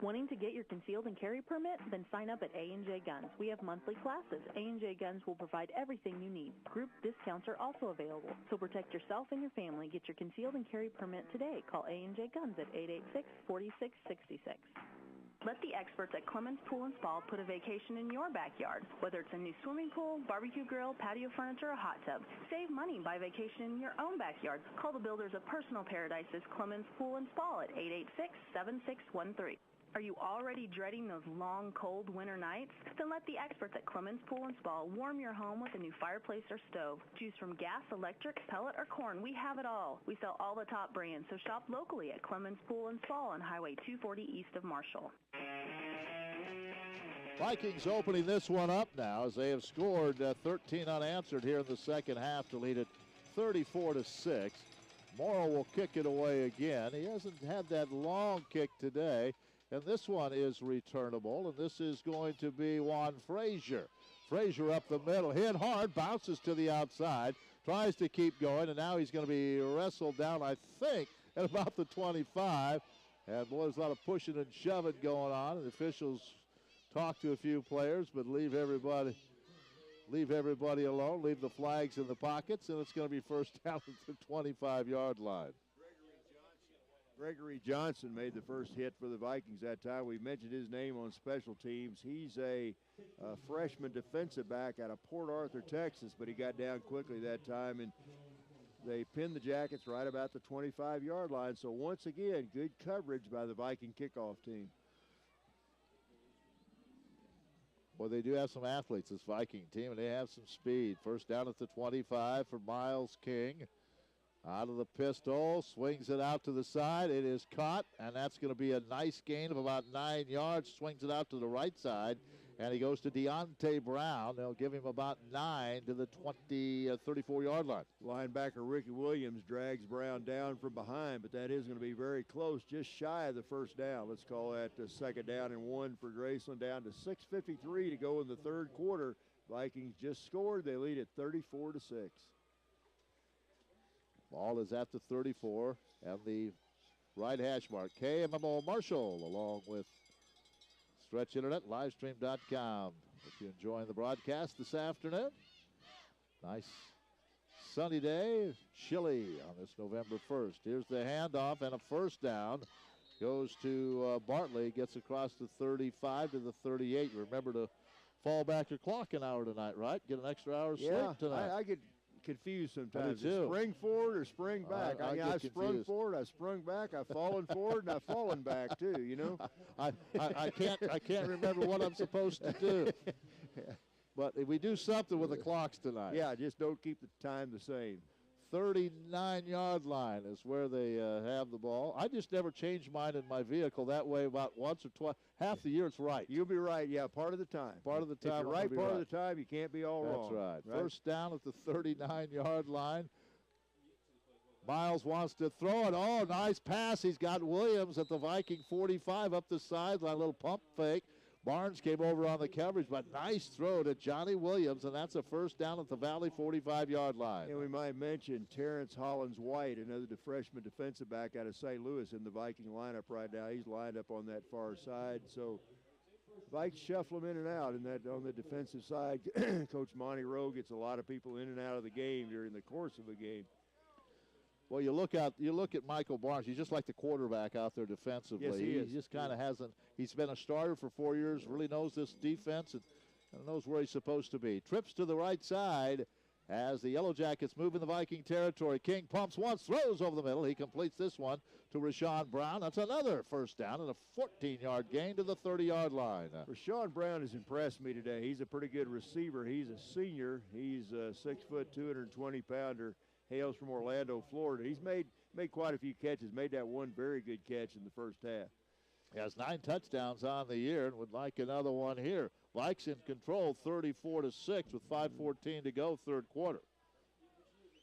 Wanting to get your concealed and carry permit? Then sign up at A&J Guns. We have monthly classes. A&J Guns will provide everything you need. Group discounts are also available. So protect yourself and your family. Get your concealed and carry permit today. Call A&J Guns at 886-4666. Let the experts at Clemens Pool and Spa put a vacation in your backyard. Whether it's a new swimming pool, barbecue grill, patio furniture, or hot tub. Save money by vacationing in your own backyard. Call the builders of Personal Paradises Clemens Pool and Spa at 886-7613. Are you already dreading those long, cold winter nights? Then let the experts at Clemens Pool and Spa warm your home with a new fireplace or stove. Choose from gas, electric, pellet, or corn. We have it all. We sell all the top brands, so shop locally at Clemens Pool and Spa on Highway 240 east of Marshall. Vikings opening this one up now as they have scored 13 unanswered here in the second half to lead it 34-6. Morrow will kick it away again. He hasn't had that long kick today. And this one is returnable, and this is going to be Juan Frazier. Frazier up the middle, hit hard, bounces to the outside, tries to keep going, and now he's going to be wrestled down, I think, at about the 25. And boy, there's a lot of pushing and shoving going on, and the officials talk to a few players, but leave everybody alone, leave the flags in the pockets, and it's going to be first down at the 25-yard line. Gregory Johnson made the first hit for the Vikings that time. We mentioned his name on special teams. He's a freshman defensive back out of Port Arthur, Texas, but he got down quickly that time, and they pinned the Jackets right about the 25-yard line. So once again, good coverage by the Viking kickoff team. Well, they do have some athletes, this Viking team, and they have some speed. First down at the 25 for Miles King. Out of the pistol, swings it out to the side. It is caught, and that's going to be a nice gain of about 9 yards. Swings it out to the right side, And he goes to Deontay Brown. They'll give him about 9 to the 34-yard line. Linebacker Ricky Williams drags Brown down from behind, but that is going to be very close, just shy of the first down. Let's call that second down and 1 for Graceland, down to 6:53 to go in the third quarter. Vikings just scored. They lead at 34-6. Ball is at the 34 and the right hash mark. KMMO Marshall along with Stretch Internet, livestream.com. If you're enjoying the broadcast this afternoon, nice sunny day, chilly on this November 1st. Here's the handoff and a first down. Goes to Bartley, gets across the 35 to the 38. Remember to fall back your clock an hour tonight, right? Get an extra hour's sleep tonight. I get confused sometimes. too. Spring forward or spring back. I I've sprung forward, I've sprung back, I've fallen forward, and I've fallen back too, you know. I can't remember what I'm supposed to do. But we do something with the clocks tonight. Yeah, just don't keep the time the same. 39-yard line is where they have the ball. I just never change mine in my vehicle. That way about once or twice, half the year it's right. You'll be right, yeah, part of the time. Part of the time. If you're right part of the time, you can't be all wrong. That's right. First down at the 39-yard line. Miles wants to throw it. Oh, nice pass. He's got Williams at the Viking 45 up the sideline. A little pump fake. Barnes came over on the coverage, but nice throw to Johnny Williams, and that's a first down at the Valley 45-yard line. And we might mention Terrence Hollins-White, another freshman defensive back out of St. Louis in the Viking lineup right now. He's lined up on that far side. So Vikes shuffle him in and out on the defensive side. Coach Monty Rowe gets a lot of people in and out of the game during the course of the game. Well, you look at Michael Barnes. He's just like the quarterback out there defensively. Yes, he is. He just kind of hasn't. He's been a starter for 4 years. Really knows this defense and knows where he's supposed to be. Trips to the right side as the Yellow Jackets move in the Viking territory. King pumps once, throws over the middle. He completes this one to Rashawn Brown. That's another first down and a 14-yard gain to the 30-yard line. Rashawn Brown has impressed me today. He's a pretty good receiver. He's a senior. He's a 6 foot, 220-pounder. Hails from Orlando, Florida. He's made quite a few catches, made that one very good catch in the first half. He has 9 touchdowns on the year and would like another one here. Vikes in control 34-6 with 5:14 to go, third quarter.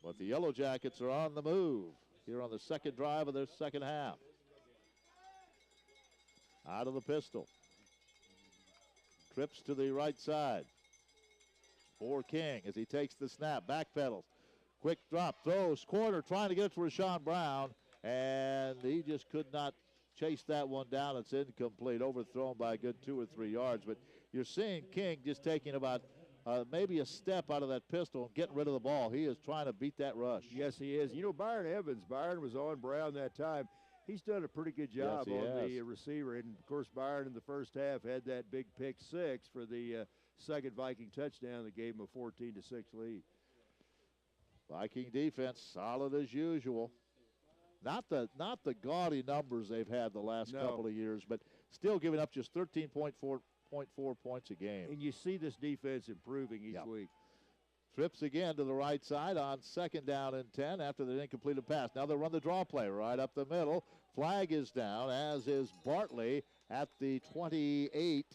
But the Yellow Jackets are on the move here on the second drive of their second half. Out of the pistol. Trips to the right side for King as he takes the snap, backpedals. Quick drop, throws, corner, trying to get it to Rashawn Brown, and he just could not chase that one down. It's incomplete, overthrown by a good 2 or 3 yards. But you're seeing King just taking about maybe a step out of that pistol and getting rid of the ball. He is trying to beat that rush. Yes, he is. You know, Byron was on Brown that time. He's done a pretty good job on the receiver. And, of course, Byron in the first half had that big pick 6 for the second Viking touchdown that gave him a 14-6 lead. Viking defense solid as usual. Not the gaudy numbers they've had the last couple of years, but still giving up just 13.4 points a game. And you see this defense improving each week. Trips again to the right side on second down and 10 after the incompleted pass. Now they'll run the draw play right up the middle. Flag is down, as is Bartley at the 28.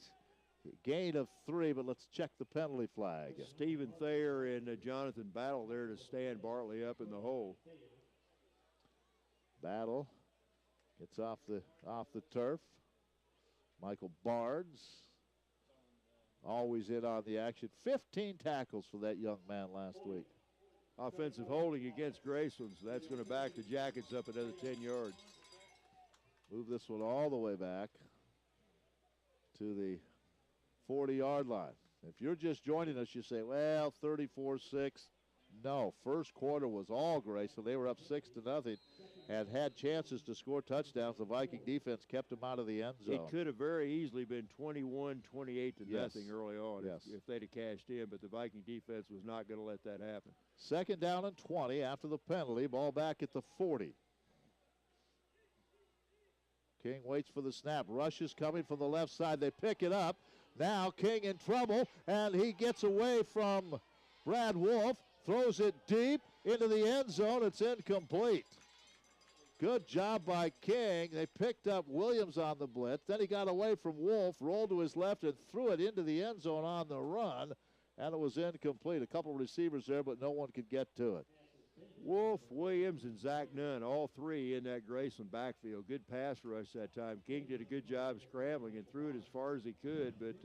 Gain of 3, but let's check the penalty flag. Stephen Thayer and Jonathan Battle there to stand Bartley up in the hole. Battle gets off the turf. Michael Barnes always in on the action. 15 tackles for that young man last week. Offensive holding against Graceland, so that's going to back the Jackets up another 10 yards. Move this one all the way back to the 40-yard line. If you're just joining us, you say, well, 34-6. No, first quarter was all Graceland. They were up 6-0 and had chances to score touchdowns. The Viking defense kept them out of the end zone. It could have very easily been 21-28 to nothing early on if they'd have cashed in, but the Viking defense was not going to let that happen. Second down and 20 after the penalty. Ball back at the 40. King waits for the snap. Rush is coming from the left side. They pick it up. Now King in trouble, and he gets away from Brad Wolf, throws it deep into the end zone. It's incomplete. Good job by King. They picked up Williams on the blitz. Then he got away from Wolf, rolled to his left, and threw it into the end zone on the run, and it was incomplete. A couple receivers there, but no one could get to it. Wolf, Williams, and Zach Nunn, all three in that Graceland backfield. Good pass rush that time. King did a good job scrambling and threw it as far as he could, but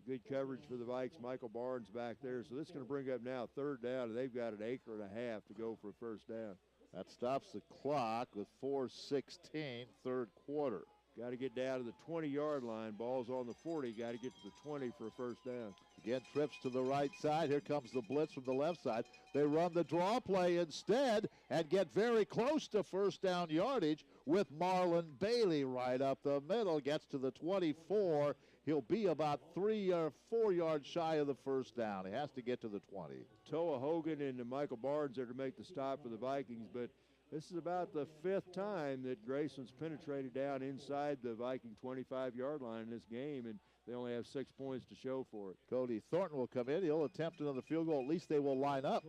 good coverage for the Vikes. Michael Barnes back there. So this is going to bring up now 3rd down, and they've got an acre and a half to go for a 1st down. That stops the clock with 4:16, 3rd quarter. Got to get down to the 20-yard line. Ball's on the 40. Got to get to the 20 for a 1st down. Again, trips to the right side. Here comes the blitz from the left side. They run the draw play instead and get very close to 1st down yardage with Marlon Bailey right up the middle. Gets to the 24. He'll be about 3 or 4 yards shy of the 1st down. He has to get to the 20. Toa Hogan and Michael Barnes there to make the stop for the Vikings, but this is about the 5th time that Graceland's penetrated down inside the Viking 25-yard line in this game, and they only have 6 points to show for it. Cody Thornton will come in. He'll attempt another field goal. At least they will line up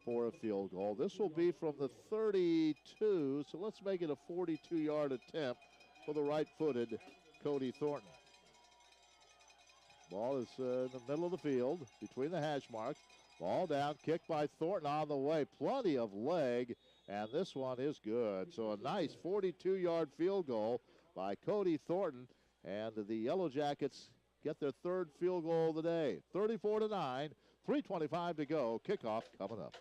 for a field goal. This will be from the 32, so let's make it a 42-yard attempt for the right-footed Cody Thornton. Ball is in the middle of the field between the hash marks. Ball down, kicked by Thornton on the way. Plenty of leg, and this one is good. So a nice 42-yard field goal by Cody Thornton, and the Yellow Jackets get their 3rd field goal of the day. 34-9, 3:25 to go. Kickoff coming up.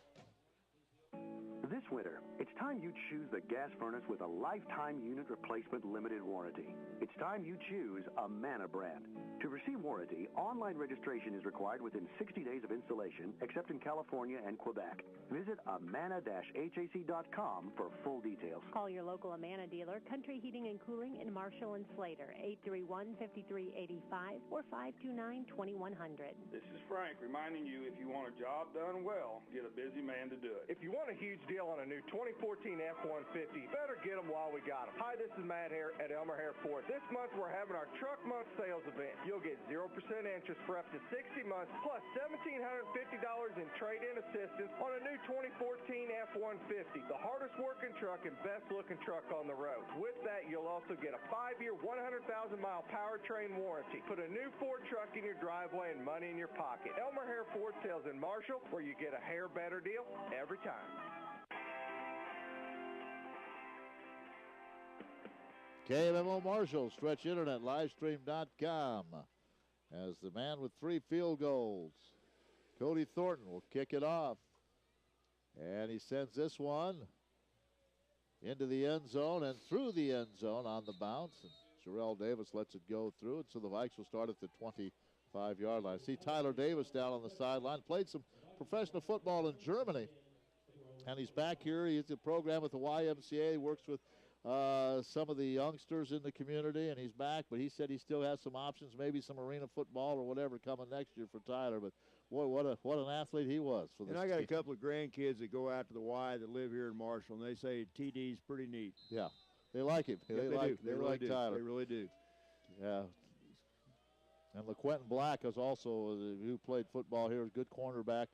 This winter, it's time you choose the gas furnace with a lifetime unit replacement limited warranty. It's time you choose Amana brand. To receive warranty, online registration is required within 60 days of installation, except in California and Quebec. Visit amana-hac.com for full details. Call your local Amana dealer, Country Heating and Cooling in Marshall and Slater, 831-5385 or 529-2100. This is Frank reminding you, if you want a job done well, get a busy man to do it. If you want a huge deal on a new 2014 F-150, better get them while we got them. Hi, this is Matt here at Elmer Hare Ford. This month we're having our Truck Month sales event. You'll get 0% interest for up to 60 months, plus $1,750 in trade-in assistance on a new 2014 F-150, the hardest working truck and best looking truck on the road. With that, you'll also get a 5-year, 100,000-mile powertrain warranty. Put a new Ford truck in your driveway and money in your pocket. Elmer Hare Ford sales in Marshall, where you get a hair better deal every time. KMMO Marshall, Stretch Internet, livestream.com. As the man with 3 field goals, Cody Thornton will kick it off. And he sends this one into the end zone and through the end zone on the bounce. And Sherelle Davis lets it go through it, so the Vikes will start at the 25-yard line. See Tyler Davis down on the sideline. Played some professional football in Germany. And he's back here. He's a program with the YMCA. He works with some of the youngsters in the community, and he's back, but he said he still has some options, maybe some arena football or whatever coming next year for Tyler. But boy, what an athlete he was for this And I got team. a couple of grandkids that go out to the Y that live here in Marshall, and they say TD's pretty neat. Yeah, they like him. Yeah, They like Tyler. They really do. Yeah. And LaQuentin Black is also, who played football here, a good cornerback,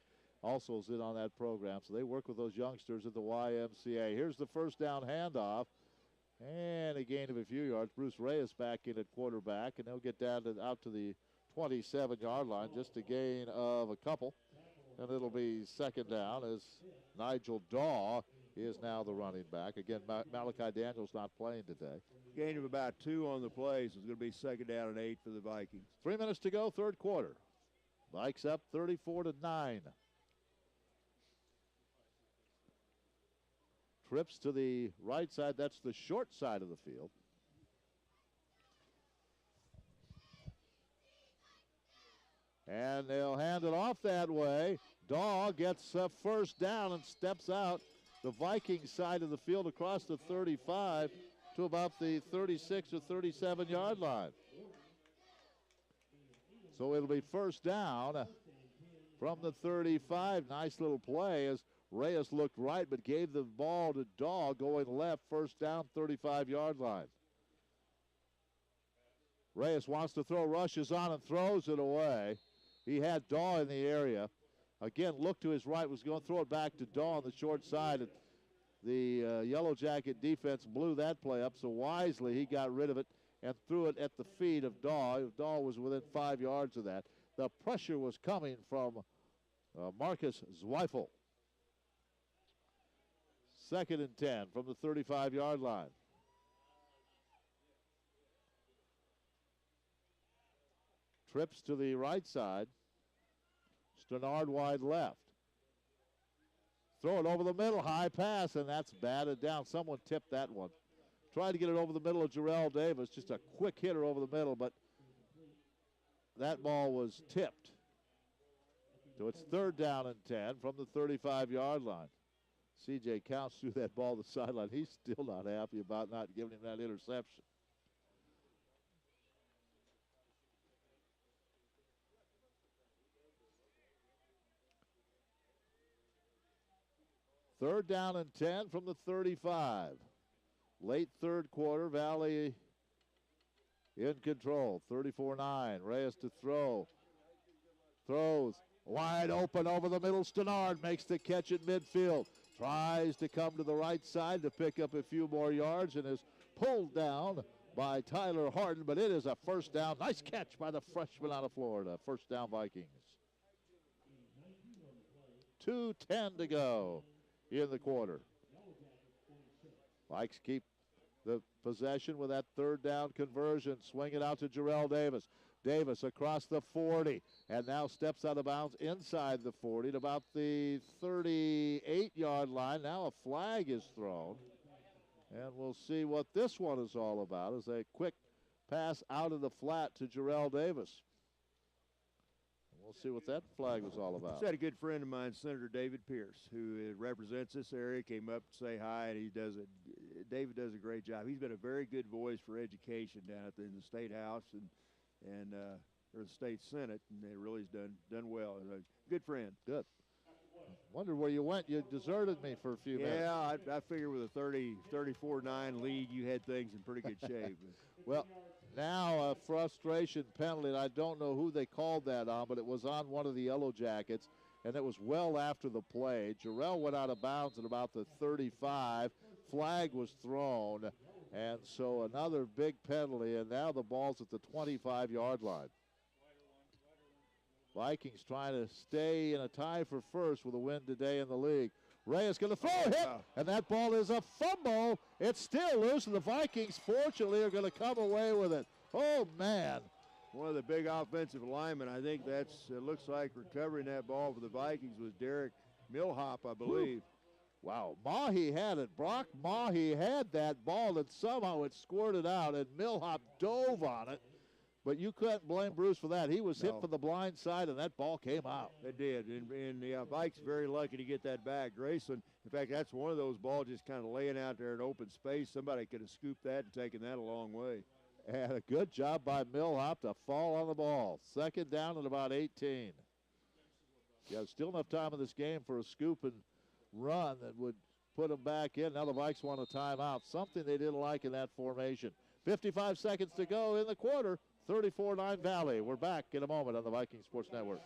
also is in on that program. So they work with those youngsters at the YMCA. Here's the 1st down handoff. And a gain of a few yards. Bruce Reyes back in at quarterback, and they'll get down out to the 27-yard line, just a gain of a couple. And it'll be 2nd down as Nigel Daw is now the running back. Again, Malachi Daniels not playing today. Gain of about 2 on the play, so it's going to be 2nd down and 8 for the Vikings. 3 minutes to go, 3rd quarter. Vikes up 34-9. Trips to the right side. That's the short side of the field. And they'll hand it off that way. Daw gets a 1st down and steps out the Viking side of the field across the 35 to about the 36 or 37-yard line. So it'll be 1st down from the 35. Nice little play as Reyes looked right but gave the ball to Daw going left. 1st down, 35-yard line. Reyes wants to throw, rushes on and throws it away. He had Daw in the area. Again, looked to his right, was going to throw it back to Daw on the short side. The Yellow Jacket defense blew that play up, so wisely he got rid of it and threw it at the feet of Daw. Daw was within 5 yards of that. The pressure was coming from Marcus Zweifel. 2nd and 10 from the 35-yard line. Trips to the right side. Stannard wide left. Throw it over the middle, high pass, and that's batted down. Someone tipped that one. Tried to get it over the middle of Jarrell Davis, just a quick hitter over the middle, but that ball was tipped. So it's 3rd down and 10 from the 35-yard line. C.J. Counts threw that ball to the sideline. He's still not happy about not giving him that interception. Third down and 10 from the 35. Late third quarter, Valley in control. 34-9. Reyes to throw. Throws wide open over the middle. Stannard makes the catch at midfield. Tries to come to the right side to pick up a few more yards and is pulled down by Tyler Harden, but it is a first down. Nice catch by the freshman out of Florida. First down Vikings. 2:10 to go in the quarter. Vikes keep the possession with that 3rd down conversion. Swing it out to Jarrell Davis. Davis across the 40 and now steps out of bounds inside the 40 at about the 38-yard line. Now a flag is thrown. And we'll see what this one is all about as a quick pass out of the flat to Jarrell Davis. We'll see what that flag was all about. Just had a good friend of mine, Senator David Pierce, who represents this area, came up to say hi, and David does a great job. He's been a very good voice for education down at in the State House and or the State Senate, and it really has done well. A good friend. Good. Wondered where you went. You deserted me for a few minutes. Yeah, I figure with a 34-9 lead, you had things in pretty good shape. Well, now a frustration penalty, and I don't know who they called that on, but it was on one of the Yellow Jackets, and it was well after the play. Jarrell went out of bounds at about the 35. Flag was thrown, and so another big penalty, and now the ball's at the 25-yard line. Vikings trying to stay in a tie for first with a win today in the league. Reyes going to throw a hit, and that ball is a fumble. It's still loose, and the Vikings, fortunately, are going to come away with it. Oh, man. One of the big offensive linemen, I think it looks like recovering that ball for the Vikings was Derek Millhop, I believe. Wow, Mahi had it. Brock Mahi had that ball, and somehow it squirted out, and Millhop dove on it. But you couldn't blame Bruce for that. He was hit from the blind side, and that ball came out. It did, and the Vikes very lucky to get that back. Graceland, in fact, that's one of those balls just kind of laying out there in open space. Somebody could have scooped that and taken that a long way. And a good job by Millhop to fall on the ball. 2nd down at about 18. Yeah, still enough time in this game for a scoop and run that would put them back in. Now the Vikes want a timeout, something they didn't like in that formation. 55 seconds to go in the quarter. 34-9 Valley. We're back in a moment on the Viking Sports Network.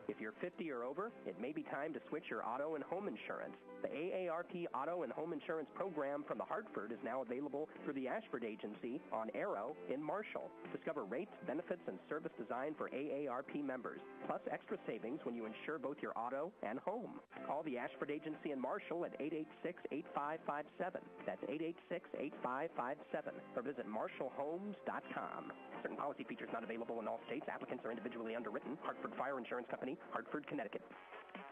If you're 50 or over, it may be time to switch your auto and home insurance. The AARP Auto and Home Insurance Program from the Hartford is now available through the Ashford Agency on Arrow in Marshall. Discover rates, benefits, and service designed for AARP members, plus extra savings when you insure both your auto and home. Call the Ashford Agency in Marshall at 886-8557. That's 886-8557. Or visit marshallhomes.com. Certain policy features not available in all states. Applicants are individually underwritten. Hartford Fire Insurance Company, Hartford, Connecticut.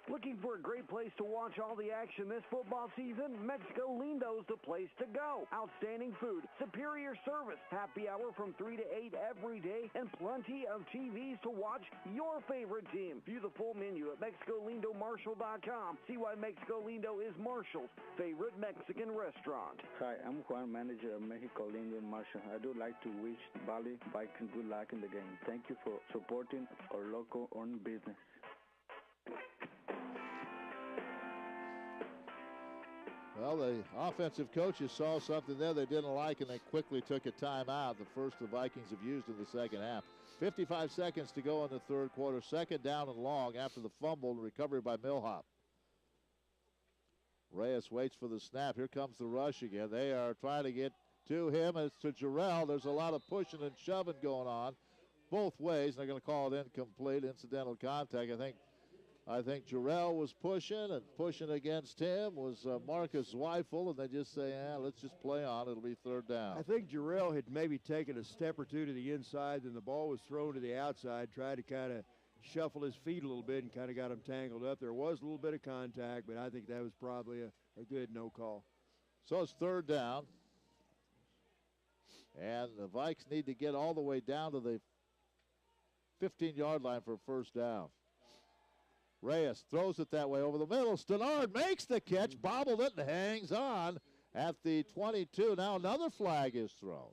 Looking for a great place to watch all the action this football season? Mexico Lindo's the place to go. Outstanding food, superior service, happy hour from 3 to 8 every day, and plenty of TVs to watch your favorite team. View the full menu at MexicoLindoMarshall.com. See why Mexico Lindo is Marshall's favorite Mexican restaurant. Hi, I'm Juan, manager of Mexico Lindo Marshall. I do like to wish Valley Viking good luck in the game. Thank you for supporting our local-owned business. Well, the offensive coaches saw something there they didn't like, and they quickly took a timeout, the first the Vikings have used in the second half. 55 seconds to go in the third quarter. 2nd down and long after the fumble and recovery by Millhop. Reyes waits for the snap. Here comes the rush again. They are trying to get to him. It's to Jarrell. There's a lot of pushing and shoving going on both ways. They're going to call it incomplete, incidental contact. I think Jarrell was pushing against him was Marcus Zweifel, and they just say, let's just play on. It'll be third down. I think Jarrell had maybe taken a step or two to the inside, then the ball was thrown to the outside, tried to kind of shuffle his feet a little bit and kind of got him tangled up. There was a little bit of contact, but I think that was probably a good no call. So it's third down. And the Vikes need to get all the way down to the 15-yard line for first down. Reyes throws it that way over the middle. Stenard makes the catch, bobbled it, and hangs on at the 22. Now another flag is thrown.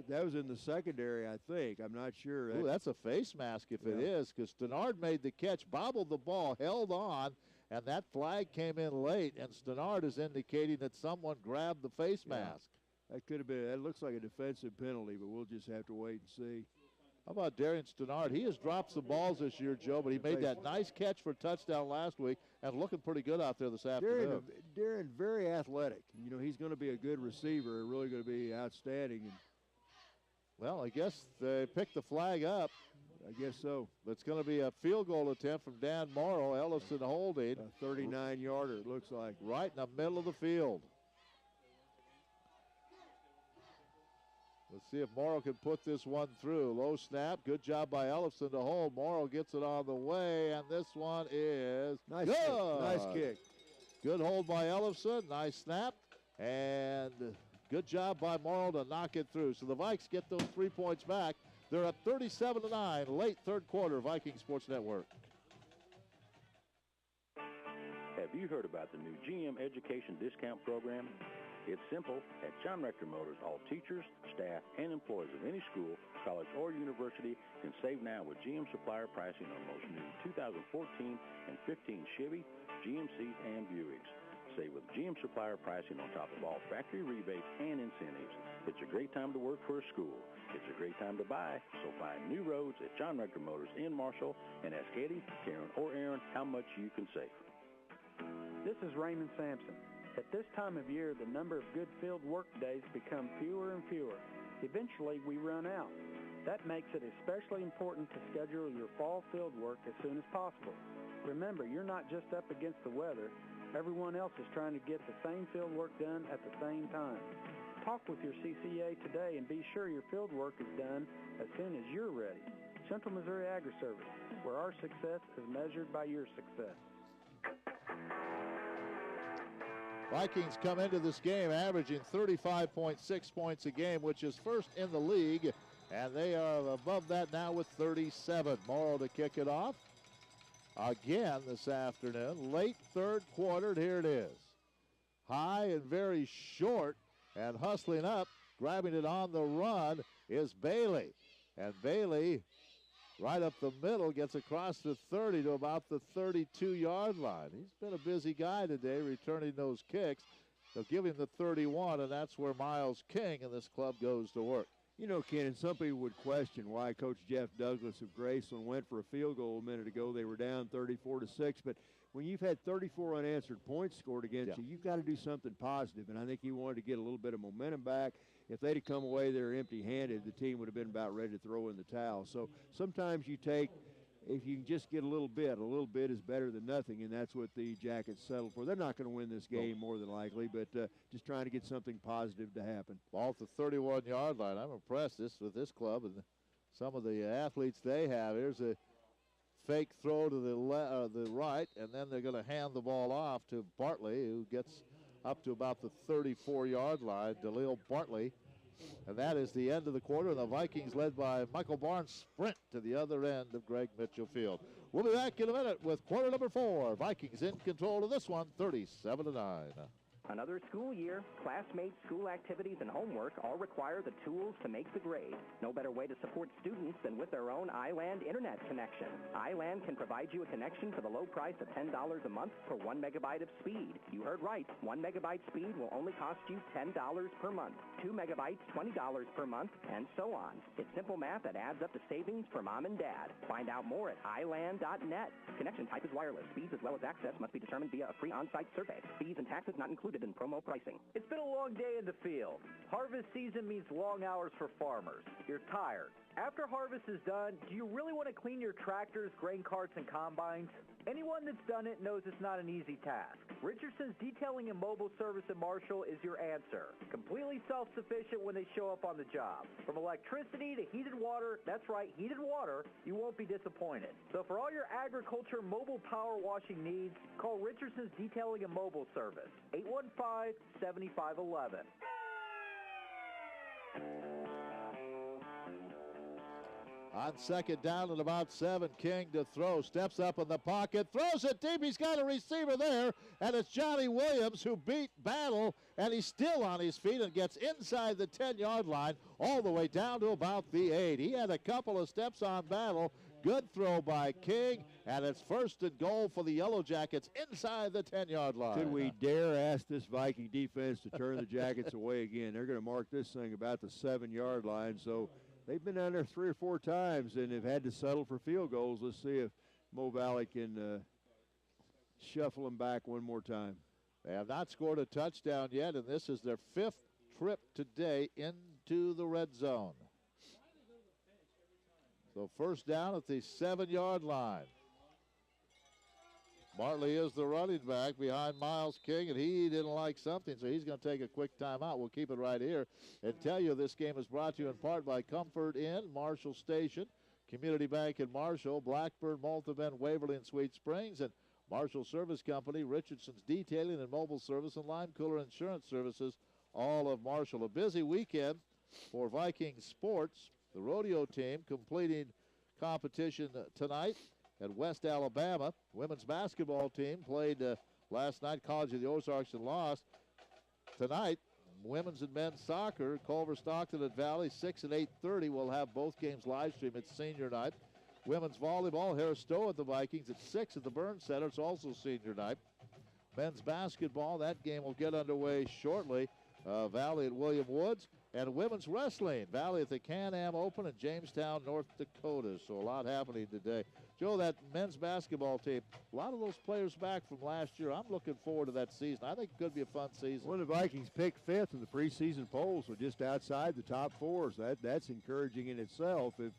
That was in the secondary, I think. I'm not sure. Ooh, that's a face mask if it is, because Stenard made the catch, bobbled the ball, held on, and that flag came in late, and Stenard is indicating that someone grabbed the face mask. That could have been. That looks like a defensive penalty, but we'll just have to wait and see. How about Darian Stenard? He has dropped some balls this year, Joe, but he made that nice catch for a touchdown last week and looking pretty good out there this afternoon. Darian, very athletic. You know, he's going to be a good receiver, really going to be outstanding. And well, I guess they picked the flag up. I guess so. It's going to be a field goal attempt from Dan Morrow. Ellison holding. A 39-yarder, it looks like. Right in the middle of the field. Let's see if Morrow can put this one through. Low snap. Good job by Ellison to hold. Morrow gets it on the way, and this one is nice good. Kick. Nice kick. Good hold by Ellison. Nice snap. And good job by Morrow to knock it through. So the Vikes get those 3 points back. They're up 37-9, late third quarter, Viking Sports Network. Have you heard about the new GM Education Discount Program? It's simple. At John Rector Motors, all teachers, staff, and employees of any school, college, or university can save now with GM supplier pricing on most new 2014 and 15 Chevy, GMCs, and Buicks. Save with GM supplier pricing on top of all factory rebates and incentives. It's a great time to work for a school. It's a great time to buy, so find new roads at John Rector Motors in Marshall and ask Eddie, Karen, or Aaron how much you can save. This is Raymond Sampson. At this time of year, the number of good field work days become fewer and fewer. Eventually, we run out. That makes it especially important to schedule your fall field work as soon as possible. Remember, you're not just up against the weather. Everyone else is trying to get the same field work done at the same time. Talk with your CCA today and be sure your field work is done as soon as you're ready. Central Missouri Agri-Service, where our success is measured by your success. Vikings come into this game averaging 35.6 points a game, which is first in the league, and they are above that now with 37. Morrow to kick it off again this afternoon. Late third quarter, and here it is. High and very short, and hustling up, grabbing it on the run is Bailey. And Bailey, right up the middle, gets across the 30 to about the 32-yard line. He's been a busy guy today returning those kicks. They'll give him the 31, and that's where Miles King and this club goes to work. You know, Ken, and some people would question why Coach Jeff Douglas of Graceland went for a field goal a minute ago. They were down 34-6, but when you've had 34 unanswered points scored against you, you've got to do something positive, and I think he wanted to get a little bit of momentum back. If they'd have come away there empty-handed, the team would have been about ready to throw in the towel. So sometimes you take, if you can just get a little bit is better than nothing, and that's what the Jackets settled for. They're not going to win this game more than likely, but just trying to get something positive to happen. Ball at the 31-yard line. I'm impressed with this club and some of the athletes they have. Here's a fake throw to the right, and then they're going to hand the ball off to Bartley, who gets up to about the 34-yard line, Dalil Bartley. And that is the end of the quarter, and the Vikings, led by Michael Barnes, sprint to the other end of Greg Mitchell Field. We'll be back in a minute with quarter number 4. Vikings in control of this one, 37-9. Another school year, classmates, school activities, and homework all require the tools to make the grade. No better way to support students than with their own iLand internet connection. iLand can provide you a connection for the low price of $10 a month for 1 megabyte of speed. You heard right. 1 megabyte speed will only cost you $10 per month. 2 megabytes, $20 per month, and so on. It's simple math that adds up to savings for mom and dad. Find out more at iland.net. Connection type is wireless. Speeds as well as access must be determined via a free on-site survey. Fees and taxes not included in promo pricing. It's been a long day in the field. Harvest season means long hours for farmers. You're tired. After harvest is done, do you really want to clean your tractors, grain carts, and combines? Anyone that's done it knows it's not an easy task. Richardson's Detailing and Mobile Service in Marshall is your answer. Completely self-sufficient when they show up on the job. From electricity to heated water, that's right, heated water, you won't be disappointed. So for all your agriculture mobile power washing needs, call Richardson's Detailing and Mobile Service, 815-7511. On second down and about 7, King to throw. Steps up in the pocket, throws it deep. He's got a receiver there, and it's Johnny Williams who beat Battle, and he's still on his feet and gets inside the 10-yard line all the way down to about the 8. He had a couple of steps on Battle. Good throw by King, and it's first and goal for the Yellow Jackets inside the 10-yard line. Could we dare ask this Viking defense to turn the Jackets away again? They're going to mark this thing about the 7-yard line, so they've been down there 3 or 4 times and have had to settle for field goals. Let's see if Mo Valley can shuffle them back one more time. They have not scored a touchdown yet, and this is their 5th trip today into the red zone. So first down at the 7-yard line. Bartley is the running back behind Miles King, and he didn't like something, so he's going to take a quick timeout. We'll keep it right here and tell you this game is brought to you in part by Comfort Inn, Marshall Station, Community Bank in Marshall, Blackburn, Malta Bend, Waverly, and Sweet Springs, and Marshall Service Company, Richardson's Detailing and Mobile Service, and Lime Cooler Insurance Services, all of Marshall. A busy weekend for Viking sports. The rodeo team completing competition tonight at West Alabama. Women's basketball team played last night, College of the Ozarks, and lost. Tonight, women's and men's soccer, Culver Stockton at Valley, 6 and 8:30. We'll have both games live streamed. It's senior night. Women's volleyball, Harris Stowe at the Vikings at 6 at the Burns Center. It's also senior night. Men's basketball, that game will get underway shortly. Valley at William Woods. And women's wrestling, Valley at the Can-Am Open in Jamestown, North Dakota. So a lot happening today. Joe, that men's basketball team, a lot of those players back from last year. I'm looking forward to that season. I think it could be a fun season. Well, the Vikings picked 5th in the preseason polls, so just outside the top 4. So that's encouraging in itself. If,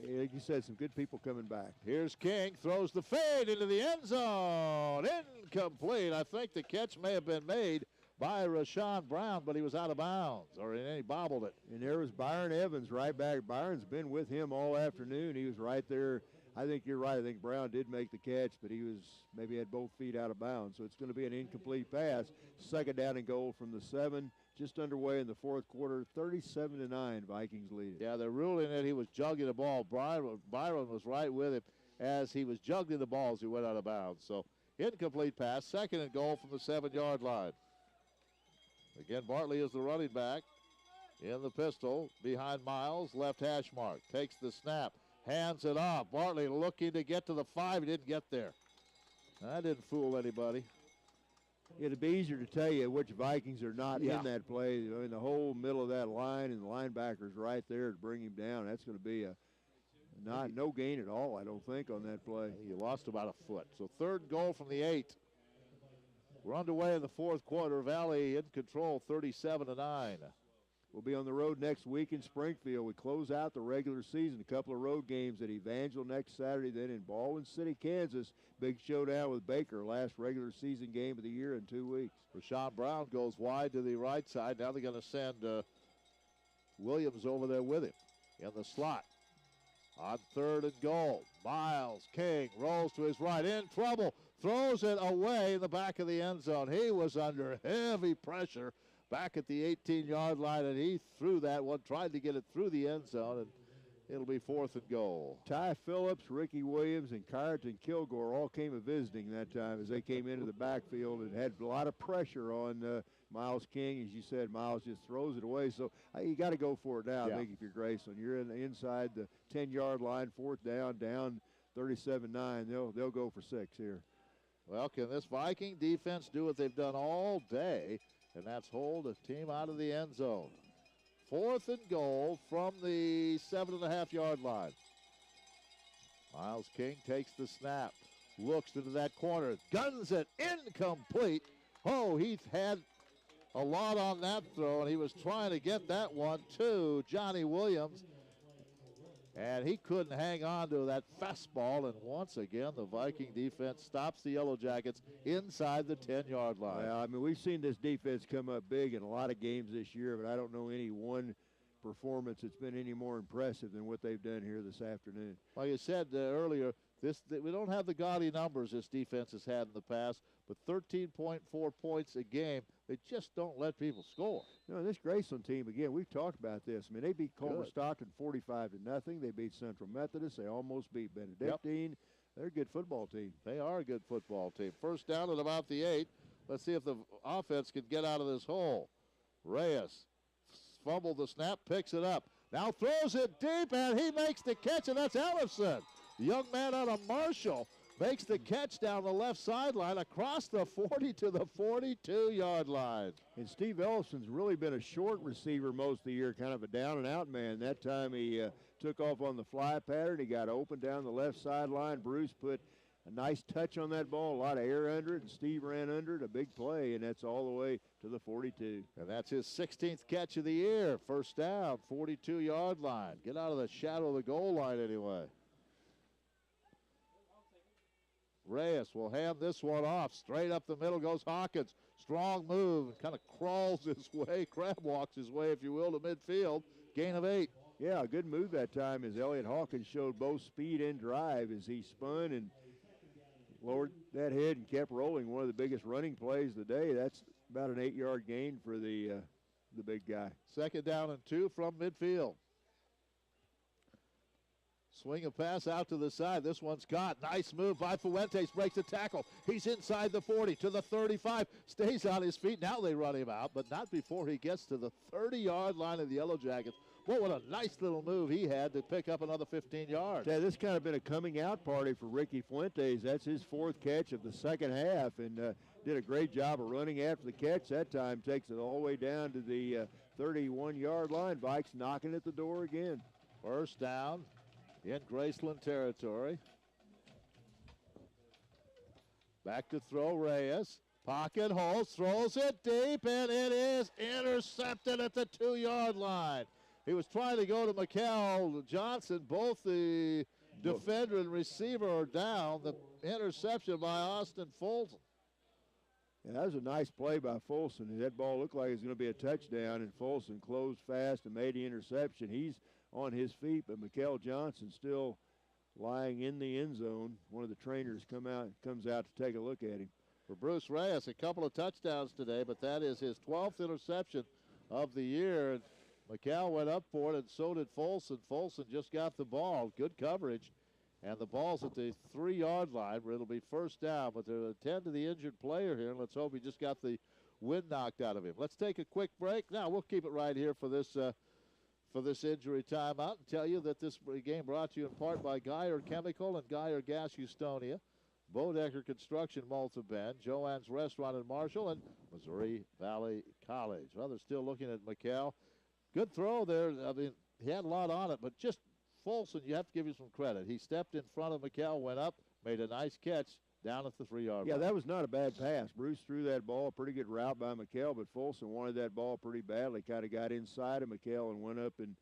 like you said, some good people coming back. Here's King, throws the fade into the end zone. Incomplete. I think the catch may have been made by Rashawn Brown, but he was out of bounds, or he bobbled it. And there was Byron Evans right back. Byron's been with him all afternoon. He was right there. I think you're right. I think Brown did make the catch, but he was maybe had both feet out of bounds. So it's going to be an incomplete pass. Second down and goal from the 7, just underway in the 4th quarter. 37-9, Vikings lead. Yeah, they're ruling that he was juggling the ball. Byron was right with him as he was juggling the ball as he went out of bounds. So incomplete pass, second and goal from the 7-yard line. Again, Bartley is the running back in the pistol behind Miles, left hash mark. Takes the snap, hands it off. Bartley looking to get to the 5. He didn't get there. That didn't fool anybody. It'd be easier to tell you which Vikings are not in that play. In the whole middle of that line, and the linebacker's right there to bring him down. That's going to be no gain at all, I don't think, on that play. He lost about a foot. So third goal from the 8. We're underway in the 4th quarter. Valley in control, 37-9. We'll be on the road next week in Springfield. We close out the regular season. A couple of road games at Evangel next Saturday, then in Baldwin City, Kansas. Big showdown with Baker, last regular season game of the year in 2 weeks. Rashawn Brown goes wide to the right side. Now they're going to send Williams over there with him in the slot. On 3rd and goal, Miles King rolls to his right, in trouble, throws it away in the back of the end zone. He was under heavy pressure back at the 18-yard line, and he threw that one, tried to get it through the end zone, and It'll be 4th and goal. Ty Phillips, Ricky Williams, and Kyerton Kilgore all came a-visiting that time as they came into the backfield and had a lot of pressure on Miles King. As you said, Miles just throws it away. So you got to go for it now, I think, if you're Graceland. You're inside the 10-yard line, 4th down 37-9. They'll go for 6 here. Well, can this Viking defense do what they've done all day, and that's hold a team out of the end zone? 4th and goal from the 7.5-yard line. Miles King takes the snap, looks into that corner, guns it, incomplete. Oh, he had a lot on that throw, and he was trying to get that one to Johnny Williams, and he couldn't hang on to that fastball, and once again the Viking defense stops the Yellow Jackets inside the 10-yard line. Well, I mean, we've seen this defense come up big in a lot of games this year, but I don't know any one performance that's been any more impressive than what they've done here this afternoon. Like you said earlier, we don't have the gaudy numbers this defense has had in the past, but 13.4 points a game, they just don't let people score. No, this Graceland team, again, we've talked about this. I mean, they beat Culver Stockton 45-0. They beat Central Methodist. They almost beat Benedictine. Yep. They're a good football team. They are a good football team. 1st down at about the 8. Let's see if the offense can get out of this hole. Reyes fumbled the snap, picks it up. Now throws it deep, and he makes the catch, and that's Ellison. The young man out of Marshall makes the catch down the left sideline across the 40 to the 42-yard line. And Steve Ellison's really been a short receiver most of the year, kind of a down-and-out man. That time he took off on the fly pattern. He got open down the left sideline. Bruce put a nice touch on that ball, a lot of air under it, and Steve ran under it, a big play, and that's all the way to the 42. And that's his 16th catch of the year. 1st down, 42-yard line. Get out of the shadow of the goal line anyway. Reyes will hand this one off. Straight up the middle goes Hawkins. Strong move, kind of crawls his way, crab walks his way, if you will, to midfield. Gain of 8. Yeah, a good move that time as Elliott Hawkins showed both speed and drive as he spun and lowered that head and kept rolling. One of the biggest running plays of the day. That's about an 8-yard gain for the big guy. 2nd down and 2 from midfield. Swing a pass out to the side. This one's caught. Nice move by Fuentes. Breaks a tackle. He's inside the 40 to the 35. Stays on his feet. Now they run him out, but not before he gets to the 30-yard line of the Yellow Jackets. Well, what a nice little move he had to pick up another 15 yards. Yeah, this kind of been a coming out party for Ricky Fuentes. That's his 4th catch of the second half, and did a great job of running after the catch. That time takes it all the way down to the 31-yard line. Vikes knocking at the door again. 1st down in Graceland territory. Back to throw Reyes. Pocket holds, throws it deep, and it is intercepted at the 2-yard line. He was trying to go to Mikhail Johnson. Both the defender and receiver are down. The interception by Austin Fulton. Yeah, that was a nice play by Folsom. That ball looked like it was going to be a touchdown, and Folsom closed fast and made the interception. He's on his feet, but Mikhail Johnson still lying in the end zone. One of the trainers comes out to take a look at him. For Bruce Reyes, a couple of touchdowns today, but that is his 12th interception of the year. And McCall went up for it, and so did Folsom. Folsom just got the ball. Good coverage. And the ball's at the 3-yard line where it'll be 1st down, but they'll attend to the injured player here. Let's hope he just got the wind knocked out of him. Let's take a quick break. Now, we'll keep it right here for this injury timeout and tell you that this game brought to you in part by Geyer Chemical and Geyer Gas Houstonia, Bodecker Construction Malta Bend, Joanne's Restaurant in Marshall, and Missouri Valley College. Well, they're still looking at McCall. Good throw there. I mean, he had a lot on it, but just Folsom, you have to give you some credit. He stepped in front of McCall, went up, made a nice catch down at the 3-yard line. Yeah, that was not a bad pass. Bruce threw that ball, a pretty good route by McCall, but Folsom wanted that ball pretty badly. Kind of got inside of McCall and went up and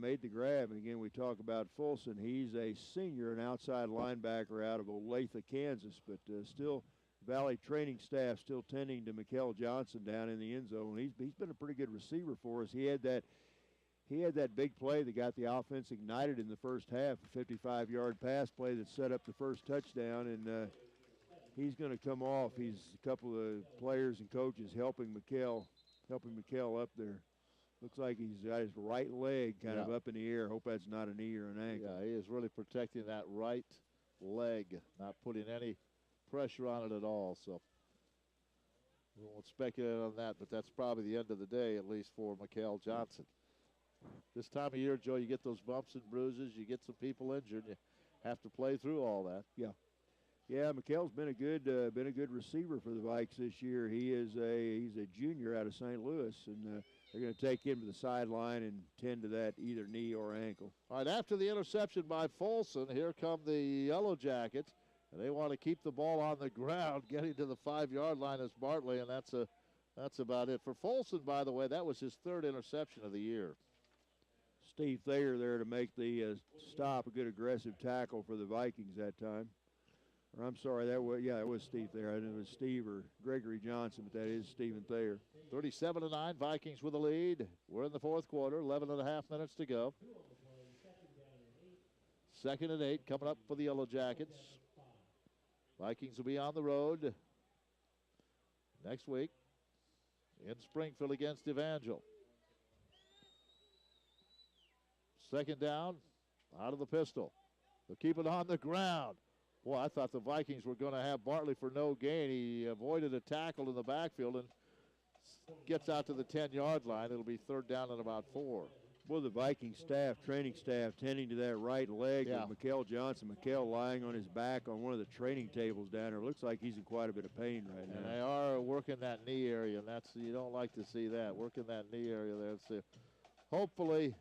made the grab. And again, we talk about Folsom. He's a senior, an outside linebacker out of Olathe, Kansas, but still Valley training staff still tending to McCall Johnson down in the end zone. He's been a pretty good receiver for us. He had that big play that got the offense ignited in the first half, a 55-yard pass play that set up the first touchdown, and he's going to come off. He's a couple of players and coaches helping McCall up there. Looks like he's got his right leg kind of Yeah. up in the air. Hope that's not a knee or an ankle. Yeah, he is really protecting that right leg, not putting any pressure on it at all. So we won't speculate on that, but that's probably the end of the day, at least for Mikael Johnson. This time of year, Joe, you get those bumps and bruises, you get some people injured, you have to play through all that. Yeah. Yeah, Mikael's been a good receiver for the Vikes this year. He's a junior out of St. Louis, and they're going to take him to the sideline and tend to that either knee or ankle. All right, after the interception by Folsom, here come the Yellow Jackets, and they want to keep the ball on the ground, getting to the 5-yard line as Bartley, and that's about it. For Folsom, by the way, that was his 3rd interception of the year. Steve Thayer there to make the stop, a good aggressive tackle for the Vikings that time. Or I'm sorry, it was Steve Thayer. I didn't know it was Steve or Gregory Johnson, but that is Stephen Thayer. 37-9, Vikings with a lead. We're in the 4th quarter, 11 and a half minutes to go. 2nd and 8 coming up for the Yellow Jackets. Vikings will be on the road next week in Springfield against Evangel. 2nd down, out of the pistol. They'll keep it on the ground. Boy, I thought the Vikings were going to have Bartley for no gain. He avoided a tackle in the backfield and gets out to the 10-yard line. It'll be 3rd down and about 4. Well, the Viking staff, training staff, tending to that right leg of Mikael Johnson. Mikael lying on his back on one of the training tables down there. Looks like he's in quite a bit of pain right now. And they are working that knee area, and you don't like to see that, working that knee area there. So hopefully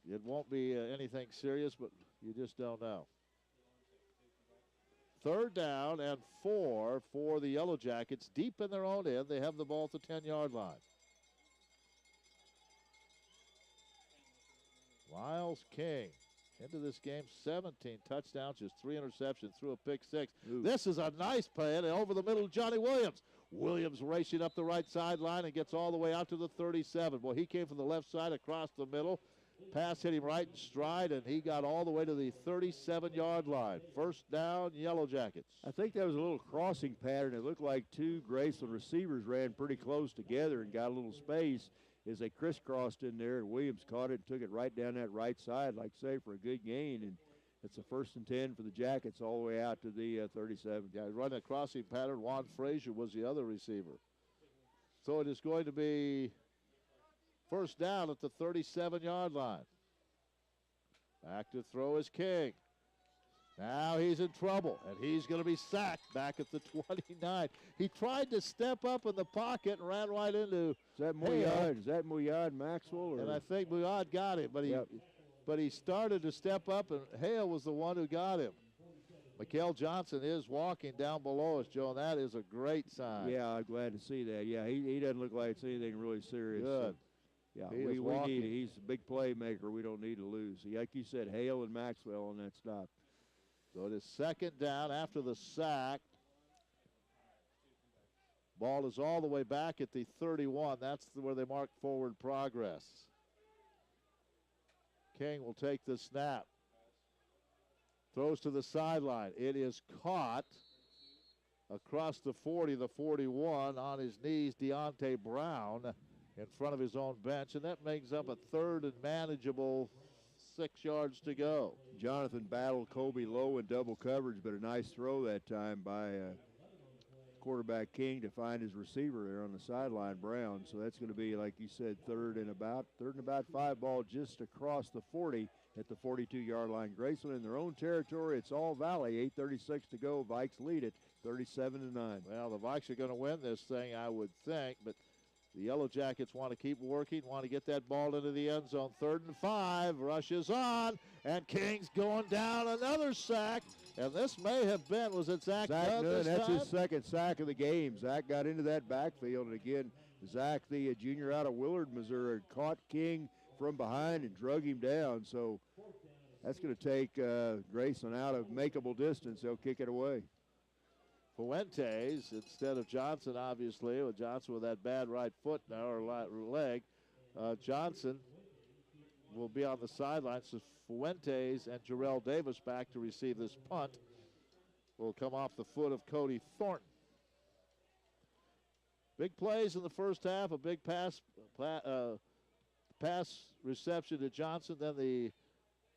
it won't be anything serious, but you just don't know. 3rd down and 4 for the Yellow Jackets. Deep in their own end. They have the ball at the 10-yard line. Miles King into this game, 17 touchdowns, just 3 interceptions, threw a pick 6. Ooh. This is a nice play, and over the middle, Johnny Williams. Williams racing up the right sideline and gets all the way out to the 37. Well, he came from the left side across the middle. Pass hit him right in stride, and he got all the way to the 37-yard line. 1st down, Yellow Jackets. I think that was a little crossing pattern. It looked like 2 Graceland receivers ran pretty close together and got a little space as they crisscrossed in there, and Williams caught it and took it right down that right side, like say, for a good gain. And it's a 1st and 10 for the Jackets all the way out to the 37. Yeah, running a crossing pattern. Juan Frazier was the other receiver. So it is going to be 1st down at the 37-yard line. Back to throw is King. Now he's in trouble, and he's going to be sacked back at the 29. He tried to step up in the pocket and ran right into. Is that Muyad? Is that Muyad Maxwell? Or? And I think Muyad got him, but he started to step up, and Hale was the one who got him. Mikael Johnson is walking down below us, Joe, and that is a great sign. Yeah, I'm glad to see that. Yeah, he doesn't look like it's anything really serious. Good. So, yeah, he's a big playmaker. We don't need to lose. Like you said, Hale and Maxwell on that stop. So it is 2nd down after the sack. Ball is all the way back at the 31. That's where they mark forward progress. King will take the snap. Throws to the sideline. It is caught across the 40, the 41. On his knees, Deontay Brown in front of his own bench. And that makes up a 3rd and manageable 6 yards to go. Jonathan battled Kobe low in double coverage, but a nice throw that time by quarterback King to find his receiver there on the sideline, Brown. So that's going to be, like you said, 3rd and about 5 ball just across the 40 at the 42-yard line. Graceland in their own territory. It's all Valley. 8:36 to go. Vikes lead it 37-9. Well, the Vikes are going to win this thing, I would think, but the Yellow Jackets want to keep working, want to get that ball into the end zone. 3rd and 5, rushes on, and King's going down, another sack. And this may have been, was it Zach Nunn this That's time? his 2nd sack of the game. Zach got into that backfield, and again, Zach, the junior out of Willard, Missouri, caught King from behind and drug him down. So that's going to take Graceland out of makeable distance. They'll kick it away. Fuentes instead of Johnson, obviously, with Johnson with that bad right foot now, or leg. Johnson will be on the sideline. So Fuentes and Jarrell Davis back to receive this punt. Will come off the foot of Cody Thornton. Big plays in the first half, a big pass reception to Johnson, then the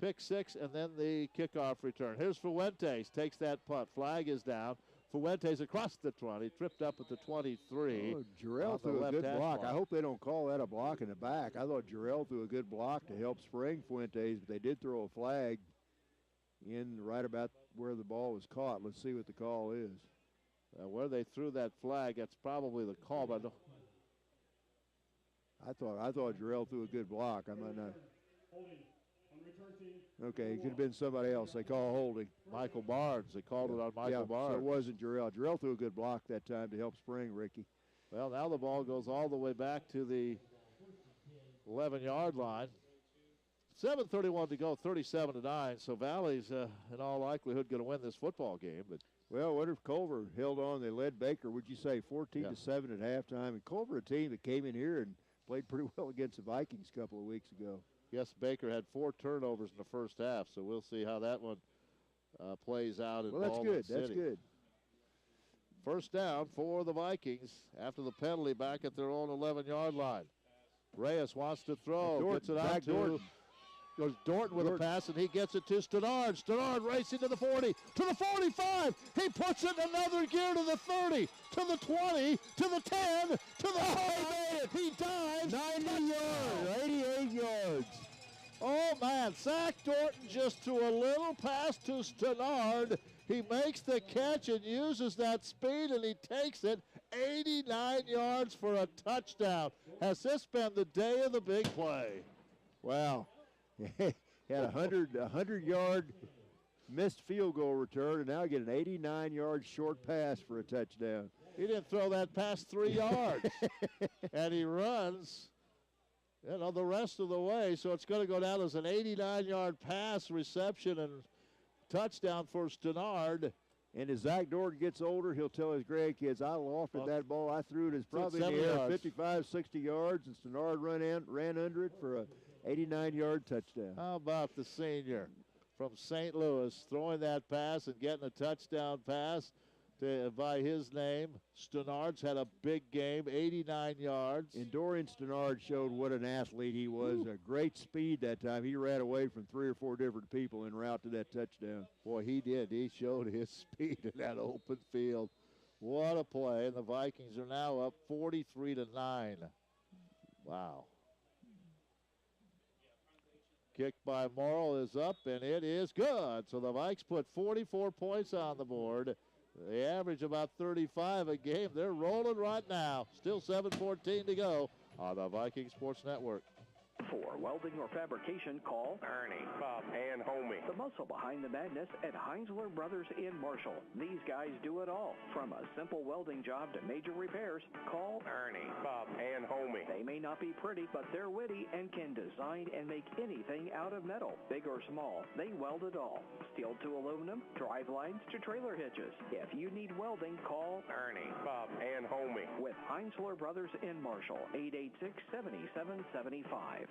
pick six, and then the kickoff return. Here's Fuentes, takes that punt. Flag is down. Fuentes across the 20, tripped up at the 23. Oh, Jarrell threw a good block. I hope they don't call that a block in the back. I thought Jarrell threw a good block to help spring Fuentes, but they did throw a flag in right about where the ball was caught. Let's see what the call is. Where they threw that flag, that's probably the call. But I thought Jarrell threw a good block. I might not. Okay, it could have been somebody else. They call holding. Michael Barnes. They called it on Michael Barnes. So it wasn't Jarrell. Jarrell threw a good block that time to help spring Ricky. Well, now the ball goes all the way back to the 11-yard line. 7:31 to go, 37-9. So Valley's in all likelihood going to win this football game. But well, what if Culver held on? They led Baker, would you say, 14-7 at halftime? And Culver, a team that came in here and played pretty well against the Vikings a couple of weeks ago. Yes, Baker had 4 turnovers in the first half, so we'll see how that one plays out in Baldwin City. That's good. First down for the Vikings after the penalty back at their own 11-yard line. Reyes wants to throw, gets it out to goes Dorton with a pass, and he gets it to Stenard. Stenard racing to the 40, to the 45. He puts it in another gear to the 30, to the 20, to the 10, to the 5. He dives. 90 yards, 88 yards. Oh, man, Zach Dorton just threw a little pass to Stenard. He makes the catch and uses that speed, and he takes it 89 yards for a touchdown. Has this been the day of the big play? Wow. He had a 100-yard missed field goal return, and now get an 89-yard short pass for a touchdown. He didn't throw that past 3 yards. And he runs, the rest of the way. So it's going to go down as an 89-yard pass reception and touchdown for Stenard. And as Zach Dorton gets older, he'll tell his grandkids, I lofted that ball. I threw it as probably in the air 55, 60 yards, and Stenard ran under it for a 89-yard touchdown. How about the senior from St. Louis throwing that pass and getting a touchdown pass by his name? Stenard's had a big game, 89 yards. And Dorian Stenard showed what an athlete he was. A great speed that time. He ran away from 3 or 4 different people en route to that touchdown. Boy, he did. He showed his speed in that open field. What a play. And the Vikings are now up 43-9. Wow. Kick by Morrill is up, and it is good. So the Vikes put 44 points on the board. They average about 35 a game. They're rolling right now. Still 7:14 to go on the Viking Sports Network. For welding or fabrication, call Ernie, Bob, and Homie. the muscle behind the madness at Heinzler Brothers in Marshall. These guys do it all. From a simple welding job to major repairs, call Ernie, Bob, and Homie. They may not be pretty, but they're witty and can design and make anything out of metal. Big or small, they weld it all. Steel to aluminum, drive lines to trailer hitches. If you need welding, call Ernie, Bob, and Homie. with Heinzler Brothers in Marshall, 886-7775.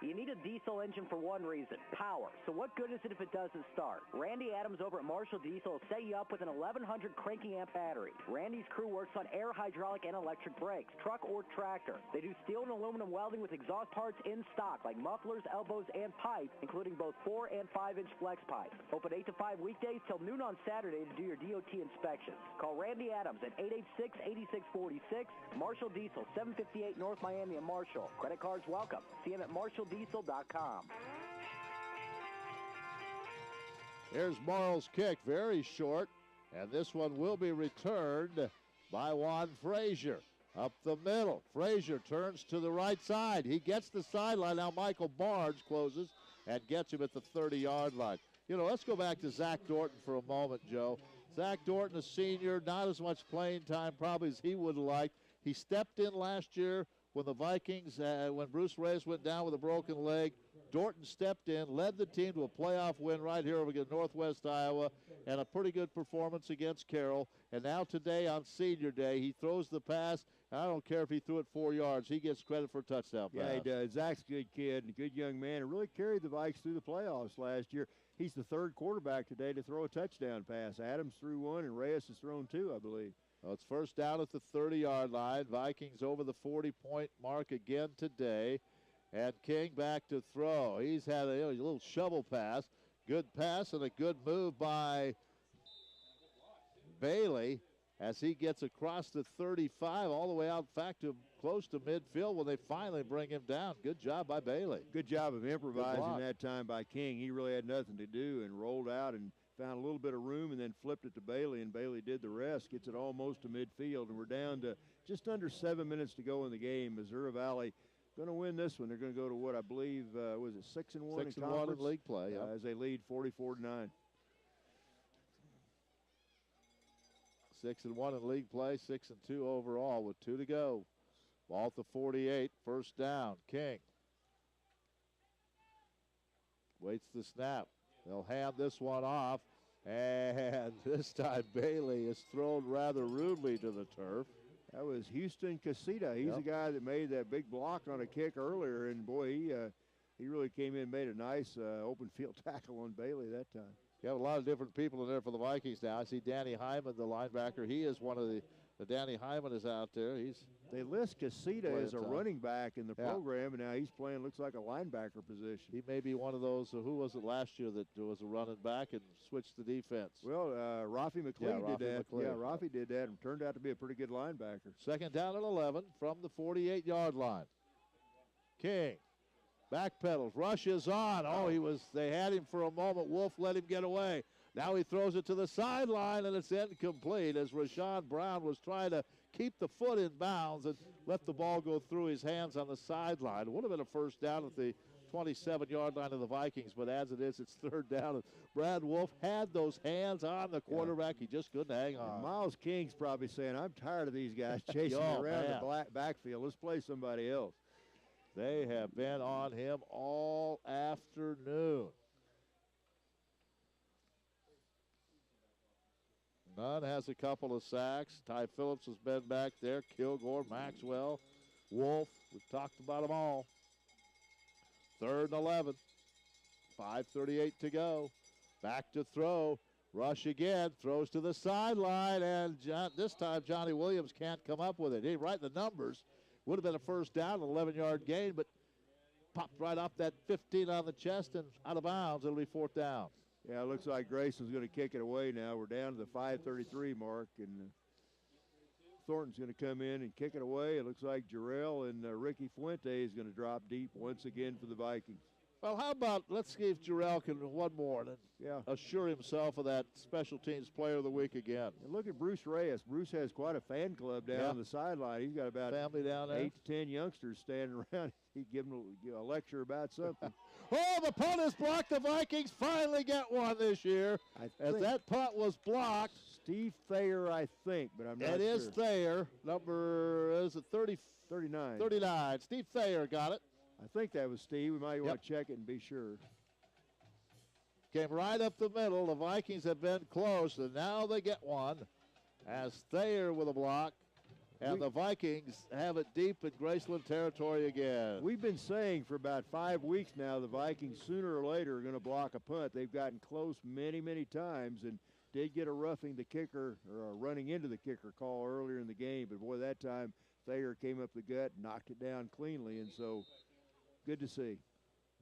You need a diesel engine for one reason, power. So what good is it if it doesn't start? Randy Adams over at Marshall Diesel will set you up with an 1100 cranking amp battery. Randy's crew works on air, hydraulic, and electric brakes, truck or tractor. They do steel and aluminum welding with exhaust parts in stock, like mufflers, elbows, and pipe, including both 4 and 5-inch flex pipe. Open 8 to 5 weekdays till noon on Saturday to do your DOT inspections. Call Randy Adams at 886-8646. Marshall Diesel, 758 North Miami and Marshall. Credit cards welcome. See him at marshalldiesel.com. Here's Morrill's kick, very short, and this one will be returned by Juan Frazier. Up the middle, Frazier turns to the right side. He gets the sideline. Now Michael Barnes closes and gets him at the 30-yard line. Let's go back to Zach Dorton for a moment, Joe. Zach Dorton, a senior, not as much playing time probably as he would have liked. He stepped in last year when the Vikings, when Bruce Reyes went down with a broken leg. Dorton stepped in, led the team to a playoff win right here against Northwest Iowa, and a pretty good performance against Carroll. And now today on senior day, he throws the pass. And I don't care if he threw it 4 yards. He gets credit for a touchdown pass. Yeah, he does. Zach's a good kid and a good young man and really carried the Vikes through the playoffs last year. He's the third quarterback today to throw a touchdown pass. Adams threw one, and Reyes has thrown 2, I believe. Well, it's first down at the 30-yard line. Vikings over the 40-point mark again today. And King back to throw. He's had a little shovel pass. Good pass and a good move by Bailey as he gets across the 35 all the way out back to close to midfield when they finally bring him down. Good job by Bailey. Good job of improvising that time by King. He really had nothing to do and rolled out and found a little bit of room and then flipped it to Bailey, and Bailey did the rest, gets it almost to midfield, and we're down to just under 7 minutes to go in the game. Missouri Valley going to win this one. They're going to go to what I believe was it 6-1 in conference? 6-1 in league play, yeah. As they lead 44-9. 6-1 in league play, 6-2 overall with 2 to go. Ball at the 48, first down. King waits the snap. They'll hand this one off, and this time Bailey is thrown rather rudely to the turf. That was Houston Casita. He's the guy that made that big block on a kick earlier, and boy, he really came in and made a nice open field tackle on Bailey that time. You have a lot of different people in there for the Vikings now. I see Danny Hyman, the linebacker. He is one of the Danny Hyman is out there. They list Casita as a running back in the program, and now he's playing, looks like a linebacker position. He may be one of those, who was it last year that was a running back and switched the defense? Well, Rafi McLean did that. Yeah, Rafi did that and turned out to be a pretty good linebacker. Second down and 11 from the 48-yard line. King backpedals, rushes on. They had him for a moment. Wolf let him get away. Now he throws it to the sideline, and it's incomplete as Rashawn Brown was trying to keep the foot in bounds and let the ball go through his hands on the sideline. It would have been a first down at the 27-yard line of the Vikings, but as it is, it's third down. Brad Wolf had those hands on the quarterback. He just couldn't hang on. And Miles King's probably saying, I'm tired of these guys chasing me around the backfield. Let's play somebody else. They have been on him all afternoon. Nunn has a couple of sacks. Ty Phillips has been back there. Kilgore, Maxwell, Wolf. We've talked about them all. Third and 11. 5:38 to go. Back to throw. Rush again. Throws to the sideline. And this time Johnny Williams can't come up with it. He right in the numbers. Would have been a first down, an 11-yard gain, but popped right off that 15 on the chest and out of bounds. It'll be fourth down. Yeah, it looks like Grayson's going to kick it away now. We're down to the 5:33 mark, and Thornton's going to come in and kick it away. It looks like Jarrell and Ricky Fuente is going to drop deep once again for the Vikings. Well, how about let's see if Jarrell can one more and assure himself of that special teams player of the week again. And look at Bruce Reyes. Bruce has quite a fan club down on the sideline. He's got about family down there. 8 to 10 youngsters standing around. He'd give them a lecture about something. Oh, the punt is blocked. The Vikings finally get one this year. As that punt was blocked. Steve Thayer, I think, but I'm not sure. It is Thayer. Number, is it 39. 39. Steve Thayer got it. I think that was Steve. We might want to check it and be sure. Came right up the middle. The Vikings have been close, and now they get one as Thayer with a block. And the Vikings have it deep in Graceland territory again. We've been saying for about 5 weeks now the Vikings sooner or later are going to block a punt. They've gotten close many, many times and did get a roughing the kicker or a running into the kicker call earlier in the game. But, boy, that time Thayer came up the gut, knocked it down cleanly, and so good to see.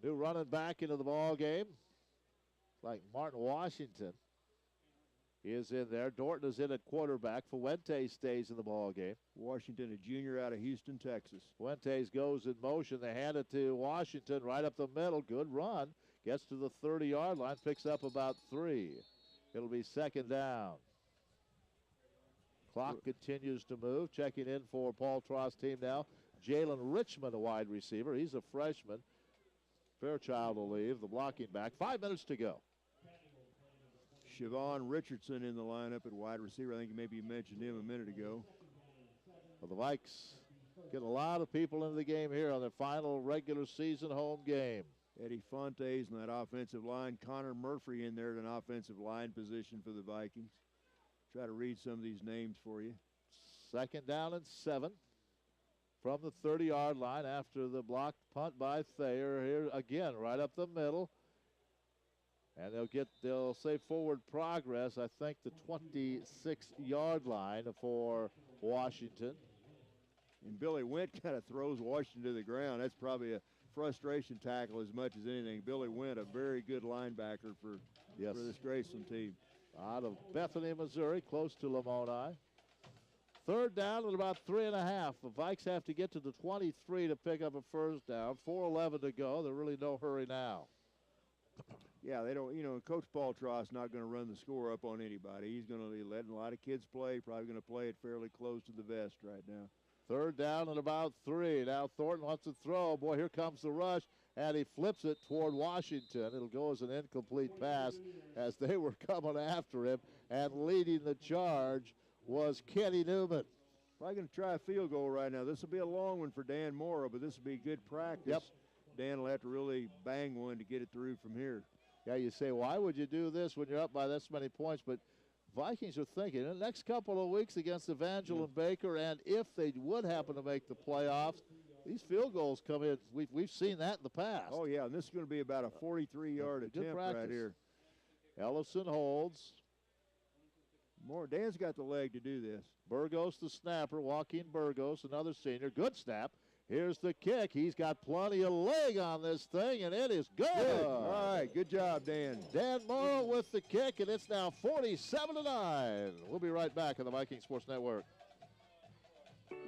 New running back into the ball game, like Martin Washington is in there. Dorton is in at quarterback. Fuentes stays in the ball game. Washington, a junior out of Houston, Texas. Fuentes goes in motion. They hand it to Washington right up the middle. Good run. Gets to the 30-yard line. Picks up about 3. It'll be second down. Clock continues to move. Checking in for Paul Tross' team now. Jalen Richmond, a wide receiver. He's a freshman. Fairchild will leave, the blocking back. 5 minutes to go. Siobhan Richardson in the lineup at wide receiver. I think maybe you mentioned him a minute ago. Well, the Vikes get a lot of people into the game here on their final regular season home game. Eddie Fontes in that offensive line. Connor Murphy in there at an offensive line position for the Vikings. Try to read some of these names for you. Second down and 7 from the 30-yard line after the blocked punt by Thayer. Here again, right up the middle. And they'll say forward progress, I think the 26-yard line for Washington. And Billy Went kind of throws Washington to the ground. That's probably a frustration tackle as much as anything. Billy Went, a very good linebacker for this Graceland team. Out of Bethany, Missouri, close to Lamoni. Third down at about 3.5. The Vikes have to get to the 23 to pick up a first down. 4:11 to go. There's really no hurry now. Yeah, they don't, Coach Paul Tross not going to run the score up on anybody. He's going to be letting a lot of kids play, probably going to play it fairly close to the vest right now. Third down at about 3. Now Thornton wants to throw. Boy, here comes the rush, and he flips it toward Washington. It'll go as an incomplete pass as they were coming after him, and leading the charge was Kenny Newman. Probably going to try a field goal right now. This will be a long one for Dan Morrow, but this will be good practice. Yep. Dan will have to really bang one to get it through from here. Yeah, you say, why would you do this when you're up by this many points? But Vikings are thinking, in the next couple of weeks against Evangel and Baker, and if they would happen to make the playoffs, these field goals come in. We've seen that in the past. Oh, yeah, and this is going to be about a 43-yard attempt right here. Ellison holds. Dan's got the leg to do this. Burgos, the snapper, Joaquin Burgos, another senior. Good snap. Here's the kick. He's got plenty of leg on this thing, and it is good. All right, good job, Dan. Dan Morrow with the kick, and it's now 47-9. We'll be right back on the Viking Sports Network.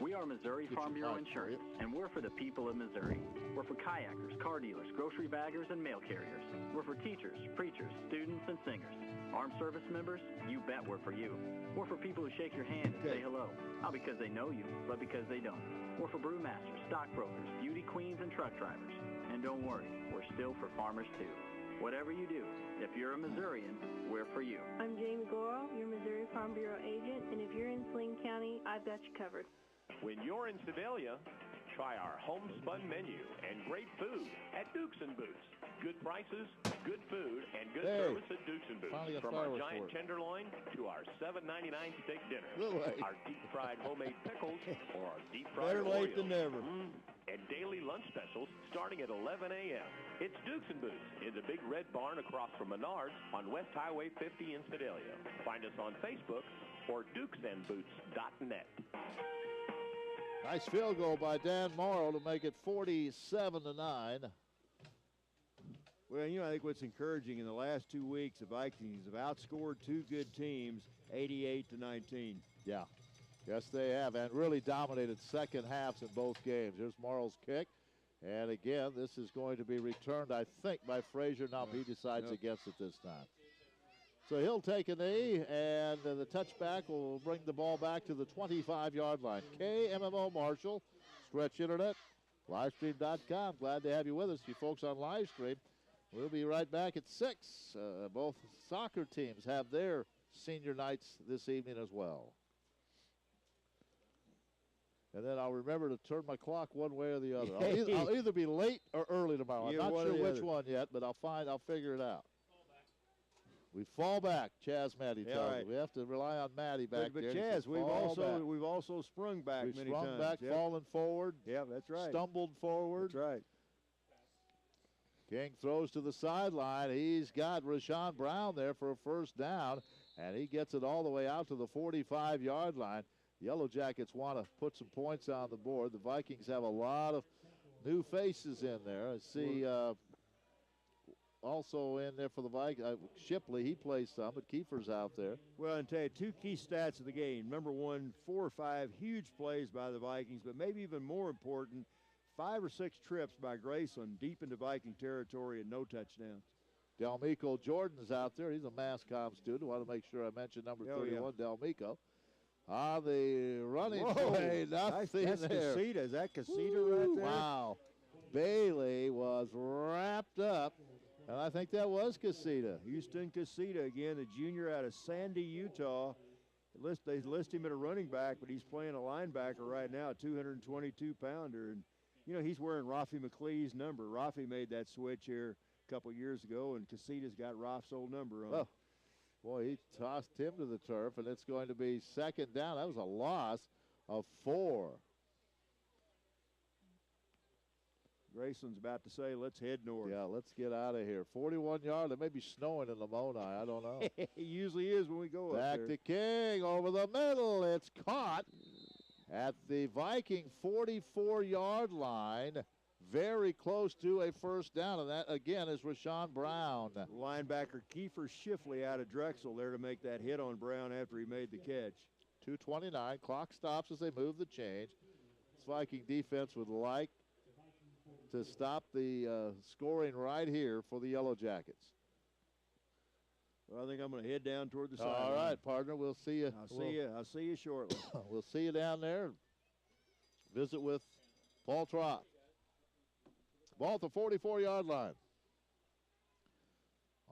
We are Missouri Farm Bureau Insurance, and we're for the people of Missouri. We're for kayakers, car dealers, grocery baggers, and mail carriers. We're for teachers, preachers, students, and singers. Armed service members, you bet we're for you. We're for people who shake your hand and say hello, not because they know you, but because they don't. We're for brewmasters, stockbrokers, beauty queens, and truck drivers. And don't worry, we're still for farmers too. Whatever you do, if you're a Missourian, we're for you. I'm Jamie Goro, your Missouri Farm Bureau agent, and if you're in Saline County, I've got you covered. When you're in Sedalia, try our homespun menu and great food at Dukes and Boots. Good prices, good food, and good service at Dukes and Boots. From our giant tenderloin to our $7.99 steak dinner, our deep-fried homemade pickles, or our deep-fried Better late Oreos. than never. And daily lunch specials starting at 11 a.m. It's Dukes and Boots in the Big Red Barn across from Menards on West Highway 50 in Sedalia. Find us on Facebook or dukesandboots.net. Nice field goal by Dan Morrow to make it 47-9. Well, I think what's encouraging in the last 2 weeks, the Vikings have outscored two good teams, 88-19. Yeah. Yes, they have, and really dominated second halves in both games. Here's Morrow's kick. And again, this is going to be returned, I think, by Frazier. Now he decides against it this time. So he'll take a knee, and the touchback will bring the ball back to the 25-yard line. KMMO Marshall, Stretch Internet, livestream.com. Glad to have you with us, you folks on Livestream. We'll be right back at 6. Both soccer teams have their senior nights this evening as well. And then I'll remember to turn my clock one way or the other. I'll either be late or early tomorrow. I'm not sure which one yet, but I'll figure it out. We fall back, Chaz Matty tells me. We have to rely on Matty back there. But Chaz, we've also sprung back many times. Sprung back, fallen forward. Yeah, that's right. Stumbled forward. That's right. King throws to the sideline. He's got Rashawn Brown there for a first down, and he gets it all the way out to the 45-yard line. Yellow Jackets want to put some points on the board. The Vikings have a lot of new faces in there. I see also in there for the Vikings, Shipley, he plays some, but Kiefer's out there. Well, and tell you, 2 key stats of the game. Number one, 4 or 5 huge plays by the Vikings, but maybe even more important, 5 or 6 trips by Graceland deep into Viking territory and no touchdowns. Delmico Jordan's out there. He's a mass comm student. I want to make sure I mention number 31, Delmico. On the running play, nothing that's there. Casita. Is that Casita right there? Wow. Bailey was wrapped up, and I think that was Casita. Houston Casita again, the junior out of Sandy, Utah. They list him at a running back, but he's playing a linebacker right now, a 222-pounder. And, he's wearing Rafi McLee's number. Rafi made that switch here a couple years ago, and Casita's got Rafi's old number on. Oh. Boy, he tossed him to the turf, and it's going to be second down. That was a loss of 4. Graceland's about to say, let's head north. Yeah, let's get out of here. 41-yard. It may be snowing in Lamoni. I don't know. It usually is when we go up Back there. to King over the middle. It's caught at the Viking 44-yard line. Very close to a first down, and that, again, is Rashawn Brown. Linebacker Kiefer Schiffley out of Drexel there to make that hit on Brown after he made the catch. 2:29. Clock stops as they move the change. This Viking defense would like to stop the scoring right here for the Yellow Jackets. Well, I think I'm going to head down toward the sideline. All right, partner. We'll see you. I'll see you shortly. We'll see you down there. Visit with Paul Trott. Ball at the 44-yard line.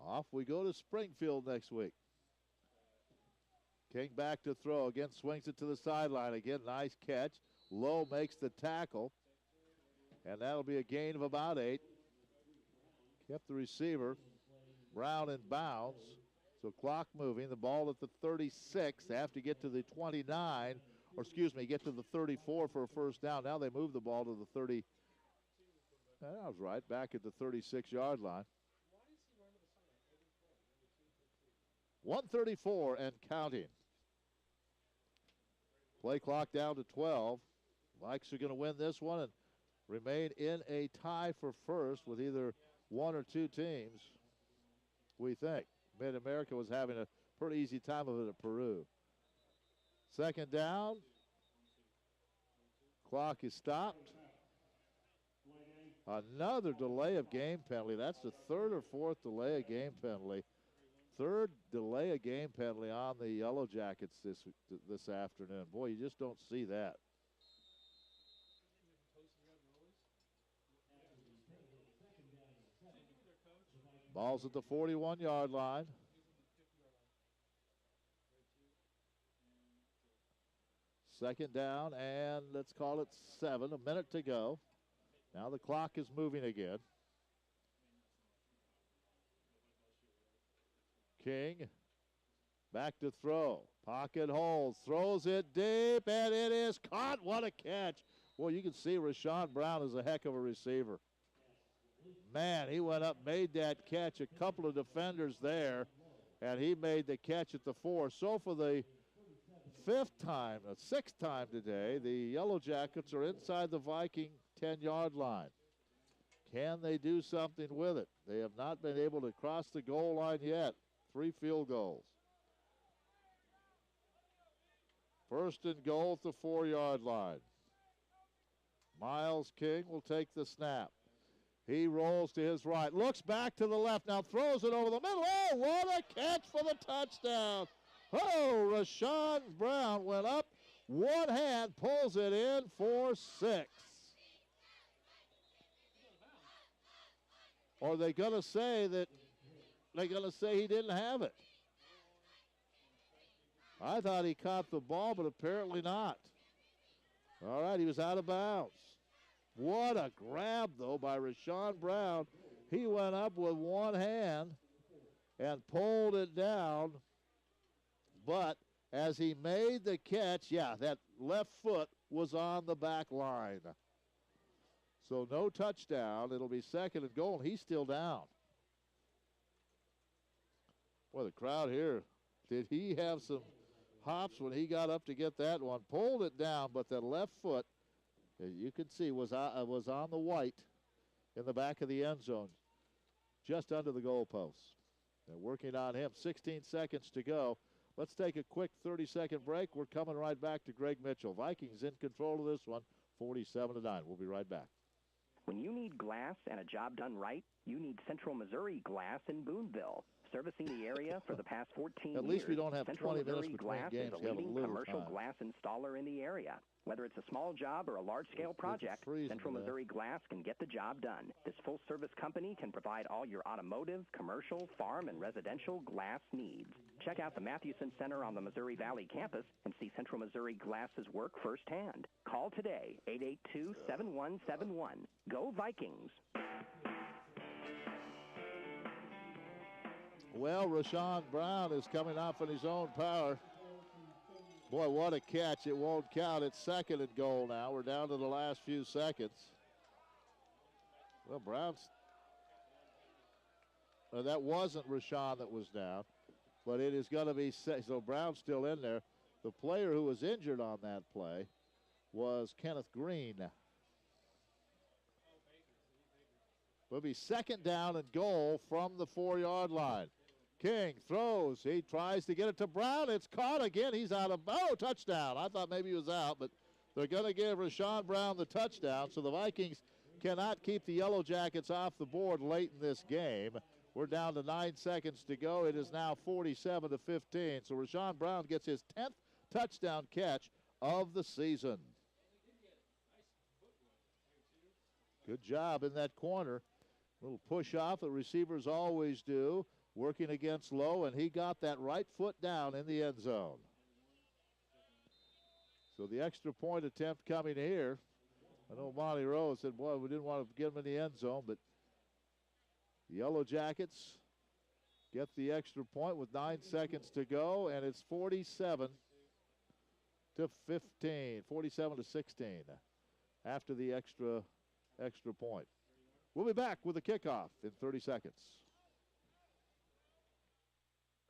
Off we go to Springfield next week. King back to throw. Again, swings it to the sideline. Again, nice catch. Lowe makes the tackle. And that'll be a gain of about 8. Kept the receiver, Brown, in bounds. So clock moving. The ball at the 36. They have to get to the 29. Or excuse me, get to the 34 for a first down. Now they move the ball to the 30. That was right, back at the 36-yard line. 134 and counting. Play clock down to 12. Vikes are going to win this one and remain in a tie for first with either one or two teams, we think. Mid-America was having a pretty easy time of it at Peru. Second down. Clock is stopped. Another delay of game penalty. That's the third or fourth delay of game penalty. Third delay of game penalty on the Yellow Jackets this afternoon. Boy, you just don't see that. Ball's at the 41-yard line. Second down, and let's call it 7. A minute to go. Now the clock is moving again. King back to throw. Pocket holds, throws it deep, and it is caught. What a catch. Well, you can see Rashawn Brown is a heck of a receiver. Man, he went up, made that catch. A couple of defenders there, and he made the catch at the 4. So for the sixth time today, the Yellow Jackets are inside the Viking 10-yard line. Can they do something with it? They have not been able to cross the goal line yet. 3 field goals. First and goal at the 4-yard line. Miles King will take the snap. He rolls to his right, looks back to the left, now throws it over the middle. Oh, what a catch for the touchdown. Oh, Rashawn Brown went up, one hand, pulls it in for 6. Or they're going to say he didn't have it. I thought he caught the ball, but apparently not. All right, he was out of bounds. What a grab, though, by Rashawn Brown. He went up with one hand and pulled it down. But as he made the catch, that left foot was on the back line. So no touchdown. It'll be second and goal, and he's still down. Boy, the crowd here, did he have some hops when he got up to get that one? Pulled it down, but that left foot, as you can see, was on the white in the back of the end zone, just under the goalposts. They're working on him. 16 seconds to go. Let's take a quick 30-second break. We're coming right back to Greg Mitchell. Vikings in control of this one, 47-9. We'll be right back. When you need glass and a job done right, you need Central Missouri Glass in Boonville. Servicing the area for the past 14 years. At least we don't have Central 20 minutes Missouri between Glass games. is a leading commercial glass installer in the area. Whether it's a small job or a large-scale project, Central Missouri Glass can get the job done. This full-service company can provide all your automotive, commercial, farm, and residential glass needs. Check out the Mathewson Center on the Missouri Valley campus and see Central Missouri Glass's work firsthand. Call today, 882-7171. Go Vikings! Well, Rashawn Brown is coming off on his own power. Boy, what a catch. It won't count. It's second and goal now. We're down to the last few seconds. Well, Brown's. That wasn't Rashawn that was down, but it is going to be so Brown's still in there. The player who was injured on that play was Kenneth Green. Will be second down and goal from the 4-yard line. King throws. He tries to get it to Brown. It's caught again. He's out of, touchdown. I thought maybe he was out, but they're going to give Rashawn Brown the touchdown. So the Vikings cannot keep the Yellow Jackets off the board late in this game. We're down to 9 seconds to go. It is now 47-15. So Rashawn Brown gets his 10th touchdown catch of the season. Good job in that corner. Little push off that receivers always do, working against Lowe, and he got that right foot down in the end zone. So the extra point attempt coming here. I know Monty Rose said, boy, we didn't want to get him in the end zone, but the Yellow Jackets get the extra point with 9 seconds to go, and it's 47-15, 47-16 after the extra point. We'll be back with the kickoff in 30 seconds.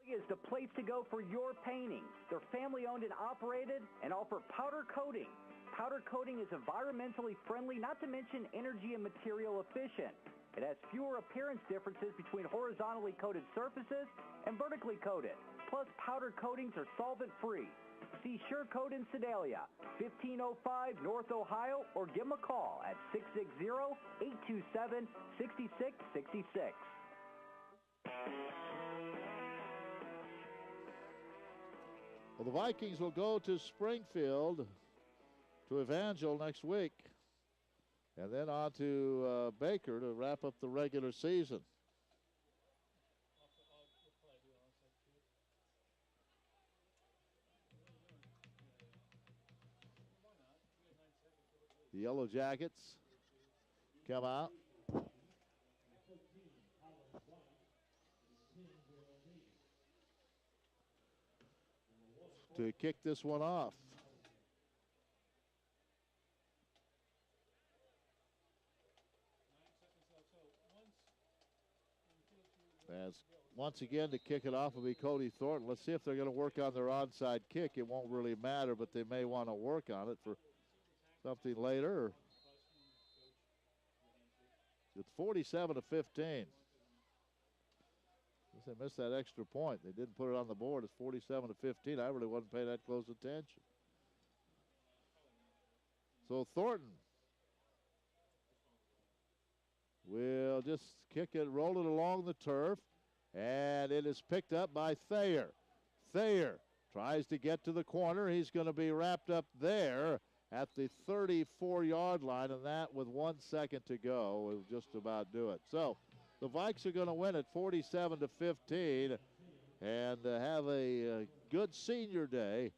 Is the place to go for your painting. They're family owned and operated and offer powder coating. Powder coating is environmentally friendly, not to mention energy and material efficient. It has fewer appearance differences between horizontally coated surfaces and vertically coated. Plus, powder coatings are solvent-free. See Sure Coat in Sedalia, 1505 North Ohio, or give them a call at 660-827-6666. Well, the Vikings will go to Springfield, to Evangel next week, and then on to Baker to wrap up the regular season. The Yellow Jackets come out. To kick this one off. As once again to kick it off will be Cody Thornton. Let's see if they're going to work on their onside kick. It won't really matter, but they may want to work on it for something later. It's 47-15. They missed that extra point. They didn't put it on the board. It's 47-15. I really wasn't paying that close attention. So Thornton will just kick it, roll it along the turf, and it is picked up by Thayer. Thayer tries to get to the corner. He's going to be wrapped up there at the 34-yard line, and that with 1 second to go will just about do it. So the Vikes are going to win at 47-15 and have a good senior day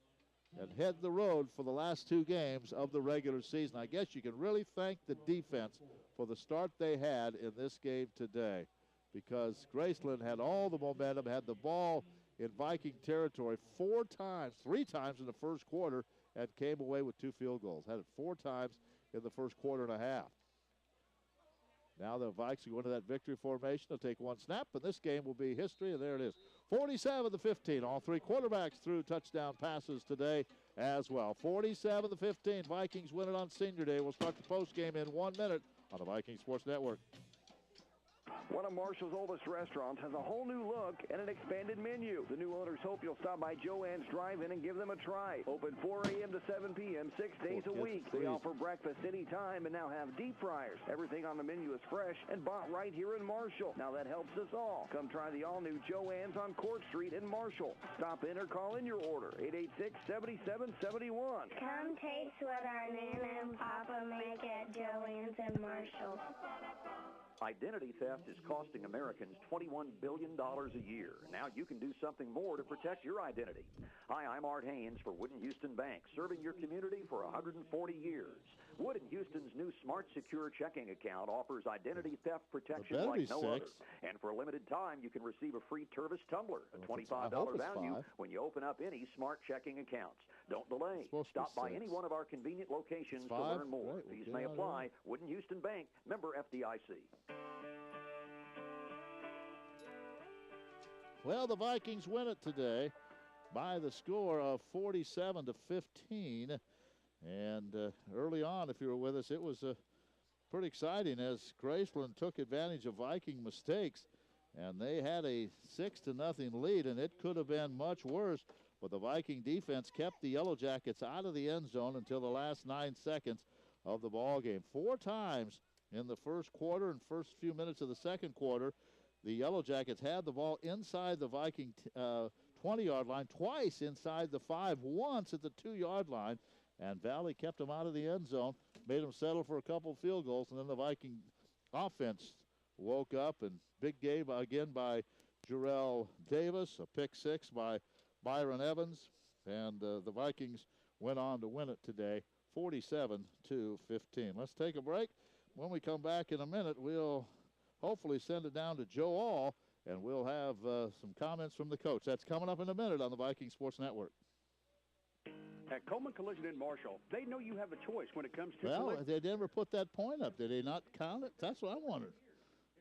and head the road for the last 2 games of the regular season. I guess you can really thank the defense for the start they had in this game today, because Graceland had all the momentum, had the ball in Viking territory 3 times in the first quarter, and came away with 2 field goals. Had it 4 times in the first quarter and a half. Now the Vikes go into that victory formation. They'll take 1 snap, and this game will be history, and there it is. 47-15. All 3 quarterbacks threw touchdown passes today as well. 47-15. Vikings win it on Senior Day. We'll start the postgame in 1 minute on the Viking Sports Network. One of Marshall's oldest restaurants has a whole new look and an expanded menu. The new owners hope you'll stop by Joanne's Drive-In and give them a try. Open 4 a.m. to 7 p.m., 6 days a week. They offer breakfast anytime and now have deep fryers. Everything on the menu is fresh and bought right here in Marshall. Now that helps us all. Come try the all-new Joanne's on Court Street in Marshall. Stop in or call in your order, 886-7771. Come taste what our Nana and Papa make at Joanne's in Marshall. Identity theft is costing Americans $21 billion a year. Now you can do something more to protect your identity. Hi, I'm Art Haynes for Wood & Houston Bank, serving your community for 140 years. Wood & Houston's new Smart Secure checking account offers identity theft protection like no other. And for a limited time, you can receive a free Tervis tumbler, a $25 value when you open up any Smart checking accounts. Don't delay. Stop by any one of our convenient locations to learn more. Fees may apply. Wooden Houston Bank, member FDIC. Well, the Vikings win it today by the score of 47-15. And early on, if you were with us, it was pretty exciting as Graceland took advantage of Viking mistakes. And they had a 6-0 lead, and it could have been much worse. But the Viking defense kept the Yellow Jackets out of the end zone until the last 9 seconds of the ball game. 4 times in the first quarter and first few minutes of the second quarter, the Yellow Jackets had the ball inside the Viking 20-yard line, twice inside the 5, once at the 2-yard line. And Valley kept them out of the end zone, made them settle for a couple of field goals, and then the Viking offense woke up, and big game again by Jarrell Davis, a pick 6 by Byron Evans, and the Vikings went on to win it today, 47-15. Let's take a break. When we come back in a minute, we'll hopefully send it down to Joe All, and we'll have some comments from the coach. That's coming up in a minute on the Viking Sports Network. At Coleman Collision in Marshall, they know you have a choice when it comes to... Well, they never put that point up. Did they not count it? That's what I wondered.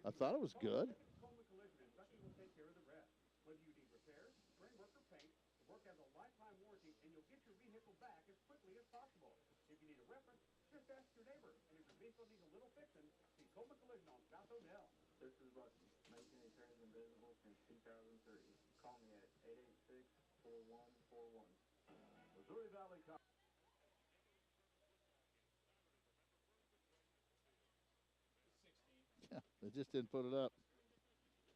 I thought it was good. Coleman Collision and Bucky will take care of the rest. Whether you need repairs, spray work, or paint, the work has a lifetime warranty, and you'll get your vehicle back as quickly as possible. If you need a reference, just ask your neighbor. And if your vehicle needs a little fixing, see Coleman Collision on South Odell. This is Bucky, making attorneys invisible since 2003. Call me at 886-4141. Missouri Valley College. Yeah, they just didn't put it up.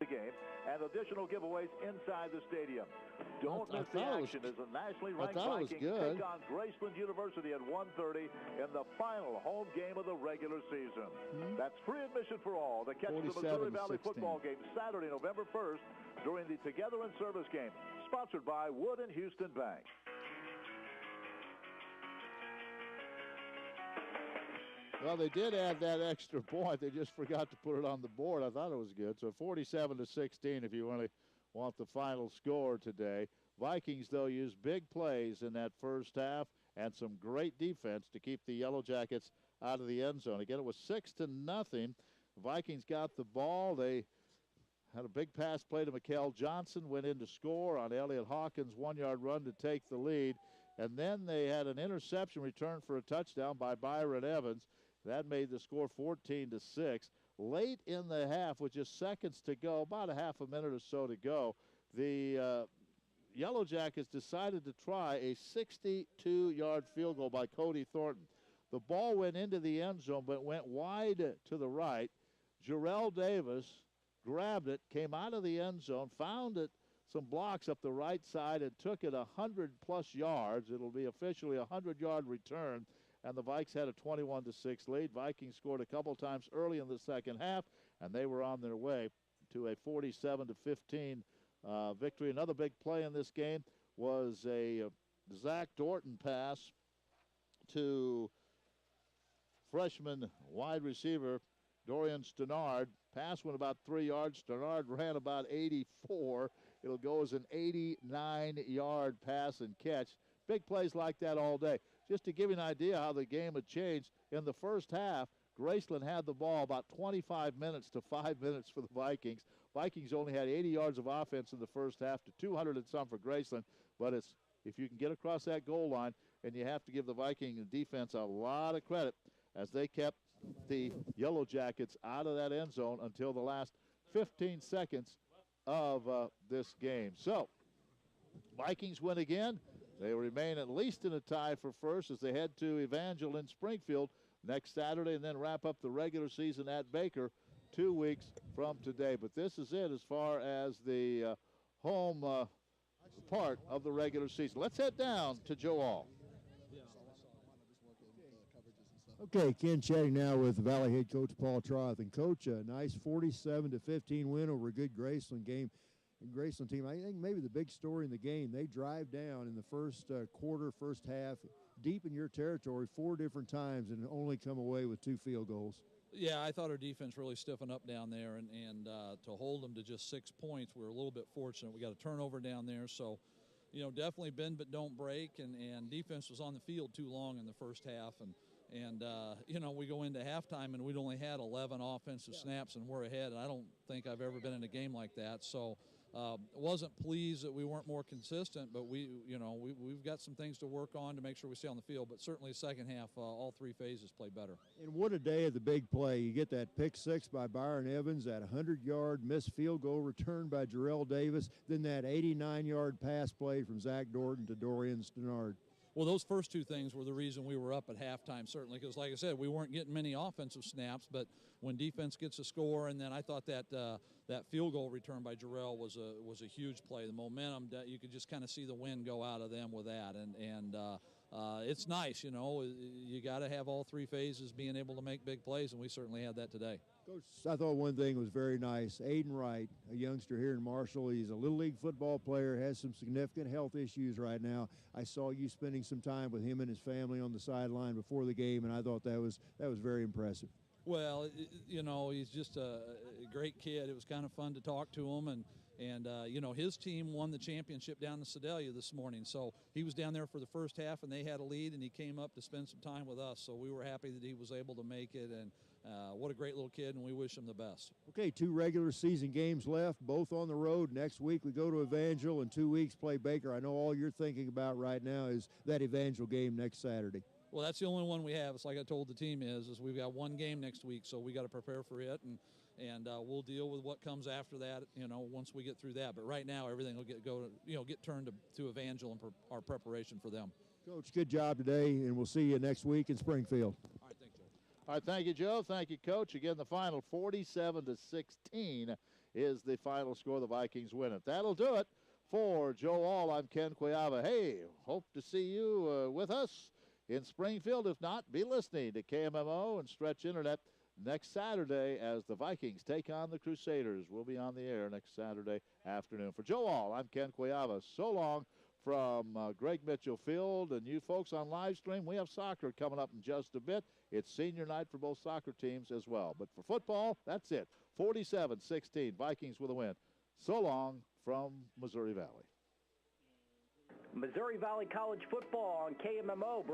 The game and additional giveaways inside the stadium. Don't miss the action as the nationally ranked Vikings take on Graceland University at 1:30 in the final home game of the regular season. That's free admission for all to catch the Missouri Valley football game Saturday, November 1st during the Together in Service game, sponsored by Wood and Houston Bank. Well, they did add that extra point. They just forgot to put it on the board. I thought it was good. So 47-16 if you really want the final score today. Vikings, though, used big plays in that first half and some great defense to keep the Yellow Jackets out of the end zone. Again, it was 6-0. Vikings got the ball. They had a big pass play to Mikkel Johnson, went in to score on Elliot Hawkins' 1-yard run to take the lead. And then they had an interception return for a touchdown by Byron Evans. That made the score 14-6. Late in the half, with just seconds to go, about a half a minute or so to go, the Yellow Jackets decided to try a 62-yard field goal by Cody Thornton. The ball went into the end zone, but went wide to the right. Jarrell Davis grabbed it, came out of the end zone, found it, some blocks up the right side, and took it 100-plus yards. It'll be officially a 100-yard return. And the Vikes had a 21-6 lead. Vikings scored a couple times early in the second half, and they were on their way to a 47-15 victory. Another big play in this game was a Zach Dorton pass to freshman wide receiver Dorian Stannard. Pass went about 3 yards. Stannard ran about 84. It'll go as an 89-yard pass and catch. Big plays like that all day. Just to give you an idea how the game had changed, in the first half, Graceland had the ball about 25 minutes to 5 minutes for the Vikings. Vikings only had 80 yards of offense in the first half to 200 and some for Graceland. But it's if you can get across that goal line, and you have to give the Viking defense a lot of credit as they kept the Yellow Jackets out of that end zone until the last 15 seconds of this game. So, Vikings win again. They remain at least in a tie for first as they head to Evangel in Springfield next Saturday and then wrap up the regular season at Baker 2 weeks from today. But this is it as far as the home part of the regular season. Let's head down to Joe All. Okay, Ken chatting now with Valley head coach Paul Troth. And, Coach, a nice 47-15 win over a good Graceland game. And Graceland team, I think maybe the big story in the game, they drive down in the first quarter, first half, deep in your territory 4 different times and only come away with 2 field goals. Yeah, I thought our defense really stiffened up down there, and to hold them to just 6 points, we were a little bit fortunate. We got a turnover down there, so definitely bend but don't break, and defense was on the field too long in the first half, and we go into halftime and we'd only had 11 offensive snaps and we're ahead, and I don't think I've ever been in a game like that. So wasn't pleased that we weren't more consistent, but we've got some things to work on to make sure we stay on the field. But certainly second half, all three phases play better. And what a day of the big play. You get that pick six by Byron Evans, that 100-yard missed field goal return by Jarrell Davis, then that 89-yard pass play from Zach Dorton to Dorian Stannard. Well, those first two things were the reason we were up at halftime, certainly, because, like I said, we weren't getting many offensive snaps, but when defense gets a score, and then I thought that that field goal return by Jarrell was a huge play. The momentum, you could just kind of see the wind go out of them with that, and it's nice, you got to have all three phases being able to make big plays, and we certainly had that today. Coach, I thought one thing was very nice. Aiden Wright, a youngster here in Marshall, he's a Little League football player, has some significant health issues right now. I saw you spending some time with him and his family on the sideline before the game, and I thought that was very impressive. Well, he's just a great kid. It was kind of fun to talk to him, and his team won the championship down in Sedalia this morning. So he was down there for the first half, and they had a lead, and he came up to spend some time with us. So we were happy that he was able to make it, and what a great little kid, and we wish him the best. Okay, 2 regular season games left, both on the road. Next week we go to Evangel, and 2 weeks play Baker. I know all you're thinking about right now is that Evangel game next Saturday. Well, that's the only one we have. It's like I told the team is we've got one game next week, so we got to prepare for it, and we'll deal with what comes after that, once we get through that. But right now, everything will get turned to Evangel and our preparation for them. Coach, good job today, and we'll see you next week in Springfield. All right, thanks, Joe. All right, thank you, Joe. Thank you, Coach. Again, the final 47-16 is the final score. The Vikings win it. That'll do it for Joe All. I'm Ken Cuiava. Hey, hope to see you with us in Springfield. If not, be listening to KMMO and Stretch Internet next Saturday as the Vikings take on the Crusaders. We'll be on the air next Saturday afternoon. For Joe All, I'm Ken Cuiava. So long from Greg Mitchell Field, and you folks on live stream. We have soccer coming up in just a bit. It's senior night for both soccer teams as well. But for football, that's it. 47-16, Vikings with a win. So long from Missouri Valley. Missouri Valley College football on KMMO.